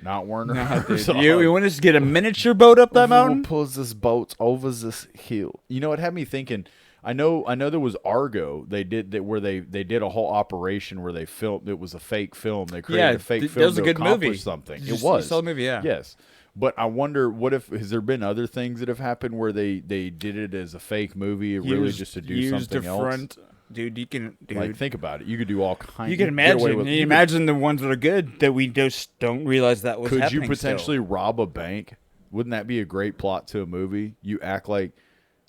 Not Werner Herzog. You want us to get a miniature boat up that mountain? Pulls this boat over this hill. It had me thinking. I know there was Argo. They did that where they did a whole operation where they filmed. It was a fake film. They created a fake film. That was a good accomplish movie. Something. You It was. saw the movie, yeah. Yes. But I wonder, has there been other things that have happened where they did it as a fake movie, really just to do something else? Dude, you can. Like, think about it. You could do all kinds. You can imagine the ones that are good that we just don't realize that was happening. Could you potentially rob a bank? Wouldn't that be a great plot to a movie? You act like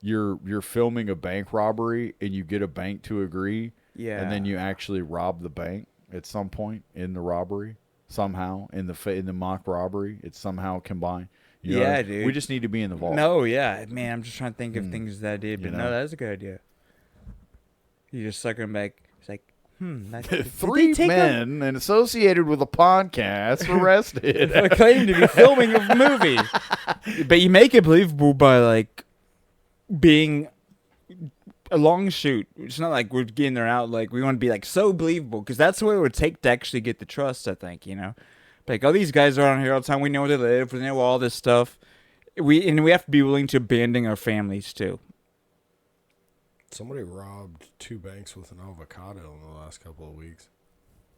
you're filming a bank robbery and you get a bank to agree, and then you actually rob the bank at some point in the robbery. Somehow in the mock robbery, it's somehow combined. Dude. We just need to be in the vault. No, man, I'm just trying to think of things that I did, but no, that's a good idea. You just suck them back. It's like, three men and associated with a podcast arrested. I claim to be filming a movie, but you make it believable by like being a long shoot. It's not like we're getting there out like we want to be like so believable, because that's what it would take to actually get the trust, I think, like, oh, these guys are on here all the time, we know where they live, we know all this stuff, we have to be willing to abandon our families too. Somebody robbed 2 banks with an avocado in the last couple of weeks.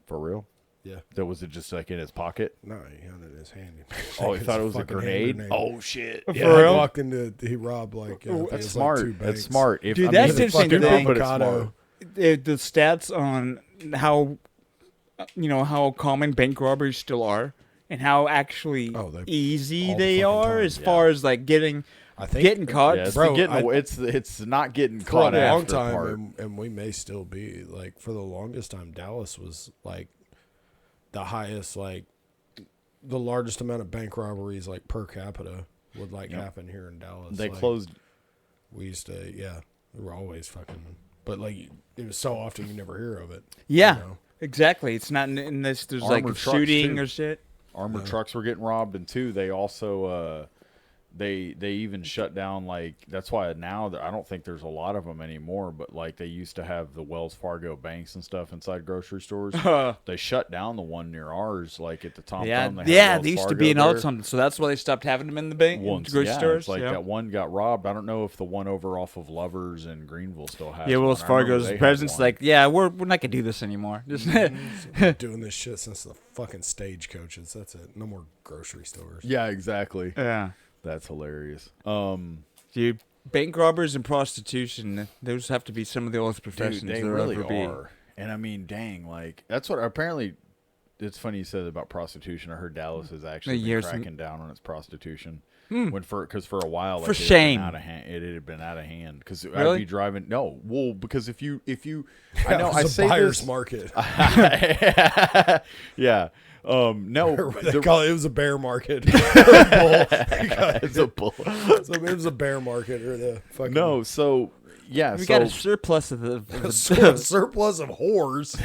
For real? Yeah. That was it just like in his pocket? No, he had it in his hand. Oh, he thought it was a grenade? Oh, shit. Yeah, For real? He robbed like... that's smart. Like 2 banks. That's smart. Dude, that's interesting. Avocado. The stats on how, how common bank robberies still are and how actually easy they are as far as like getting caught. Yeah, it's not getting caught for a long after time, and we may still be like for the longest time. Dallas was like the highest, like the largest amount of bank robberies like per capita would happen here in Dallas. They closed. We used to, we were always fucking, but like it was so often you never hear of it. Yeah, exactly. It's not unless there's like a shooting or shit. Armored trucks were getting robbed, and too, they also they even shut down, like, that's why now I don't think there's a lot of them anymore, but like they used to have the Wells Fargo banks and stuff inside grocery stores. They shut down the one near ours, like at the Tom Thumb. They used to be in all something, so that's why they stopped having them in the grocery stores. It's like that one got robbed. I don't know if the one over off of Lovers in Greenville still has. Yeah, Wells Fargo's president's like, we're not gonna do this anymore. Just been doing this shit since the fucking stagecoaches. That's it. No more grocery stores. Yeah, exactly. Yeah. That's hilarious. Dude, bank robbers and prostitution, those have to be some of the oldest professions they there really ever be. are. And I mean, dang, like, that's what apparently, it's funny you said about prostitution. I heard Dallas has actually been cracking down on its prostitution. Because for a while, for shame, it had been out of hand. Because really? I'd be driving. No, well, because if you, I know I say buyer's market. Yeah. No, they call it was a bear market. It's a bull. So it was a bear market or the fucking. No, so yeah, we got a surplus of the surplus of whores.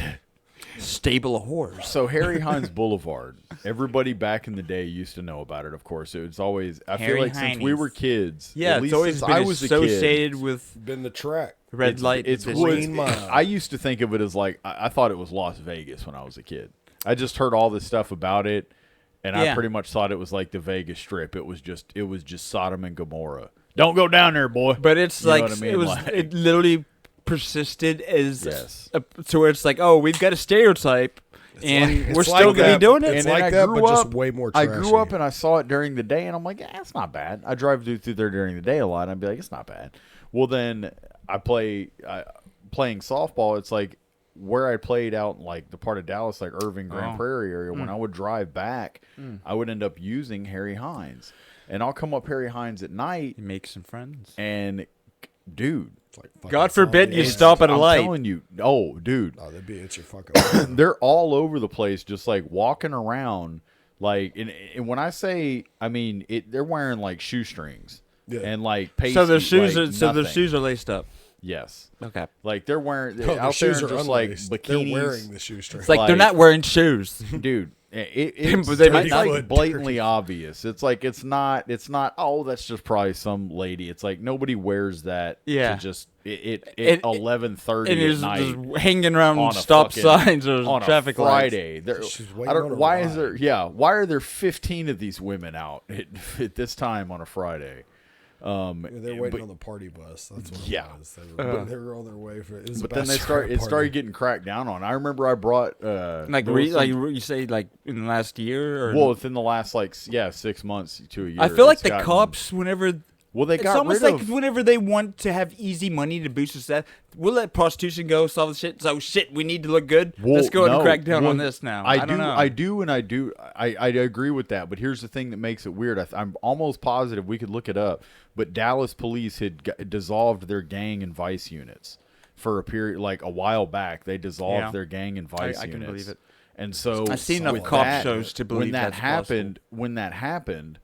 Stable of whores. So Harry Hines Boulevard. Everybody back in the day used to know about it. Of course, it was always. I feel like since we were kids, yeah, it's always been associated with been the track. Red light. It's Green Mile. I used to think of it as like I thought it was Las Vegas when I was a kid. I just heard all this stuff about it, And I pretty much thought it was like the Vegas Strip. It was just Sodom and Gomorrah. Don't go down there, boy. But it's you know like what I mean? it literally persisted as to where it's like, oh, we've got a stereotype, and we're still going to be doing it. It's like that, but just way more trashy. I grew up and I saw it during the day, and I'm like, yeah, it's not bad. I drive through there during the day a lot, and I'd be like, it's not bad. Well, then playing softball, it's like where I played out in like the part of Dallas, like Irving, Grand Prairie area, when I would drive back, I would end up using Harry Hines. And I'll come up Harry Hines at night. You make some friends. And, dude. God forbid you stop at a light. I'm telling you. Oh, dude. Oh, they'd be at your fucking They're all over the place, just like walking around. Like, and when I say, I mean, they're wearing like shoestrings. Yeah. And like pasty. So their shoes like are laced up. Yes. Okay. Like they're wearing their out shoes there are just unlaced. like bikinis. They're wearing the shoestrings. It's like they're not wearing shoes, dude. It's But they might like blatantly obvious. It's like it's not. Oh, that's just probably some lady. It's like nobody wears that. Yeah. To just at 11:30 at night, just hanging around stop signs or on traffic a Friday. lights. Why is there? Yeah. Why are there 15 of these women out at this time on a Friday? They're waiting on the party bus. That's what it was. They were on their way for it. But then it started getting cracked down on. I remember I brought you say like in the last year or within the last 6 months to a year. I feel like the cops whenever they got it's almost rid like of, whenever they want to have easy money to boost the stat, we'll let prostitution go, solve the shit. So we need to look good. Let's go ahead and crack down on this now. I don't know. I agree with that. But here's the thing that makes it weird. I'm almost positive we could look it up. But Dallas police had dissolved their gang and vice units for a period, like a while back. They dissolved their gang and vice units. I can believe it. And so I've seen enough cop shows to believe that's possible. When that happened,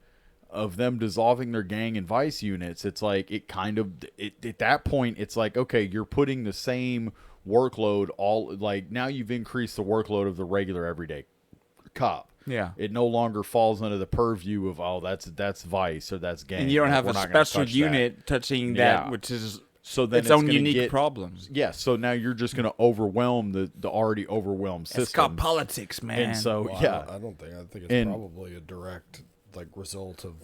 of them dissolving their gang and vice units, it's like at that point, it's like, okay, you're putting the same workload now you've increased the workload of the regular everyday cop. Yeah. It no longer falls under the purview of that's vice or that's gang. And you don't have a special unit touching that, which is its own unique problems. Yeah, so now you're just going to overwhelm the already overwhelmed system. It's called politics, man. And so, I think it's probably a direct result of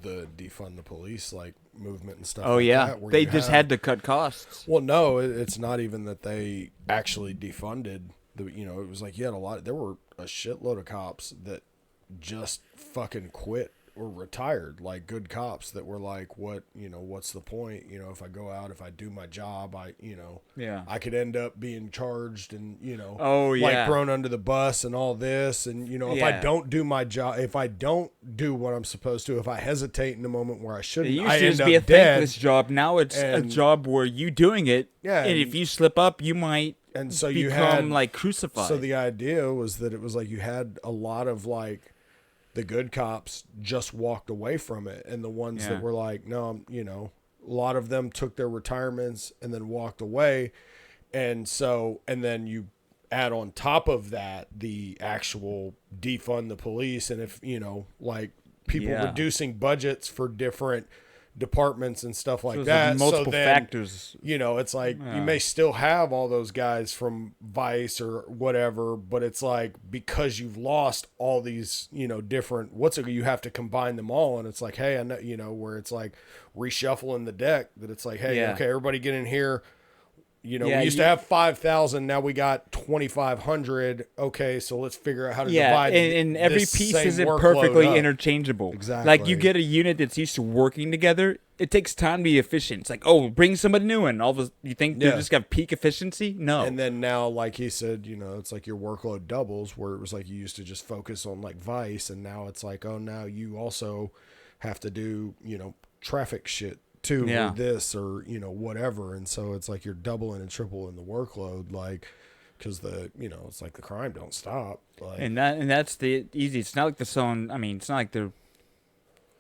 the defund the police movement and stuff. Oh that, they just had to cut costs. Well, no, it's not even that they actually defunded. It was like you had there were a shitload of cops that just fucking quit or retired, like good cops that were like, what's the point? If I go out, if I do my job, I could end up being charged and, thrown under the bus and all this. And, if I don't do my job, if I don't do what I'm supposed to, if I hesitate in a moment where I shouldn't, it used to just be a thankless job. Now it's a job where you doing it. Yeah. And if you slip up, you might become crucified. So the idea was that it was like you had a lot of the good cops just walked away from it, and the ones that were like, no, a lot of them took their retirements and then walked away. And then you add on top of that the actual defund the police, and if people reducing budgets for different departments and stuff like that. Multiple factors. It's like you may still have all those guys from Vice or whatever, but it's like because you've lost all these, different you have to combine them all, and it's like, hey, I know, where it's like reshuffling the deck, that it's like, hey, okay, everybody get in here. We used to have 5,000. Now we got 2,500. Okay, so let's figure out how to divide. And every piece isn't perfectly interchangeable. Exactly. Like you get a unit that's used to working together. It takes time to be efficient. It's like, bring somebody new in. You think they just got peak efficiency? No. And then now, like he said, it's like your workload doubles, where it was like you used to just focus on Vice, and now it's like, now you also have to do traffic shit too, or this, or whatever. And so it's like you're doubling and tripling the workload, because it's like the crime don't stop. And that's the easy. It's not like it's not like the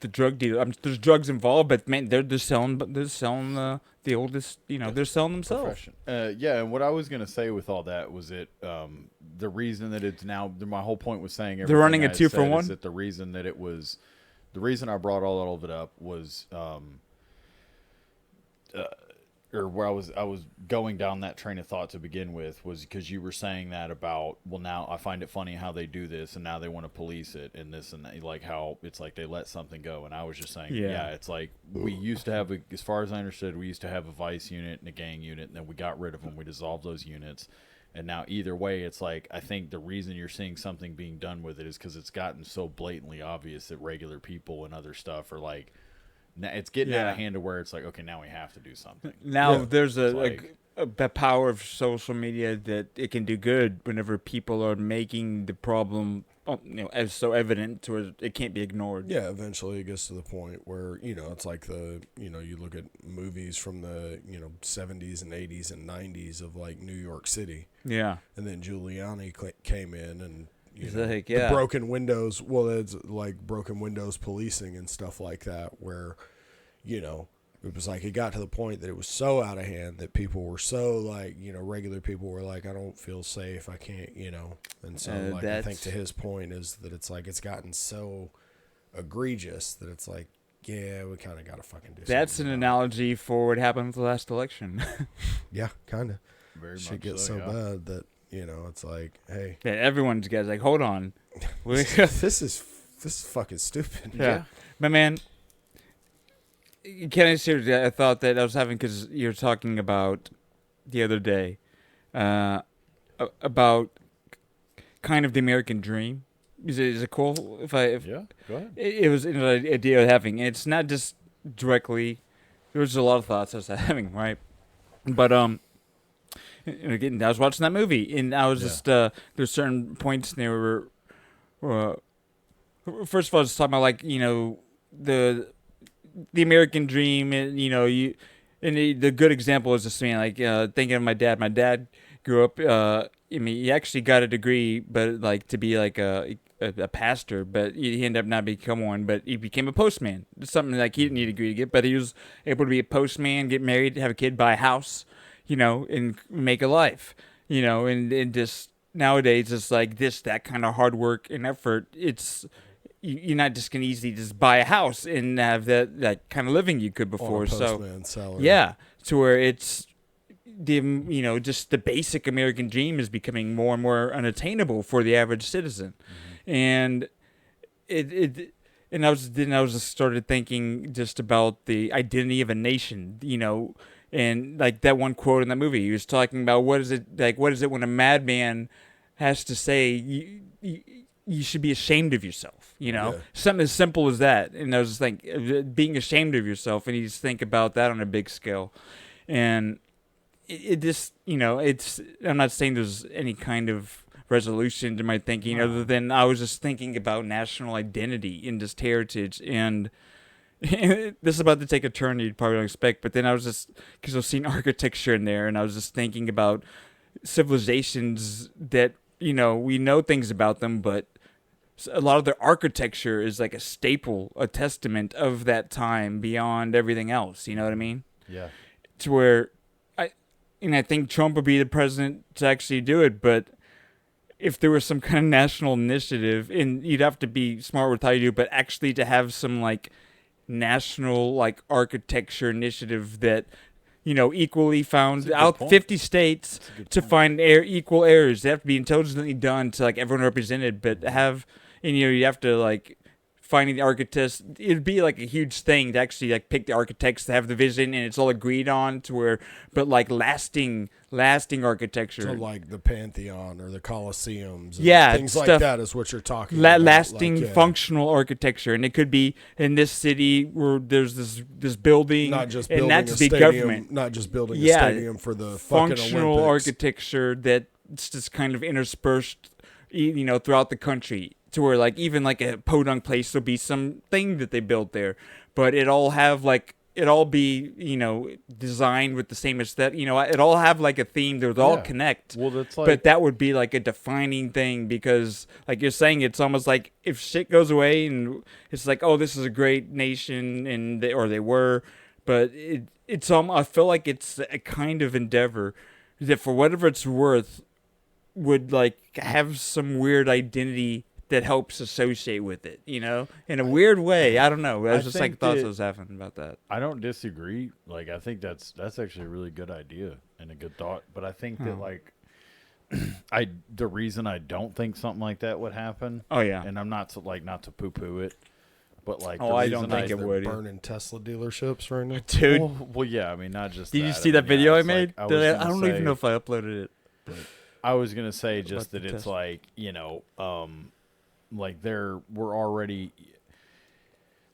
drug dealer. There's drugs involved, but man, they're selling the oldest. They're selling themselves. And what I was gonna say with all that was the reason that it's now. My whole point was saying they're running a 2-for-1. Is that the reason I brought all of it up was. or where I was going down that train of thought to begin with, was because you were saying that about, well, now I find it funny how they do this, and now they want to police it, and this and that, like how it's like they let something go. And I was just saying, yeah, it's like we used to have, as far as I understood, we used to have a vice unit and a gang unit, and then we got rid of them. We dissolved those units. And now either way, it's like, I think the reason you're seeing something being done with it is because it's gotten so blatantly obvious that regular people and other stuff are like, it's getting out of hand to where it's like, okay, now we have to do something. Now there's a power of social media that it can do good whenever people are making the problem, as so evident to where it can't be ignored. Yeah, eventually it gets to the point where, it's like you look at movies from the, 70s and 80s and 90s of like New York City. Yeah. And then Giuliani came in and, the broken windows. Well, it's like broken windows policing and stuff like that, where, it was like it got to the point that it was so out of hand that people were so like, regular people were like, I don't feel safe. I can't, And so like I think to his point is that it's like it's gotten so egregious that it's like, yeah, we kind of got to fucking do something. That's an analogy for what happened with the last election. Yeah, kind of. Very Shit much gets so bad that, it's like, hey. Yeah, everyone's guys like, hold on. This is fucking stupid. Yeah. But man, can I seriously, I thought that I was having, because you're talking about the other day, about kind of the American dream. Is it cool if yeah, go ahead. It was an idea of having, and it's not just directly, there was a lot of thoughts I was having, right? But, again, I was watching that movie, and I was just, there's certain points there where, first of all, I was talking about, like, the American dream, and, the good example is just saying, like, thinking of my dad. My dad grew up, he actually got a degree, but, like, to be, like, a pastor, but he ended up not becoming one, but he became a postman. It's something like he didn't need a degree to get, but he was able to be a postman, get married, have a kid, buy a house, and make a life, and just nowadays it's like that kind of hard work and effort. You're not just going to easily just buy a house and have that kind of living you could before. Postman salary. Yeah, to where it's just the basic American dream is becoming more and more unattainable for the average citizen. Mm-hmm. And I was just started thinking just about the identity of a nation, and like that one quote in that movie, he was talking about what is it when a madman has to say you should be ashamed of yourself, something as simple as that. And I was just like, being ashamed of yourself, and you just think about that on a big scale. And it just, I'm not saying there's any kind of resolution to my thinking other than I was just thinking about national identity and just heritage. And this is about to take a turn you'd probably don't expect, but then I was just, because I was seeing architecture in there, and I was just thinking about civilizations that, we know things about them, but a lot of their architecture is like a staple, a testament of that time beyond everything else. You know what I mean? Yeah. To where I think Trump would be the president to actually do it, but if there was some kind of national initiative, and you'd have to be smart with how you do it, but actually to have some like national like architecture initiative that equally found out 50 states to find equal areas. They have to be intelligently done to like everyone represented, but you have to like finding the architects. It'd be like a huge thing to actually like pick the architects to have the vision and it's all agreed on to where, but like lasting architecture. So like the Pantheon or the Colosseums. And things like that is what you're talking about. Lasting functional architecture. And it could be in this city where there's this building. Not just building and that's the stadium, government. Not just building a stadium for the fucking functional Olympics. Architecture that's just kind of interspersed, throughout the country. To where like even like a podunk place will be something that they built there, but it all be designed with the same aesthetic. It all have like a theme that would all connect. Well, that's like, but that would be like a defining thing because, like you're saying, it's almost like if shit goes away and it's like, oh, this is a great nation, and they were, but it's I feel like it's a kind of endeavor that for whatever it's worth would like have some weird identity that helps associate with it, in a weird way. I don't know. I was just like thoughts I was having about that. I don't disagree. Like, I think that's actually a really good idea and a good thought. But I think that like, the reason I don't think something like that would happen. Oh yeah. And I'm not to poo poo it, but like, I don't think it would. Burning Tesla dealerships right now, dude. Well, yeah. I mean, not just. Did you see that video I made? I don't even know if I uploaded it. But I was gonna say just that it's like, like we're already,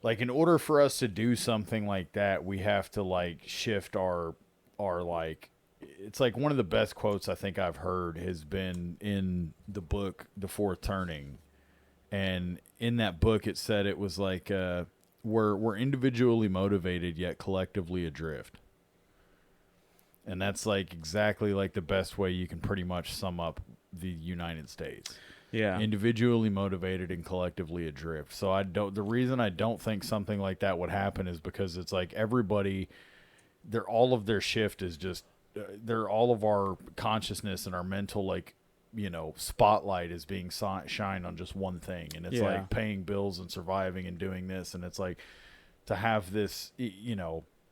like, in order for us to do something like that, we have to like shift our like, it's like one of the best quotes I think I've heard has been in the book The Fourth Turning, and in that book it said it was like we're individually motivated yet collectively adrift. And that's like exactly like the best way you can pretty much sum up the United States. Yeah. Individually motivated and collectively adrift. So the reason I don't think something like that would happen is because it's like everybody, all of their shift is just, all of our consciousness and our mental, like, spotlight is being shined on just one thing. And it's like paying bills and surviving and doing this. And it's like to have this,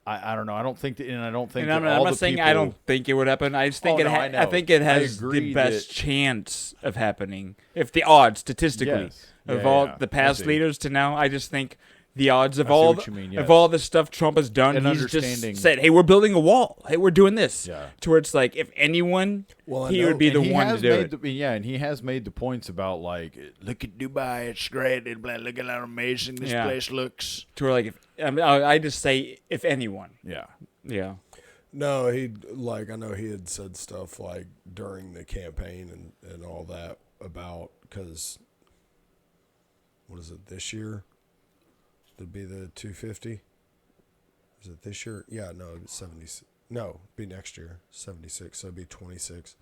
I don't know. I don't think that, and I don't think. And I'm not saying I don't think it would happen. I just think I think it has the best chance of happening if the odds statistically of all the past leaders to now. I just think the odds of all the stuff Trump has done, and he's just said, "Hey, we're building a wall. Hey, we're doing this." Yeah. To where it's like, if anyone, he would be the one to do it. And he has made the points about like, look at Dubai, it's great. Look at how amazing this place looks. To where like, I just say, if anyone. Yeah. Yeah. No, I know he had said stuff like during the campaign and all that about, because what is it, this year? It'd be the 250. Is it this year? Yeah, no, it's 70. No, it'd be next year, 76. So it'd be 26.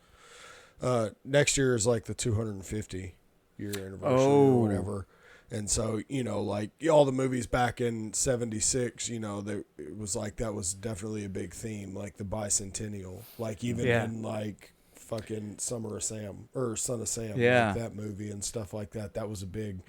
Next year is like the 250 year anniversary or whatever. And so, like all the movies back in 76, it was like, that was definitely a big theme, like the bicentennial, like even in like fucking Son of Sam, like that movie and stuff like that. That was a big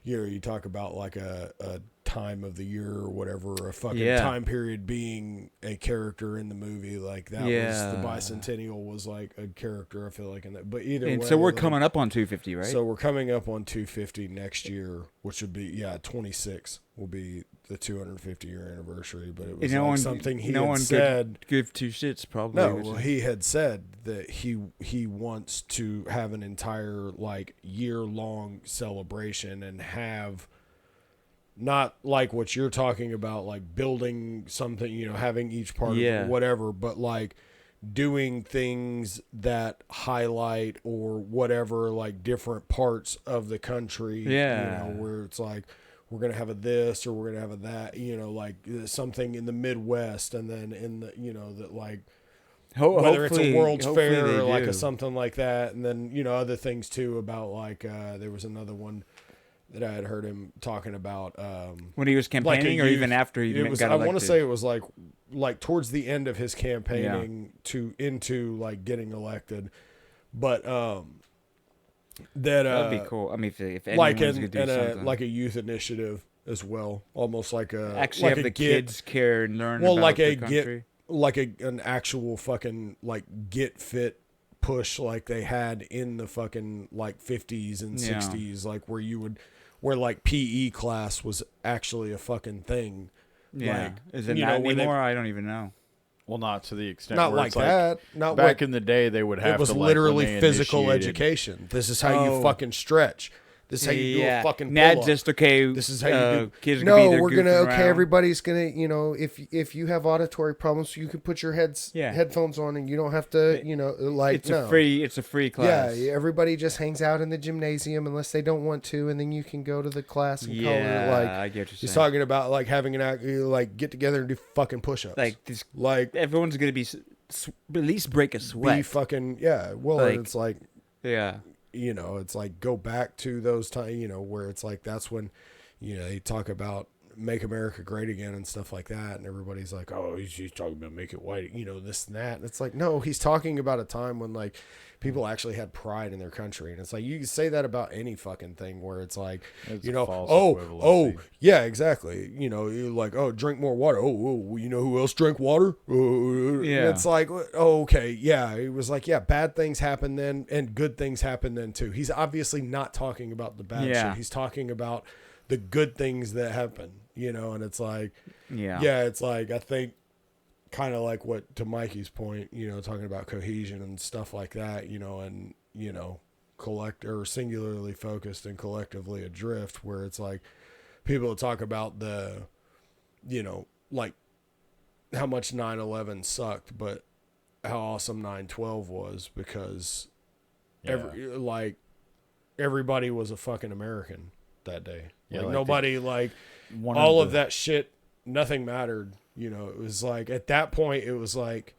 year. You talk about like a time of the year or whatever, a fucking time period being a character in the movie, like that was the bicentennial was like a character, I feel like, in that. But either way, so we're coming up on 250, right? So we're coming up on 250 next year, which would be 26 will be the 250 year anniversary. But it was like something he had said. Give two shits, probably. No, well, he had said that he wants to have an entire like year-long celebration and have, not like what you're talking about, like building something, having each part of it, whatever, but like doing things that highlight or whatever, like different parts of the country, where it's like, we're going to have a this or we're going to have a that, like something in the Midwest, and then in the, that like, whether it's a World's Fair or like a something like that. And then, other things too about like, there was another one that I had heard him talking about when he was campaigning, or even after he got elected. I want to say it was like towards the end of his campaigning into like getting elected, but that'd be cool. I mean, if anyone's gonna do something, like a youth initiative as well, almost like a actually like have the kids care and learn. Well, about like the country. an actual fucking like get fit push like they had in the fucking like 50s and 60s, like where like PE class was actually a fucking thing. Yeah. Like, is it not anymore? I don't even know. Well, not to the extent. Not where like it's that. Not back in the day, they would have. It was to, literally physical education. This is how you fucking stretch. This is how you do a fucking pull-up. Not just This is how you do. Kids no, we're gonna around. everybody's gonna. If you have auditory problems, you can put your headphones on, and you don't have to. Like it's a free class. Yeah, everybody just hangs out in the gymnasium unless they don't want to, and then you can go to the class and call it. Like I get what you're saying. He's talking about like having like get together and do fucking push-ups. Like everyone's gonna be at least break a sweat. Be fucking Well, it's like it's like go back to those times, where it's like that's when, they talk about Make America Great Again and stuff like that. And everybody's like, oh, he's talking about make it white, this and that. And it's like, no, he's talking about a time when like people actually had pride in their country. And it's like, you can say that about any fucking thing where it's like, yeah, exactly. You're like, oh, drink more water. Oh, you know who else drank water? Yeah. It's like, oh, okay. Yeah. It was like, yeah, bad things happen then and good things happen then too. He's obviously not talking about the bad shit. He's talking about the good things that happen, and it's like, it's like, I think, kind of like what to Mikey's point, talking about cohesion and stuff like that, and collect or singularly focused and collectively adrift, where it's like people talk about the, like how much 9/11 sucked, but how awesome 9/12 was, because everybody was a fucking American that day. Like nobody all of that shit, nothing mattered. It was like at that point, it was like,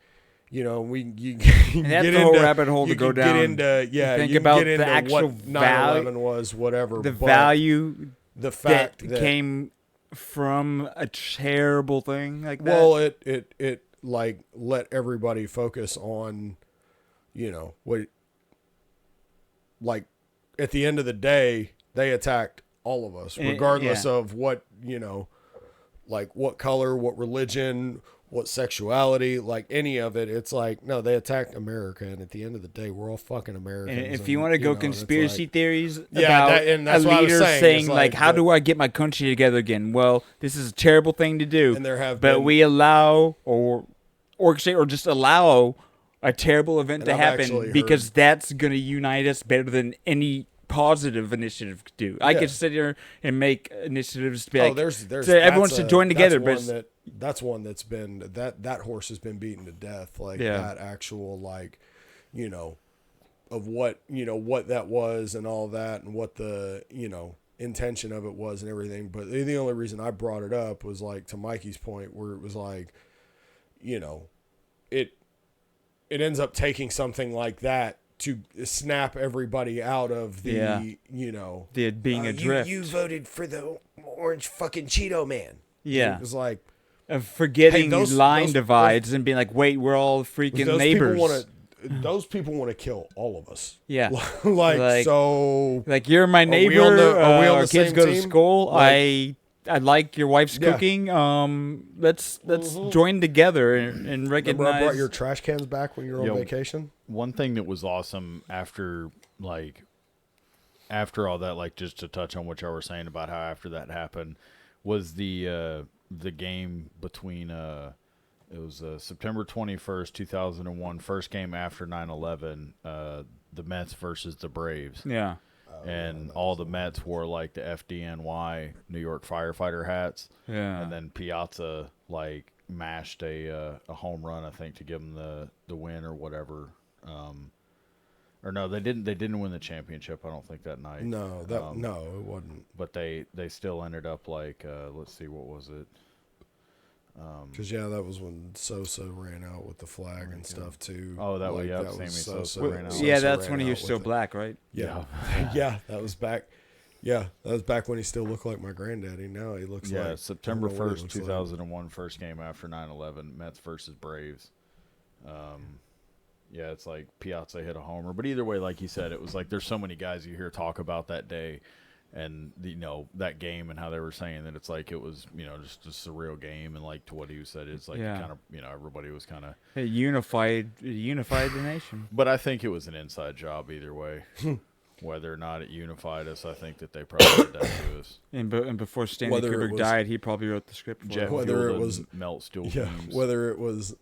you that's the whole rabbit hole to go down. Get into, think about the actual what 9/11 was, whatever. The value, the fact that came from a terrible thing like that. Well, it like let everybody focus on, what, like at the end of the day, they attacked all of us, regardless of what, like what color, what religion, what sexuality, like any of it. It's like, no, they attacked America, and at the end of the day, we're all fucking Americans. And if you want to go conspiracy theories about that's a leader saying like, how do I get my country together again? Well, this is a terrible thing to do, and we allow or orchestrate or just allow a terrible event to happen because that's going to unite us better than any positive initiative could do. I could sit here and make initiatives to be like, everyone should join together. That's one that's been that horse has been beaten to death. Like that actual of what what that was and all that and what the intention of it was and everything. But the only reason I brought it up was like to Mikey's point, where it was like, it ends up taking something like that to snap everybody out of the, the being adrift. You voted for the orange fucking Cheeto man. Yeah. It was like, forgetting line divides and being like, wait, we're all freaking neighbors. Those people want to kill all of us. Yeah. like you're my neighbor. Our kids go to school. I like your wife's cooking. Let's join together and recognize. Remember I brought your trash cans back when you were on vacation? One thing that was awesome after all that, like just to touch on what y'all were saying about how after that happened, was the game between it was September 21st, 2001, first game after 9/11, the Mets versus the Braves. Yeah. And all the Mets wore like the FDNY New York firefighter hats. Yeah. And then Piazza mashed a home run, I think, to give them the win or whatever. Or no, they didn't win the championship, I don't think, that night. No, no, it wasn't. But they still ended up let's see, what was it? Because that was when Sosa ran out with the flag and stuff too. Oh, that was Sammy Sosa ran out. Yeah, that's when he was still black, right? Yeah, yeah, that was back. Yeah, that was back when he still looked like my granddaddy. Now he looks like September 1st, 2001, first game after 9/11, Mets versus Braves. Yeah, it's like Piazza hit a homer, but either way, like you said, it was like there's so many guys you hear talk about that day. And that game and how they were saying that it's like it was just a surreal game, and like to what he said, it's like kind of everybody was kind of unified the nation. But I think it was an inside job either way. Whether or not it unified us, I think that they probably did that to us. And before Stanley Kubrick died, he probably wrote the script. Whether it was melt steel beams. Whether it was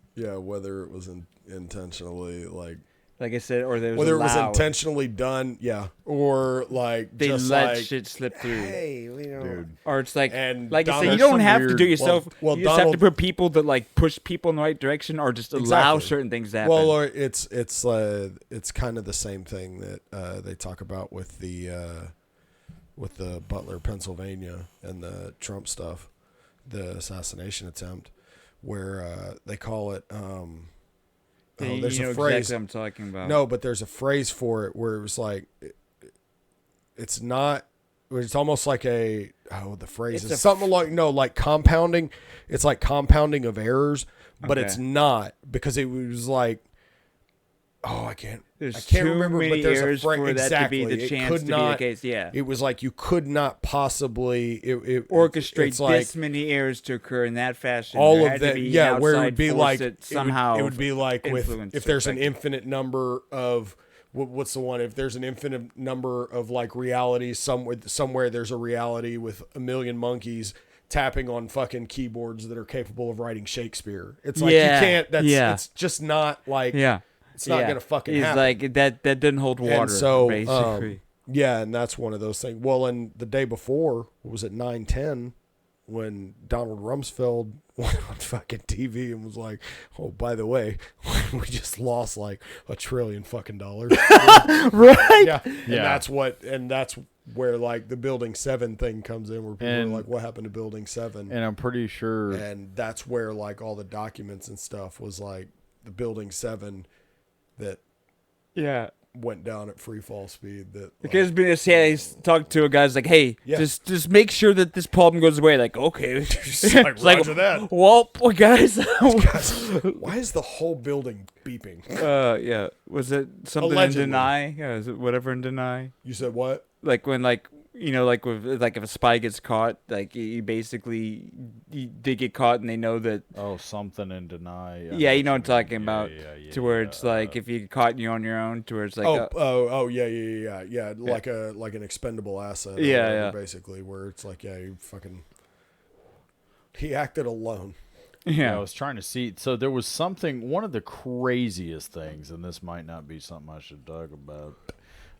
intentionally like I said, or there was whether it was intentionally done, or they just let shit slip through. Hey, dude. Or it's like, and like I said, you don't have to do it yourself. Well, you just have to put people that push people in the right direction, or just allow certain things to happen. Well, or it's kind of the same thing that they talk about with the Butler, Pennsylvania, and the Trump stuff, the assassination attempt, where they call it. There's a phrase exactly I'm talking about. No, but there's a phrase for it where it was like, it's not. It's almost like a the phrase is something like compounding. It's like compounding of errors, but it's not, because it was like, I can't remember, but there's a phrase exactly. To be the chance to be the case. Yeah, it was like you could not possibly orchestrate this many errors to occur in that fashion. All of that, where it would be like somehow it would be like with if there's an infinite number of. What's the one? If there's an infinite number of like realities, somewhere there's a reality with a million monkeys tapping on fucking keyboards that are capable of writing Shakespeare. It's like you can't. It's just not like. Yeah. It's not gonna fucking happen. Like that didn't hold water. And so, basically. and that's one of those things. Well, and the day before, what was it, 9/10, when Donald Rumsfeld went on fucking TV and was like, "Oh, by the way, we just lost like $1 trillion fucking dollars." Right? Yeah. And that's where like the Building 7 thing comes in, where people are like, "What happened to Building 7?" And I'm pretty sure. And that's where like all the documents and stuff was like the Building 7 that went down at free fall speed. That because he's talking to a guy's like, hey, just make sure that this problem goes away. Like, okay, just like, roger that. Well, guys, why is the whole building beeping? Was it something Allegedly. in deny? Yeah, is it whatever in deny? You said what? Like when like with like if a spy gets caught, like they get caught and they know that something in deny. Yeah, you know what I'm talking about. To where it's like if you get caught and you're on your own, to where it's like like an expendable asset. Basically, where it's like he acted alone. Yeah, I was trying to see. So there was one of the craziest things, and this might not be something I should talk about.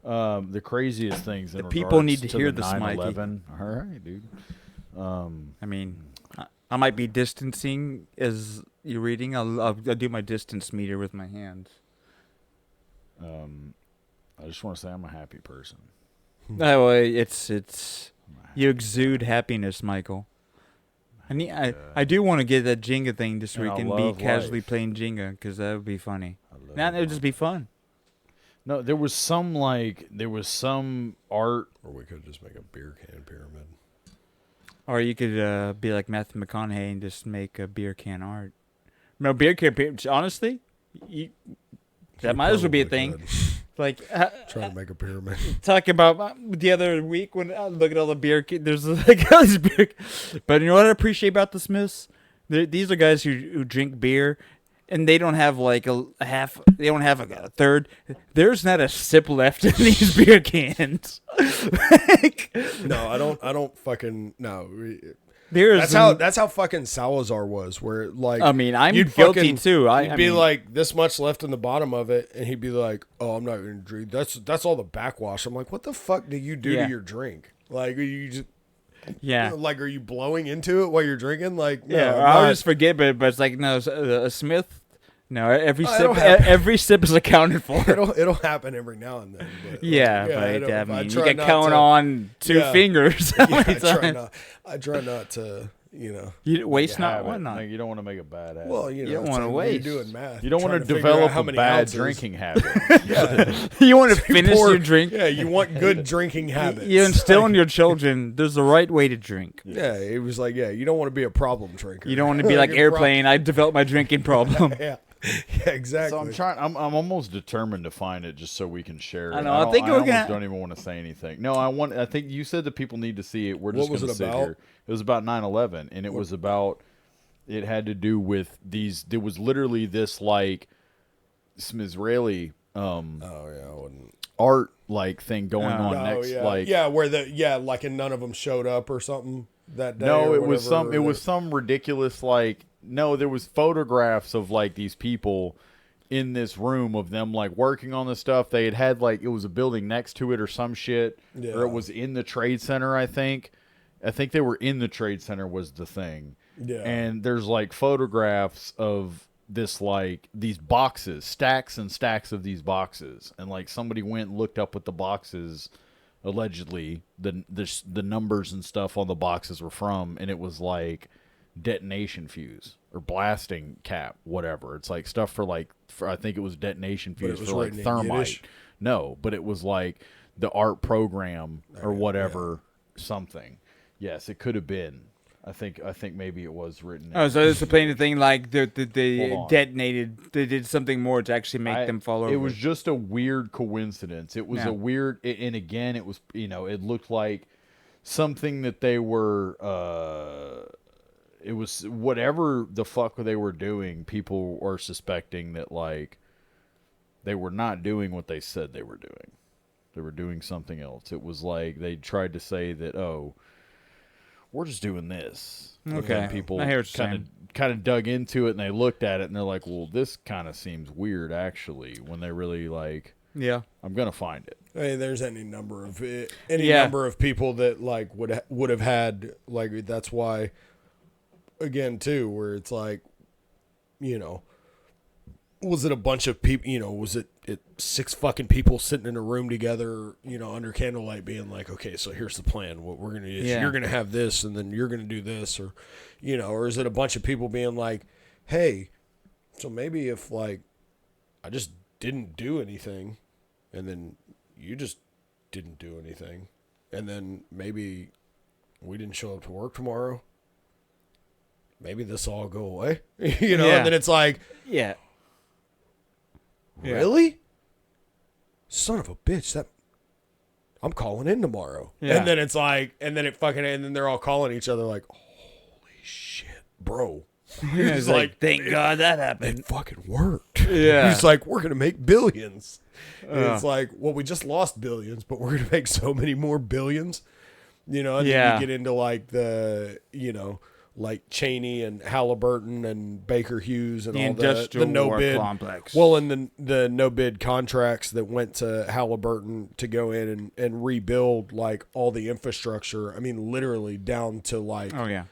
The craziest things. The people need to hear the this, Mikey. 9/11. All right, dude. I mean, I might be distancing as you're reading. I'll do my distance meter with my hands. I just want to say I'm a happy person. Oh, it's you exude happiness, Michael. I do want to get that Jenga thing this week and be casually playing Jenga, because that would be funny. It would just be fun. No, there was some art. Or we could just make a beer can pyramid. Or you could be like Matthew McConaughey and just make a beer can art. No, beer can pyramid. Honestly, that might as well be a thing. Like trying to make a pyramid. Talking about the other week when I look at all the beer cans. There's like all these beer. But you know what I appreciate about the Smiths? These are guys who drink beer. And they don't have like a half. They don't have a third. There's not a sip left in these beer cans. No, I don't fucking no. That's how fucking Salazar was. Where like I mean, I'm guilty too. You'd be like this much left in the bottom of it, and he'd be like, "Oh, I'm not gonna drink. That's all the backwash." I'm like, "What the fuck do you do to your drink? Like, are you just." Yeah. Like, are you blowing into it while you're drinking? Like, no, I'll just forget, but it's like, no, a Smith. No, every sip is accounted for. It'll happen every now and then. But you get count on two fingers. I try not to, You waste not, why not? You don't want to make a bad habit. Well, you don't want to waste. You're doing math. You don't want to develop a bad drinking habit. You want to finish your drink. Yeah, you want good drinking habits. You instill in your children there's the right way to drink. Yeah, it was like, you don't want to be a problem drinker. You don't want to be like Airplane. I developed my drinking problem. Yeah, exactly. So I'm almost determined to find it just so we can share it. I know. I think we're gonna. Don't even want to say anything. No, I think you said that people need to see it. We're just going to sit here. It was about 9/11, and it was about. It had to do with these. There was literally this like some Israeli art like thing going on next. and none of them showed up or something that day. No, it was some ridiculous like. No, there was photographs of like these people in this room of them like working on the stuff. They had like it was a building next to it or some shit, or it was in the Trade Center. I think they were in the Trade Center was the thing. Yeah, and there's like photographs of this like these boxes, stacks and stacks of these boxes, and like somebody went and looked up what the boxes allegedly the numbers and stuff on the boxes were from, and it was like. Detonation fuse or blasting cap, whatever. It's like stuff for I think it was detonation fuse for like thermite. No, but it was like the art program or whatever, something. Yes, it could have been. I think maybe it was written. Oh, so it's a plain thing like they detonated. They did something more to actually make them fall over. It was just a weird coincidence. It was a weird, and again, it was it looked like something that they were. It was whatever the fuck they were doing. People are suspecting that like they were not doing what they said they were doing. They were doing something else. It was like they tried to say that, oh, we're just doing this. Okay. And people kind of dug into it and they looked at it and they're like, well, this kind of seems weird actually. When they really like, yeah, I'm gonna find it. Hey, there's any number of number of people that like would have had like that's why. Again, too, where it's like, was it a bunch of people, was it 6 fucking people sitting in a room together, under candlelight being like, okay, so here's the plan. What we're going to do is you're going to have this and then you're going to do this or is it a bunch of people being like, hey, so maybe if like I just didn't do anything and then you just didn't do anything and then maybe we didn't show up to work tomorrow. Maybe this will all go away, and then it's like, really? Son of a bitch, I'm calling in tomorrow. Yeah. And then it's like, and then they're all calling each other like, holy shit, bro. He's like, thank God that happened. It fucking worked. Yeah. He's like, we're going to make billions. And it's like, well, we just lost billions, but we're going to make so many more billions, and then you get into like the, like Cheney and Halliburton and Baker Hughes and all the no bid complex. Well, and the no bid contracts that went to Halliburton to go in and rebuild like all the infrastructure. I mean, literally down to like, I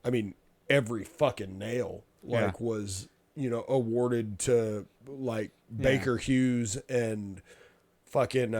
mean, every fucking nail was, awarded to like Baker Hughes and fucking,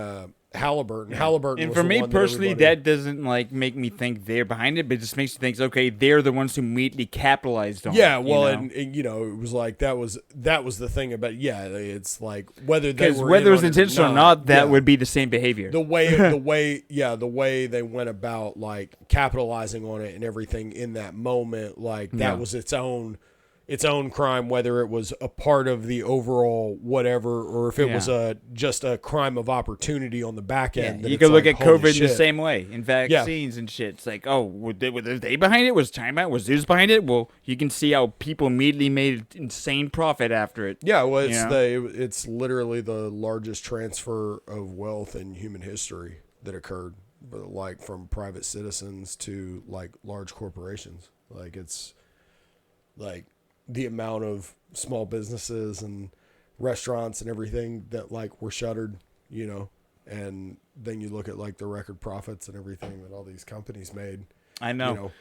Halliburton. Halliburton. And for me personally, that doesn't like make me think they're behind it, but it just makes me think, okay, they're the ones who immediately capitalized on it. Yeah, well, and it was like that was the thing about it's like whether it was intentional or not, that would be the same behavior. The way they went about like capitalizing on it and everything in that moment, like that was its own crime, whether it was a part of the overall whatever, or if it was just a crime of opportunity on the back end. You can look at COVID in the same way, in vaccines and shit. It's like, oh, were they behind it? Was China? Was Zeus behind it? Well, you can see how people immediately made insane profit after it. Yeah, well, it's literally the largest transfer of wealth in human history that occurred, like from private citizens to like large corporations. Like it's like the amount of small businesses and restaurants and everything that like were shuttered, and then you look at like the record profits and everything that all these companies made. I know.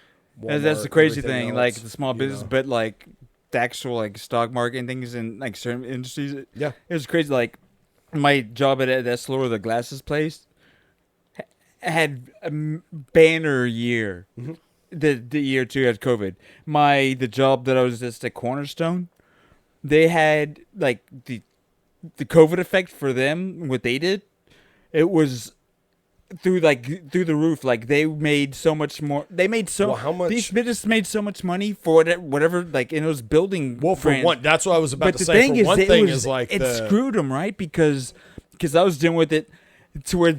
That's the crazy thing, else, like the small business, but like the actual like stock market and things in like certain industries. Yeah. It was crazy. Like my job at that store, the glasses place, had a banner year. Mm-hmm. The year 2 had COVID. The job that I was just at Cornerstone, they had like the COVID effect for them. What they did, it was through the roof. Like they made so much more. They made how much? These businesses made so much money for whatever. Like in those building. Well, for brands. one, that's what I was about to say. For one thing is like it screwed them, right? Because I was dealing with it. To where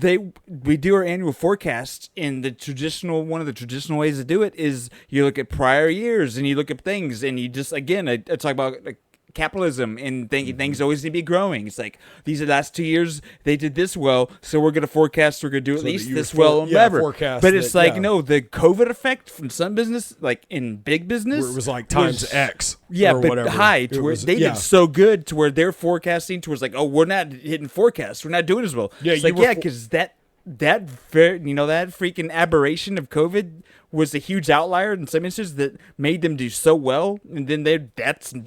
we do our annual forecast in one of the traditional ways to do it is you look at prior years and you look at things and you just, again, I talk about like capitalism and things always need to be growing. It's like these are the last 2 years they did this well, so we're going to forecast we're going to do at least this well and whatever. But it's no, the COVID effect from some business, like in big business, where it was like times X. Yeah, but whatever. High to where they did so good to where they're forecasting towards like, oh, we're not hitting forecasts, we're not doing as well. Yeah, it's like because that freaking aberration of COVID was a huge outlier in some instances that made them do so well, and then they're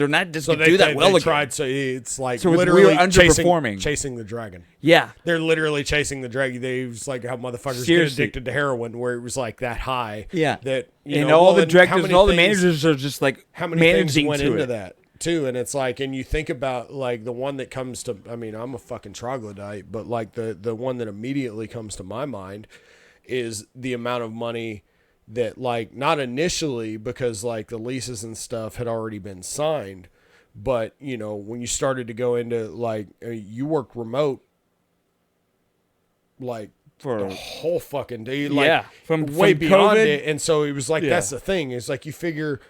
not just going to do that well they again. Tried, so it's like so literally we underperforming, chasing the dragon. Yeah, they're literally chasing the dragon. They was like how motherfuckers get addicted to heroin, where it was like that high. Yeah, that all the directors and all the managers are just like how many things went into that too, and it's like, and you think about like the one that comes to, I mean, I'm a fucking troglodyte, but like the one that immediately comes to my mind is the amount of money that like not initially because like the leases and stuff had already been signed, but you know, when you started to go into like you worked remote like for the whole fucking day, like from way beyond COVID. it. And so it was like that's the thing. It's like you figure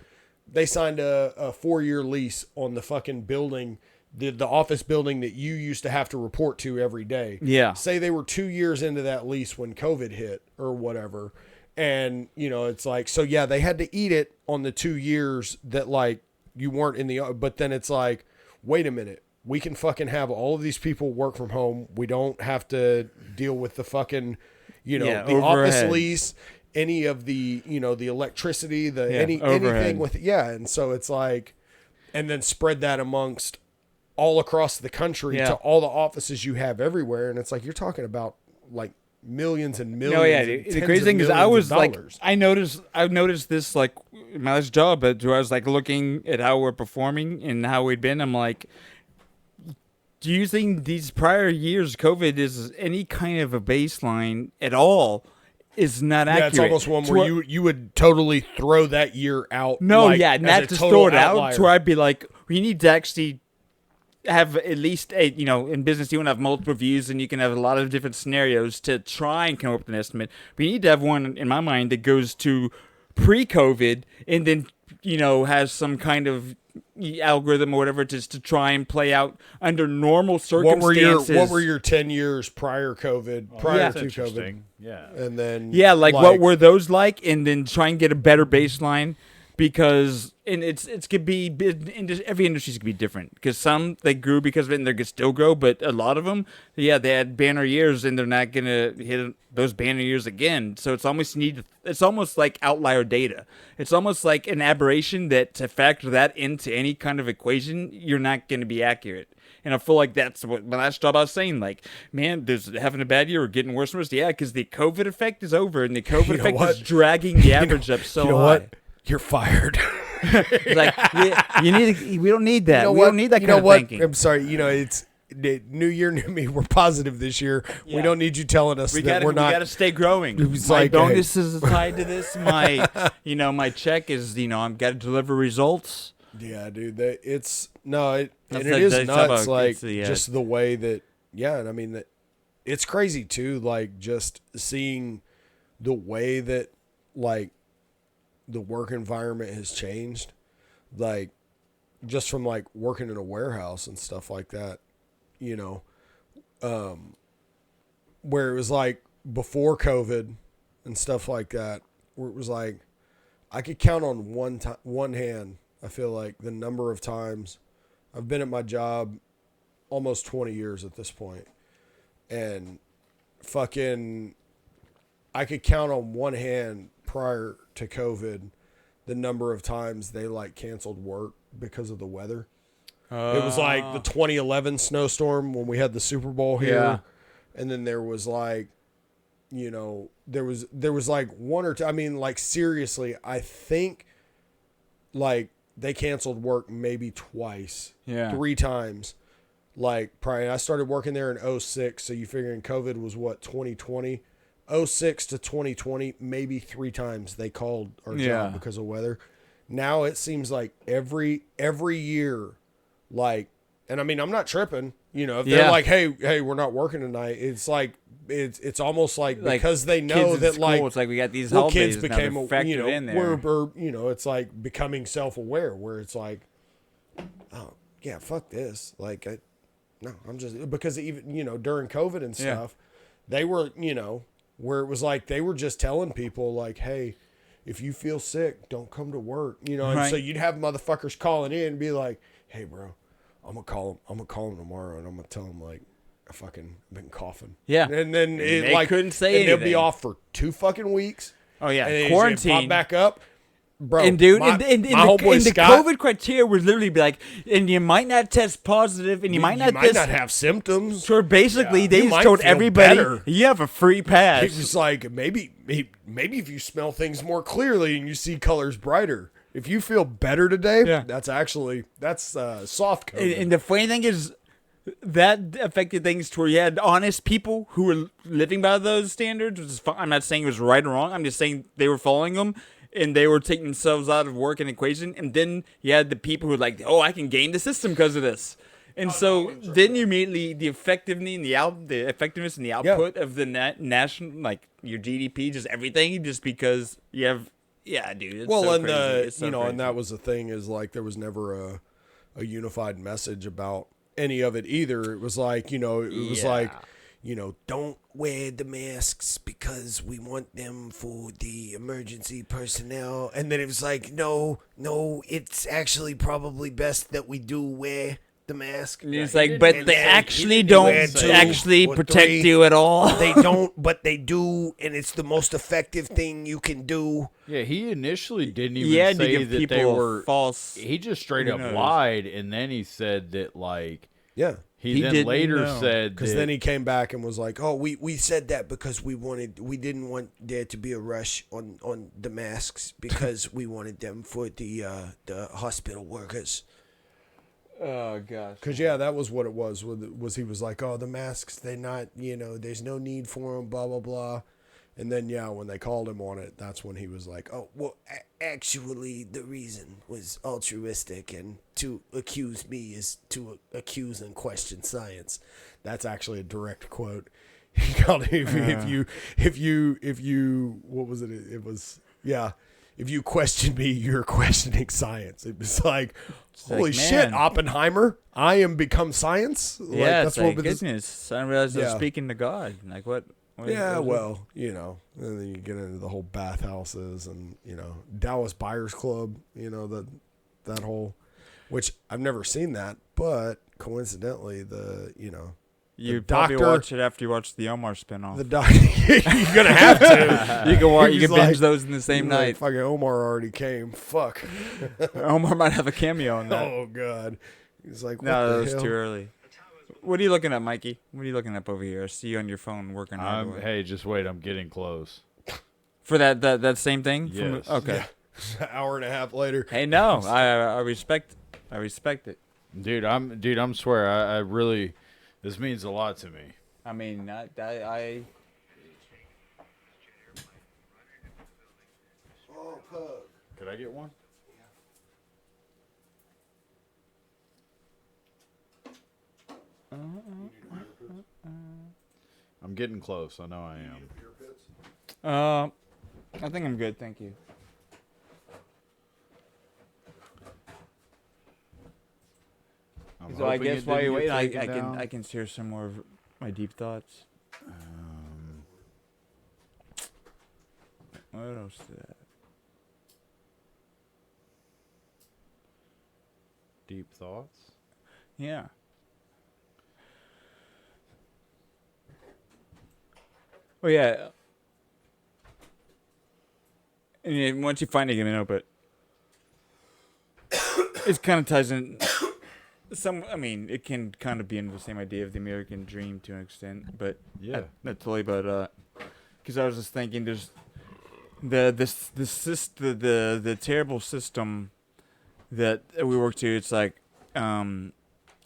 they signed a 4-year lease on the fucking building, the office building that you used to have to report to every day. Yeah. Say they were 2 years into that lease when COVID hit or whatever. And, you know, it's like, so yeah, they had to eat it on the 2 years that like you weren't in the, but then it's like, wait a minute, we can fucking have all of these people work from home. We don't have to deal with the fucking, you know, the office lease, any of the, you know, the electricity, anything with it. Yeah. And so it's like, and then spread that amongst all across the country to all the offices you have everywhere. And it's like, you're talking about like millions and millions. No, yeah. The crazy thing is I was like, I've noticed this like my last job, but I was like looking at how we're performing and how we'd been. I'm like, do you think these prior years COVID is any kind of a baseline at all? Is not accurate. Yeah, it's almost one where you would totally throw that year out. No, like, yeah, not to throw it out. So I'd be like, we need to actually have at least you know, in business you want to have multiple views and you can have a lot of different scenarios to try and come up with an estimate. But you need to have one in my mind that goes to pre-COVID and then, you know, has some kind of algorithm or whatever just to try and play out under normal circumstances. What were your 10 years prior COVID, prior to COVID? Yeah. And then like what were those like, and then try and get a better baseline, because it's could be every industry's could be different, because some they grew because of it and they could still grow, but a lot of them they had banner years and they're not gonna hit those banner years again. So it's almost like outlier data. It's almost like an aberration that to factor that into any kind of equation, you're not going to be accurate. And I feel like that's what my last job I was saying. Like, man, there's having a bad year or getting worse and worse. Yeah, because the COVID effect is over, and the COVID effect is dragging the average up so high. What? You're fired. Like we don't need that. We don't need that kind of thinking. I'm sorry. You know, it's new year, new me. We're positive this year. Yeah. We don't need you telling us that we're not. We got to stay growing. My bonus is tied to this. My check is, you know, I've got to deliver results. Yeah, dude. It is nuts. Like just the way that. Yeah, and I mean that. It's crazy too. Like just seeing the way that like the work environment has changed. Like just from like working in a warehouse and stuff like that. You know, where it was like before COVID and stuff like that, where it was like I could count on one hand, I feel like, the number of times I've been at my job almost 20 years at this point, and fucking I could count on one hand prior to COVID the number of times they like canceled work because of the weather. It was like the 2011 snowstorm when we had the Super Bowl here. Yeah. And then there was like, you know, there was like one or two. I mean, like seriously, I think like they canceled work maybe twice, 3 times. Like probably I started working there in 2006. So you figuring COVID was what, 2020, 2006 to 2020, maybe 3 times they called our job because of weather. Now it seems like every year, like, and I mean, I'm not tripping, you know, if they're like, hey, we're not working tonight. It's like, it's almost like because they know that school, like, it's like we got these holidays kids became, you know, in there. We're, you know, it's like becoming self-aware where it's like, oh yeah, fuck this. Like, I'm just, because even, you know, during COVID and stuff, they were, you know, where it was like, they were just telling people like, hey, if you feel sick, don't come to work, you know? And so you'd have motherfuckers calling in and be like, hey bro, I'm gonna call him tomorrow, and I'm gonna tell him like I fucking been coughing. Yeah, and then they like couldn't say anything. They'll be off for 2 fucking weeks. Oh yeah, and quarantine. Pop back up, bro. And dude, my the Scott, COVID criteria would literally be like, and you might not test positive, and you might not have symptoms. So basically, they just told everybody you have a free pass. It was like maybe if you smell things more clearly and you see colors brighter. If you feel better today, that's soft COVID. And the funny thing is, that affected things to where you had honest people who were living by those standards, which is fine. I'm not saying it was right or wrong. I'm just saying they were following them, and they were taking themselves out of work and equation. And then you had the people who were like, oh, I can game the system because of this. And then you immediately, the effectiveness and the output of the national, like your GDP, just everything, just because you have, dude. It's so and crazy. and that was the thing is like there was never a unified message about any of it either. It was like, it was like, don't wear the masks because we want them for the emergency personnel. And then it was like, no, it's actually probably best that we do wear the mask. And it's like, but they actually don't actually protect you at all. They don't, but they do, and it's the most effective thing you can do. Yeah, he initially didn't even say that they were false. He just straight up lied, and then he said that, like, yeah. He then later said because then he came back and was like, "Oh, we said that because we didn't want there to be a rush on the masks because we wanted them for the hospital workers." Oh gosh. Because that was what it was. Was he was like, "Oh, the masks, they not there's no need for them, blah blah blah." And then, when they called him on it, that's when he was like, oh, well, actually, the reason was altruistic, and to accuse me is to accuse and question science. That's actually a direct quote. He called if you, what was it? It was, if you question me, you're questioning science. It was like, holy shit, Oppenheimer, I am become science? Yeah, that's what goodness. I didn't realize I was speaking to God. Like, what? And then you get into the whole bathhouses and, Dallas Buyers Club, that whole, which I've never seen that, but coincidentally, you probably watch it after you watch the Omar spinoff. The doctor, you're gonna have to. You can binge those in the same night. Fucking Omar already came. Fuck. Omar might have a cameo in that. Oh god. He's like, what no, the that was hell? too early. What are you looking at, Mikey? What are you looking up over here? I see you on your phone working on it. Hey, just wait. I'm getting close. For that same thing? Yes. Okay. An hour and a half later. Hey, no. I respect it. Dude, I'm swear. I really, this means a lot to me. I mean, I Oh, Pug. Could I get one? I'm getting close. I know I am. I think I'm good. Thank you. So I guess while you're waiting, I can share some more of my deep thoughts. What else is that? Deep thoughts? Yeah. Oh yeah. And then once you find it, you know, but it kind of ties in. It can kind of be into the same idea of the American dream to an extent, but not totally. But because I was just thinking, there's the terrible system that we work to. It's like, and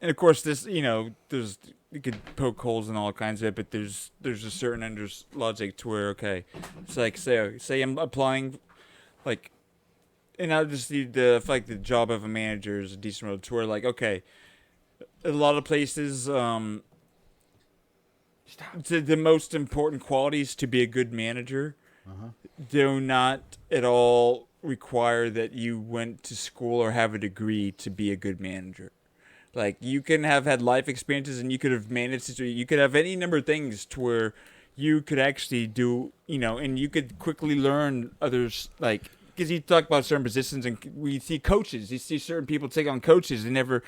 of course, this there's. You could poke holes in all kinds of it, but there's a certain logic to where, okay, it's like, say I'm applying, like, and I'll just need the job of a manager is a decent road to where, like, okay, a lot of places, the most important qualities to be a good manager do not at all require that you went to school or have a degree to be a good manager. Like, you can have had life experiences and you could have managed you could have any number of things to where you could actually do, and you could quickly learn others, like, because you talk about certain positions and we see coaches. You see certain people take on coaches. They never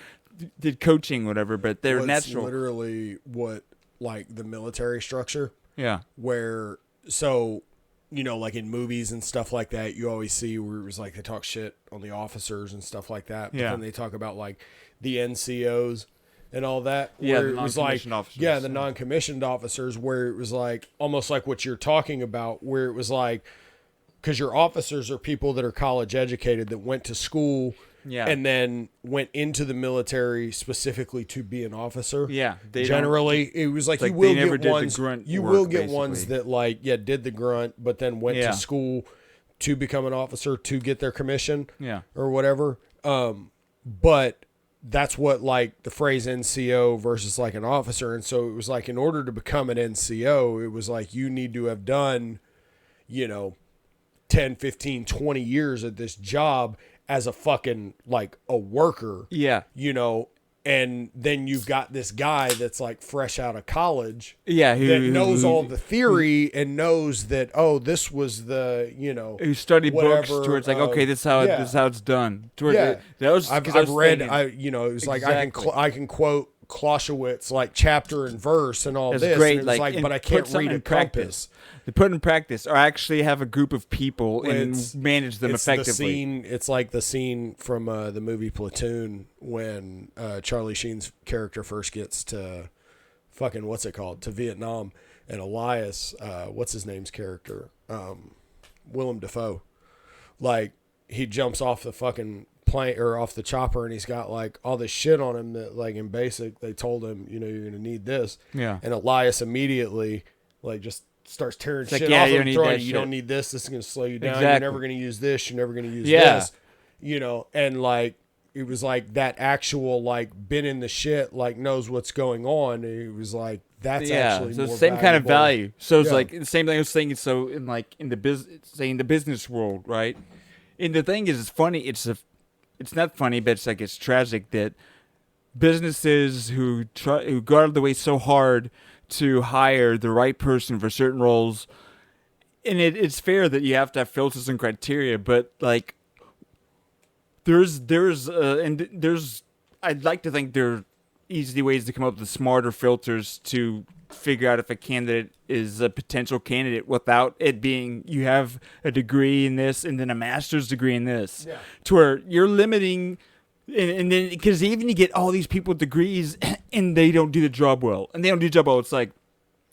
did coaching, whatever, but they're natural. It's literally what, like, the military structure. Yeah. Where, so, like in movies and stuff like that, you always see where it was like they talk shit on the officers and stuff like that. But then they talk about, like, the NCOs and all that. Yeah, the non-commissioned officers. Yeah, the non-commissioned officers, where it was like almost like what you're talking about, where it was like, because your officers are people that are college educated that went to school and then went into the military specifically to be an officer. Yeah, generally it was like you will get ones. You will get ones that like did the grunt, but then went to school to become an officer to get their commission. Or whatever. But that's what like the phrase NCO versus like an officer, and so it was like in order to become an NCO, it was like you need to have done, 10, 15, 20 years at this job as a fucking like a worker. And then you've got this guy that's like fresh out of college. That knows all the theory and knows that, this was the, who studied whatever, books towards like, okay, this is how it's done. I've read, it was like, I can quote Clausewitz, like chapter and verse and all this. Great. And it was like, but I can't read a compass. To put in practice, or actually have a group of people and manage them effectively. It's like the scene from the movie Platoon when Charlie Sheen's character first gets to to Vietnam, and Elias, what's his name's character, Willem Dafoe, like he jumps off the fucking plane or off the chopper, and he's got like all this shit on him that like in basic they told him, you're gonna need this, and Elias immediately like just starts tearing shit off and throwing you don't need this is going to slow you down. You're never going to use this. You're never going to use this, and like, it was like that actual, like been in the shit, like knows what's going on. It was like, that's actually so more same valuable. kind of value. So it's like the same thing I was saying. So in like in the business world, right? And the thing is, it's funny. It's not funny, but it's like, it's tragic that businesses who go out of the way so hard to hire the right person for certain roles, and it's fair that you have to have filters and criteria, but like there's I'd like to think there are easy ways to come up with smarter filters to figure out if a candidate is a potential candidate without it being you have a degree in this and then a master's degree in this, to where you're limiting. And then, because even you get all these people with degrees and they don't do the job well. It's like,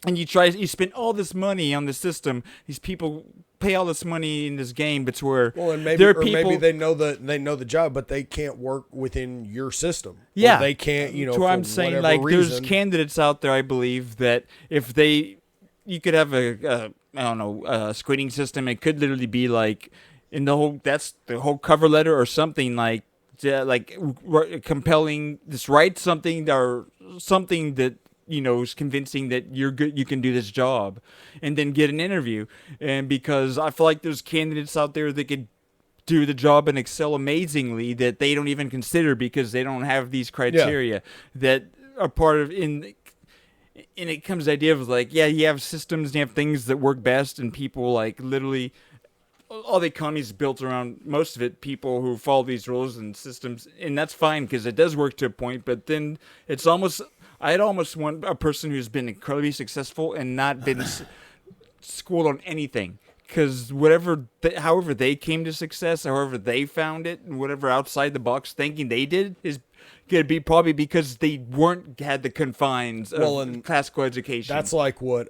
and you spend all this money on the system. These people pay all this money in this game, but it's where maybe they know the job, but they can't work within your system. Yeah, or they can't. So I'm saying, like, there's candidates out there, I believe, that if you could have a screening system. It could literally be like that's the whole cover letter or something like compelling. Just write something or something that is convincing that you're good, you can do this job, and then get an interview. And because I feel like there's candidates out there that could do the job and excel amazingly that they don't even consider because they don't have these criteria that are part of and it comes to the idea of like, you have systems and you have things that work best, and people like literally all the economy is built around, most of it, people who follow these rules and systems, and that's fine because it does work to a point, but then it's almost, I'd almost want a person who's been incredibly successful and not been schooled on anything, because however they came to success, however they found it, and whatever outside the box thinking they did is going to be probably because they had the confines of classical education. That's like what,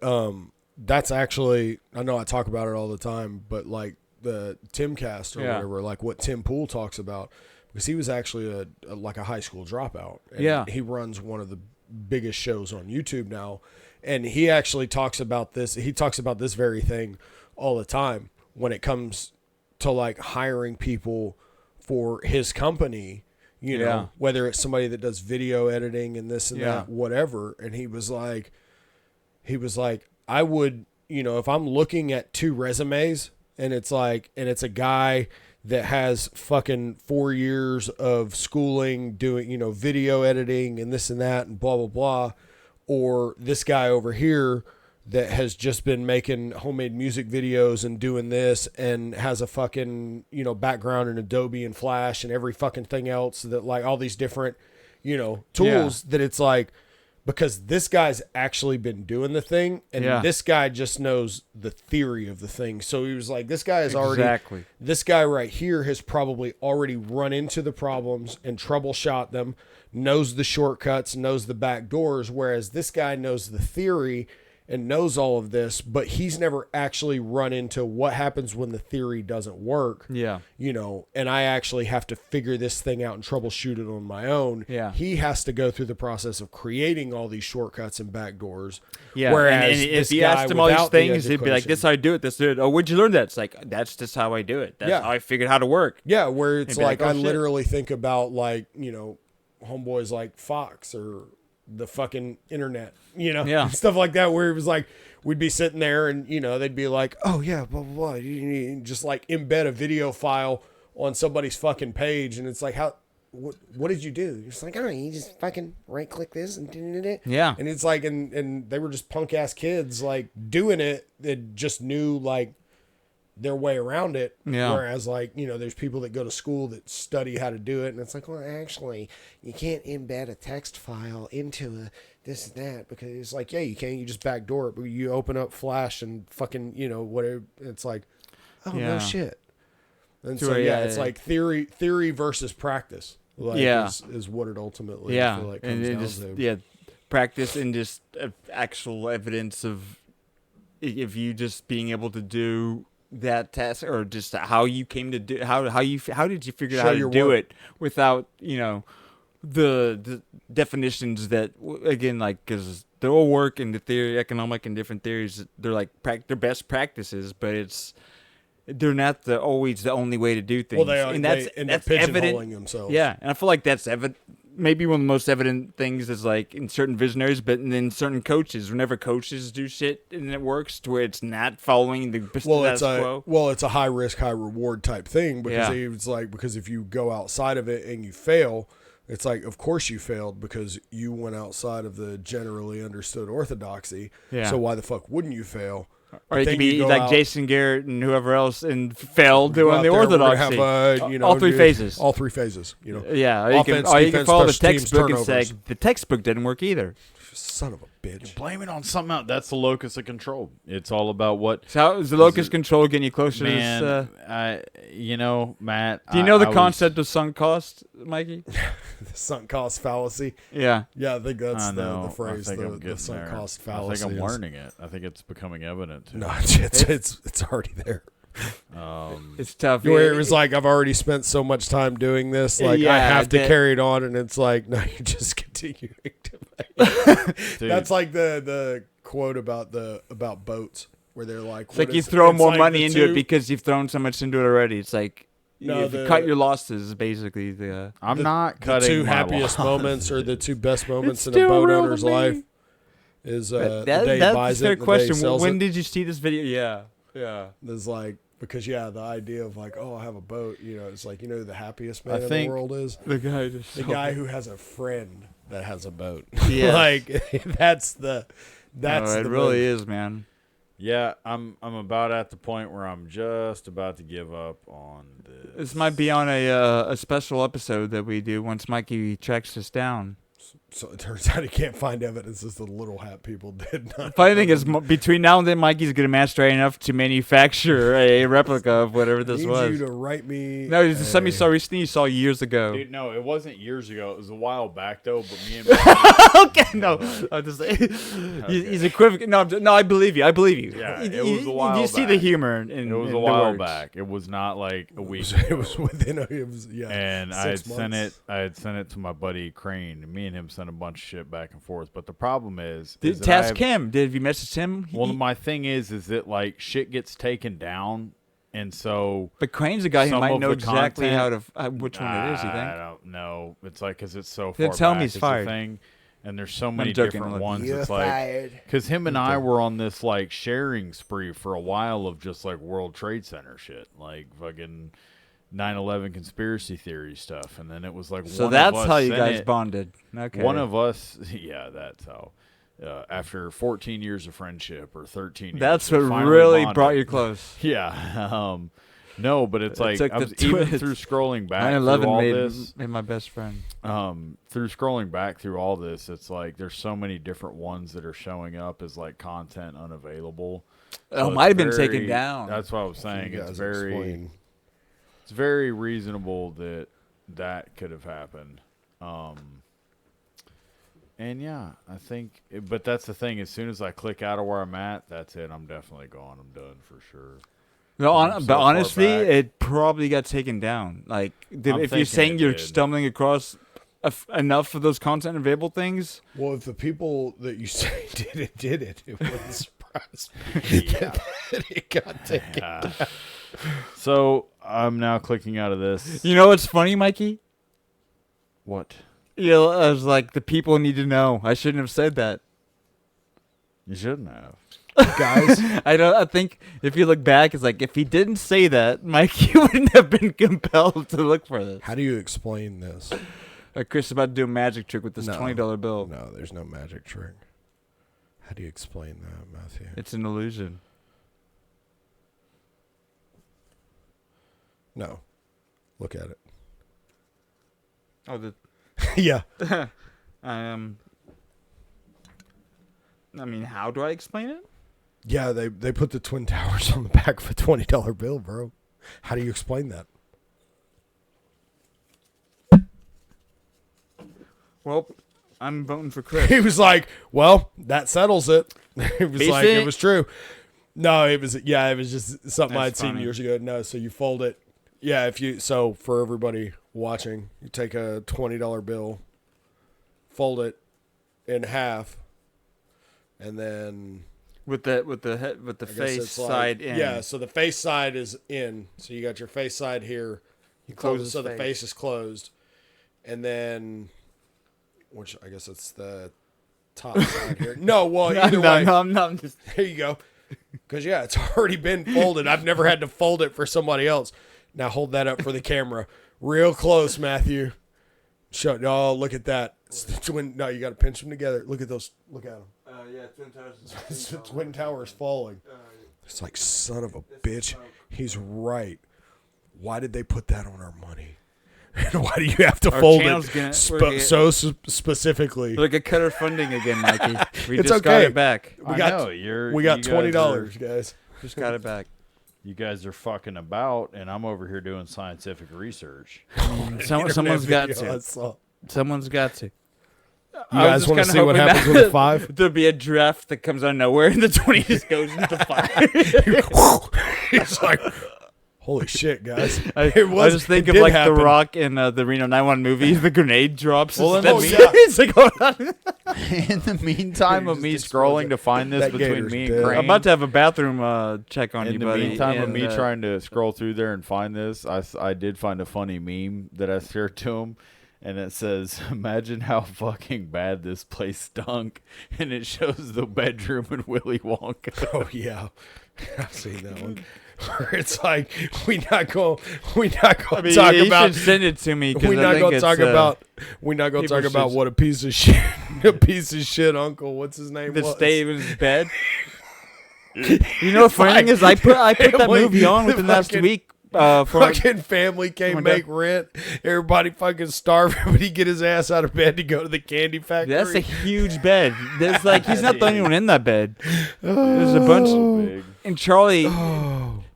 that's actually, I know I talk about it all the time, but like the Timcast or whatever, like what Tim Pool talks about, because he was actually a high school dropout. And he runs one of the biggest shows on YouTube now, and he actually talks about this. He talks about this very thing all the time when it comes to like hiring people for his company, whether it's somebody that does video editing and this and that, whatever. And he was like, I would, if I'm looking at two resumes and it's a guy that has fucking 4 years of schooling doing, video editing and this and that and blah, blah, blah, or this guy over here that has just been making homemade music videos and doing this and has a fucking, background in Adobe and Flash and every fucking thing else, that like all these different, tools, that it's like, because this guy's actually been doing the thing, and this guy just knows the theory of the thing. So he was like, this guy is this guy right here has probably already run into the problems and troubleshot them, knows the shortcuts, knows the back doors, whereas this guy knows the theory and knows all of this, but he's never actually run into what happens when the theory doesn't work. Yeah. You know, and I actually have to figure this thing out and troubleshoot it on my own. Yeah. He has to go through the process of creating all these shortcuts and backdoors. Yeah. Whereas and if you asked him all these things, he'd be like, "This is how I do it. This is it. Oh, where'd you learn that?" It's like, that's just how I do it. That's how I figured how to work. Yeah. Where it's like, "Oh, I shit." literally think about like, you know, homeboys like Fox or the fucking internet, you know, stuff like that, where it was like, we'd be sitting there and, you know, they'd be like, oh yeah, blah, blah, blah. You just like embed a video file on somebody's fucking page. And it's like, what did you do? You're just like, oh, you just fucking right click this and yeah. And it's like, and they were just punk ass kids like doing it that just knew like their way around it. Yeah. Whereas like, you know, there's people that go to school that study how to do it. And it's like, well, actually you can't embed a text file into a this and that, because it's like, yeah, you can, you just backdoor it, but you open up Flash and fucking, you know, whatever. It's like, oh no shit. And so, it's like theory versus practice. Like, is what it ultimately I feel like comes down to. Practice and just actual evidence of if you just being able to do that task, or just how you came to do how did you figure out how to do it without, you know, the definitions that, again, like, because they're all work in the theory, economic and different theories, they're like they're best practices, but they're not always the only way to do things. Well, that's evident. Themselves. Yeah, and I feel like that's evident. Maybe one of the most evident things is like in certain visionaries, but in certain coaches, whenever coaches do shit and it works to where it's not following the status quo. Well, it's a high risk, high reward type thing, because it's like, because if you go outside of it and you fail, it's like, of course you failed because you went outside of the generally understood orthodoxy. Yeah. So why the fuck wouldn't you fail? Or it could be like Jason Garrett and whoever else and failed doing the orthodoxy. Have, all three phases. All three phases. You know. Yeah. Offense, you can follow the teams, textbook and turnovers. say the textbook didn't work either. Son of a bitch. Blame it on something else. That's the locus of control. It's all about what. So how is the locus control getting you closer to this? You know, Matt. Do you know the concept of sunk cost, Mikey? The sunk cost fallacy. Yeah. Yeah, I think that's the phrase. I think I'm the sunk cost fallacy. I think I'm learning it. I think it's becoming evident. No, it's already there. It's tough. Where it was like, I've already spent so much time doing this, like I have to carry it on, and it's like, no, you're just continuing to make. That's like the quote about boats, where they're like, it's like you throw more money into it because you've thrown so much into it already. It's like, you cut your losses, basically. I'm not cutting the two my happiest losses. moments, or the two best moments in a boat owner's life is the day he buys it. That's a fair question. When did you see this video? Yeah. There's like, because the idea of like, oh, I have a boat, you know, it's like, you know who the happiest man in the world is? The guy who has a friend that has a boat. Yeah. Like that's it really is, man. Yeah, I'm about at the point where I'm just about to give up on this. This might be on a special episode that we do once Mikey tracks us down. So it turns out he can't find evidence as the little hat people did. Funny thing is, between now and then, Mikey's going to master enough to manufacture a replica of whatever this was. I need you to write me. No, it's something you saw recently. You saw years ago. Dude, no, it wasn't years ago. It was a while back though. But me and okay, no, I'm just he's equivocal. No, I believe you. Yeah, it was a while. You see the humor in it was in a while the words. back. It was not like a week. It was within and 6 months. I had sent it to my buddy Crane. And me and him sent a bunch of shit back and forth. But the problem is task him. Did you message him? Well, my thing is that like shit gets taken down, and so. But Crane's a guy who might know exactly how to which one it is. You think? I don't know. It's like because it's so He'll far tell back. me he's it's fired. a thing, and there's so many joking, different look. ones. You're it's fired. like because him and I were on this like sharing spree for a while of just like World Trade Center shit, like fucking 9/11 conspiracy theory stuff, and then it was like so that's how you guys bonded. Okay, one of us, yeah, that's how. After 14 years of friendship or 13 years, that's what finally really bonded. brought you close. Yeah, no, but it's like I was even through scrolling back 9/11 through all made this. Made my best friend. Through scrolling back through all this, it's like there's so many different ones that are showing up as like content unavailable. Oh, might have been taken down. That's what I was saying. It's very reasonable that could have happened. And yeah, I think, but that's the thing. As soon as I click out of where I'm at, that's it. I'm definitely gone. I'm done for sure. No, but honestly, it probably got taken down. Like, if you're saying you're stumbling across enough of those content available things. Well, if the people that you say did it, it wouldn't surprise me that it got taken down. So I'm now clicking out of this. You know what's funny, Mikey? What? Yeah, I was like, the people need to know. I shouldn't have said that. You shouldn't have. Guys, I think if you look back, it's like if he didn't say that, Mikey wouldn't have been compelled to look for this. How do you explain this? Chris is about to do a magic trick with this $20 bill. No, there's no magic trick. How do you explain that, Matthew? It's an illusion. No. Look at it. Oh, yeah. I mean, how do I explain it? Yeah, they put the Twin Towers on the back of a $20 bill, bro. How do you explain that? Well, I'm voting for Chris. He was like, well, that settles it. It was like, it was true. No, it was just something I'd seen years ago. No, so you fold it. Yeah, so for everybody watching, you take a $20 bill, fold it in half, and then with the face side in. Yeah, so the face side is in. So you got your face side here. You close it so the face is closed, and then, which I guess it's the top side here. No, well, either way. No, I'm just. There you go. Because yeah, it's already been folded. I've never had to fold it for somebody else. Now hold that up for the camera, real close, Matthew. Oh, look at that. It's the twin. No, you got to pinch them together. Look at those. Look at them. Yeah, Twin Towers. It's the Twin Towers falling. It's like, son of a bitch. He's right. Why did they put that on our money? Why do you have to fold it so specifically? Look at cutter funding again, Mikey. We it's just got it back. We got $20, guys. Just got it back. You guys are fucking about, and I'm over here doing scientific research. Someone's got to. Someone's got to. You guys want to see what happens with a 5? There'll be a draft that comes out of nowhere, and the 20 just goes into 5. It's like, holy shit, guys. I just think of like happen. The Rock in the Reno 911 movie. The grenade drops. Well, it's like, in the meantime of me scrolling to find this between me and Crane. I'm about to have a bathroom check on you, buddy. In the meantime of me trying to scroll through there and find this, I did find a funny meme that I shared to him. And it says, imagine how fucking bad this place stunk. And it shows the bedroom in Willy Wonka. Oh, yeah. I've seen that one. Where it's like, we're not going to talk about. Should send it to me. We're not going to talk about. We're not going to talk about what a piece of shit uncle. What's his name? That stayed in his bed. You know what funny thing is? I put that movie on within the last week. Fucking family came make rent. Everybody fucking starving, but he get his ass out of bed to go to the candy factory. That's a huge bed. There's like he's not the only one in that bed. There's a bunch. Big. And Charlie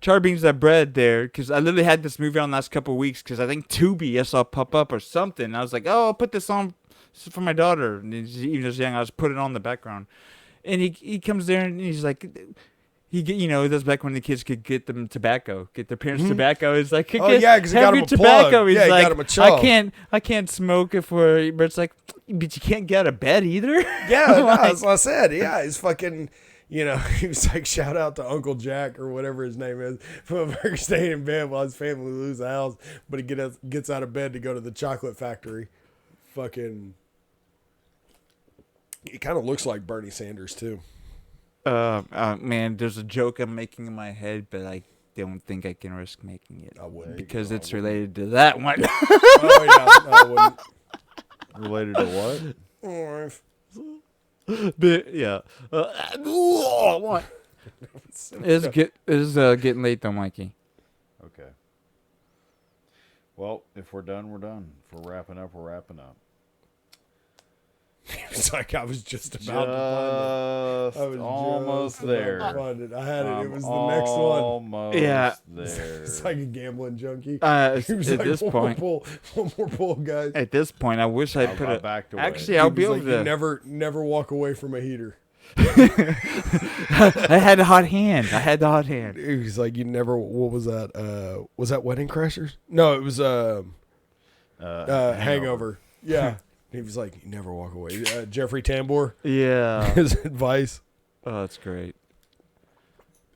brings that bread there because I literally had this movie on the last couple of weeks because I think Tubi I saw pop up or something. And I was like, oh, I'll put this on for my daughter. And even as young, I just put it on the background. And he comes there and he's like. That's back when the kids could get them tobacco, get their parents tobacco. He's like, oh yeah, because he got him a tobacco. Plug. He's yeah, like, got him a chug. I can't smoke it but it's like, but you can't get out of bed either. Yeah, that's what I said. Yeah, he's fucking, he was like, shout out to Uncle Jack or whatever his name is, for staying in bed while his family lose the house, but he gets out of bed to go to the chocolate factory. Fucking, he kind of looks like Bernie Sanders too. Man, there's a joke I'm making in my head, but I don't think I can risk making it. I wouldn't. Because it's related to that one. Oh, yeah. I wouldn't. Related to what? But, yeah. What? It's getting late, though, Mikey. Okay. Well, if we're done, we're done. If we're wrapping up, we're wrapping up. He's like, I was just about to find it. I was almost there. To find it. I had it. It was the next one. Almost Yeah. there. It's like a gambling junkie. At He was this point, one more pull, guys. At this point, I wish I put it. backed away. Actually, I'll be able like, to. You never walk away from a heater. I had a hot hand. He's like, you never. What was that? Was that Wedding Crashers? No, it was Hangover. Yeah. He was like, you never walk away. Jeffrey Tambor. Yeah. His advice. Oh, that's great.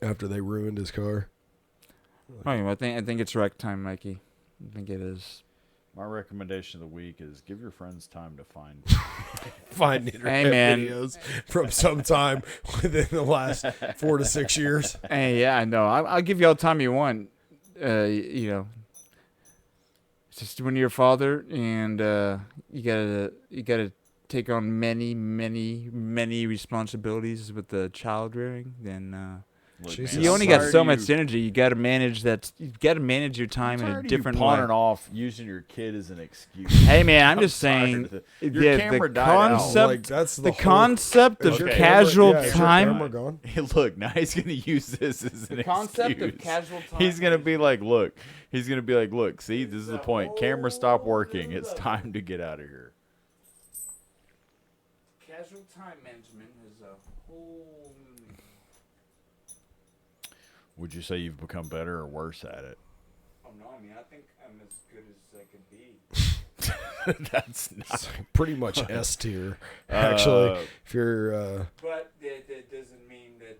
After they ruined his car. Oh, I think it's rec time, Mikey. I think it is. My recommendation of the week is give your friends time to find internet videos from some time within the last 4 to 6 years. Hey, yeah, I know. I'll give you all the time you want. You know, it's just when you're a father and you gotta take on many responsibilities with the child rearing. Then you only got so much energy. You gotta manage that. You gotta manage your time in a different way. Pawning off using your kid as an excuse. Hey man, I'm just saying. Your camera died concept, out. Like, that's the concept of casual time. Hey, look, now he's gonna use this as an concept excuse. of casual time. He's gonna be like, look. He's gonna be like, look. See, this is the point. Camera stopped working. It's time to get out of here. Casual time management is a whole. Would you say you've become better or worse at it? Oh no, I mean I think I'm as good as I could be. That's not pretty much S tier, actually. If you're. But that doesn't mean that.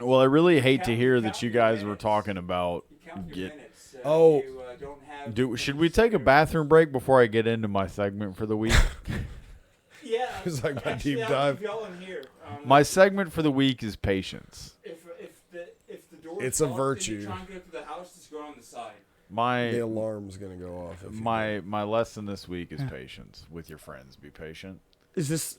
Well, I really hate to hear that you guys were talking about. Should we take a bathroom break before I get into my segment for the week? Yeah, it's like my deep dive. My segment for the week is patience. If the door it's a virtue. And you try and go through the house, just go on the side. The alarm's gonna go off. My lesson this week is patience with your friends. Be patient. Is this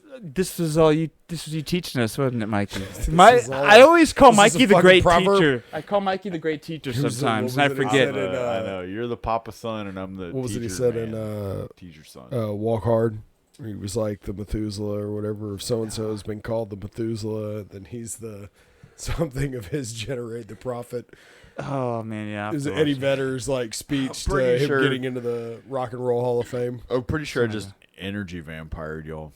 was you teaching us, wasn't it, Mikey? I always call Mikey the great teacher. I call Mikey the great teacher sometimes, and I forget. I know you're the Papa son, and I'm the. What was it he said in teacher son? Walk Hard. He was like the Methuselah or whatever. If so and so has been called the Methuselah, then he's the something of his generate the prophet. Oh man, yeah. It was Eddie Vedder's like speech to him getting into the Rock and Roll Hall of Fame. I'm pretty sure I just energy vampired y'all.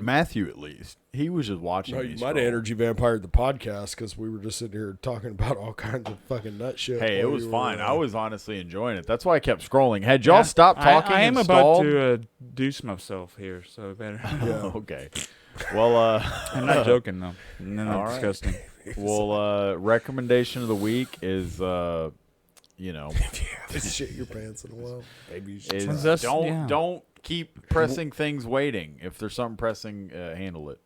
Matthew, at least, he was just watching. No, you might have energy vampired the podcast because we were just sitting here talking about all kinds of fucking nut shit. Hey, it was fine. I was honestly enjoying it. That's why I kept scrolling. Had y'all stopped talking? I am about to deuce myself here, so better. Yeah. Okay. Well, I'm not joking though. No, all disgusting. Right. Well, recommendation of the week is, you know, if you haven't shit your pants in a while, maybe you should don't keep pressing things waiting. If there's something pressing, handle it.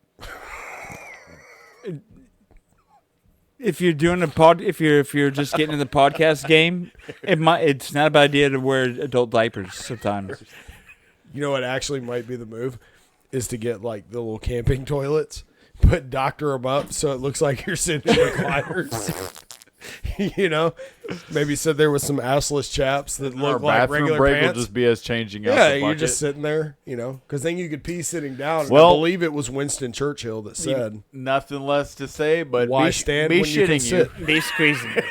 If you're doing if you're just getting in the podcast game, it's not a bad idea to wear adult diapers sometimes. You know what actually might be the move is to get like the little camping toilets, but doctor them up so it looks like you're sitting in recliners. You know, maybe sit there with some assless chaps that look like regular break pants. Will just be us changing out. Yeah, the you're bucket. just sitting there, you know, because then you could pee sitting down. Well, I believe it was Winston Churchill that said, "Nothing less to say, but why be stand be when you can shitting sit? Be squeezing."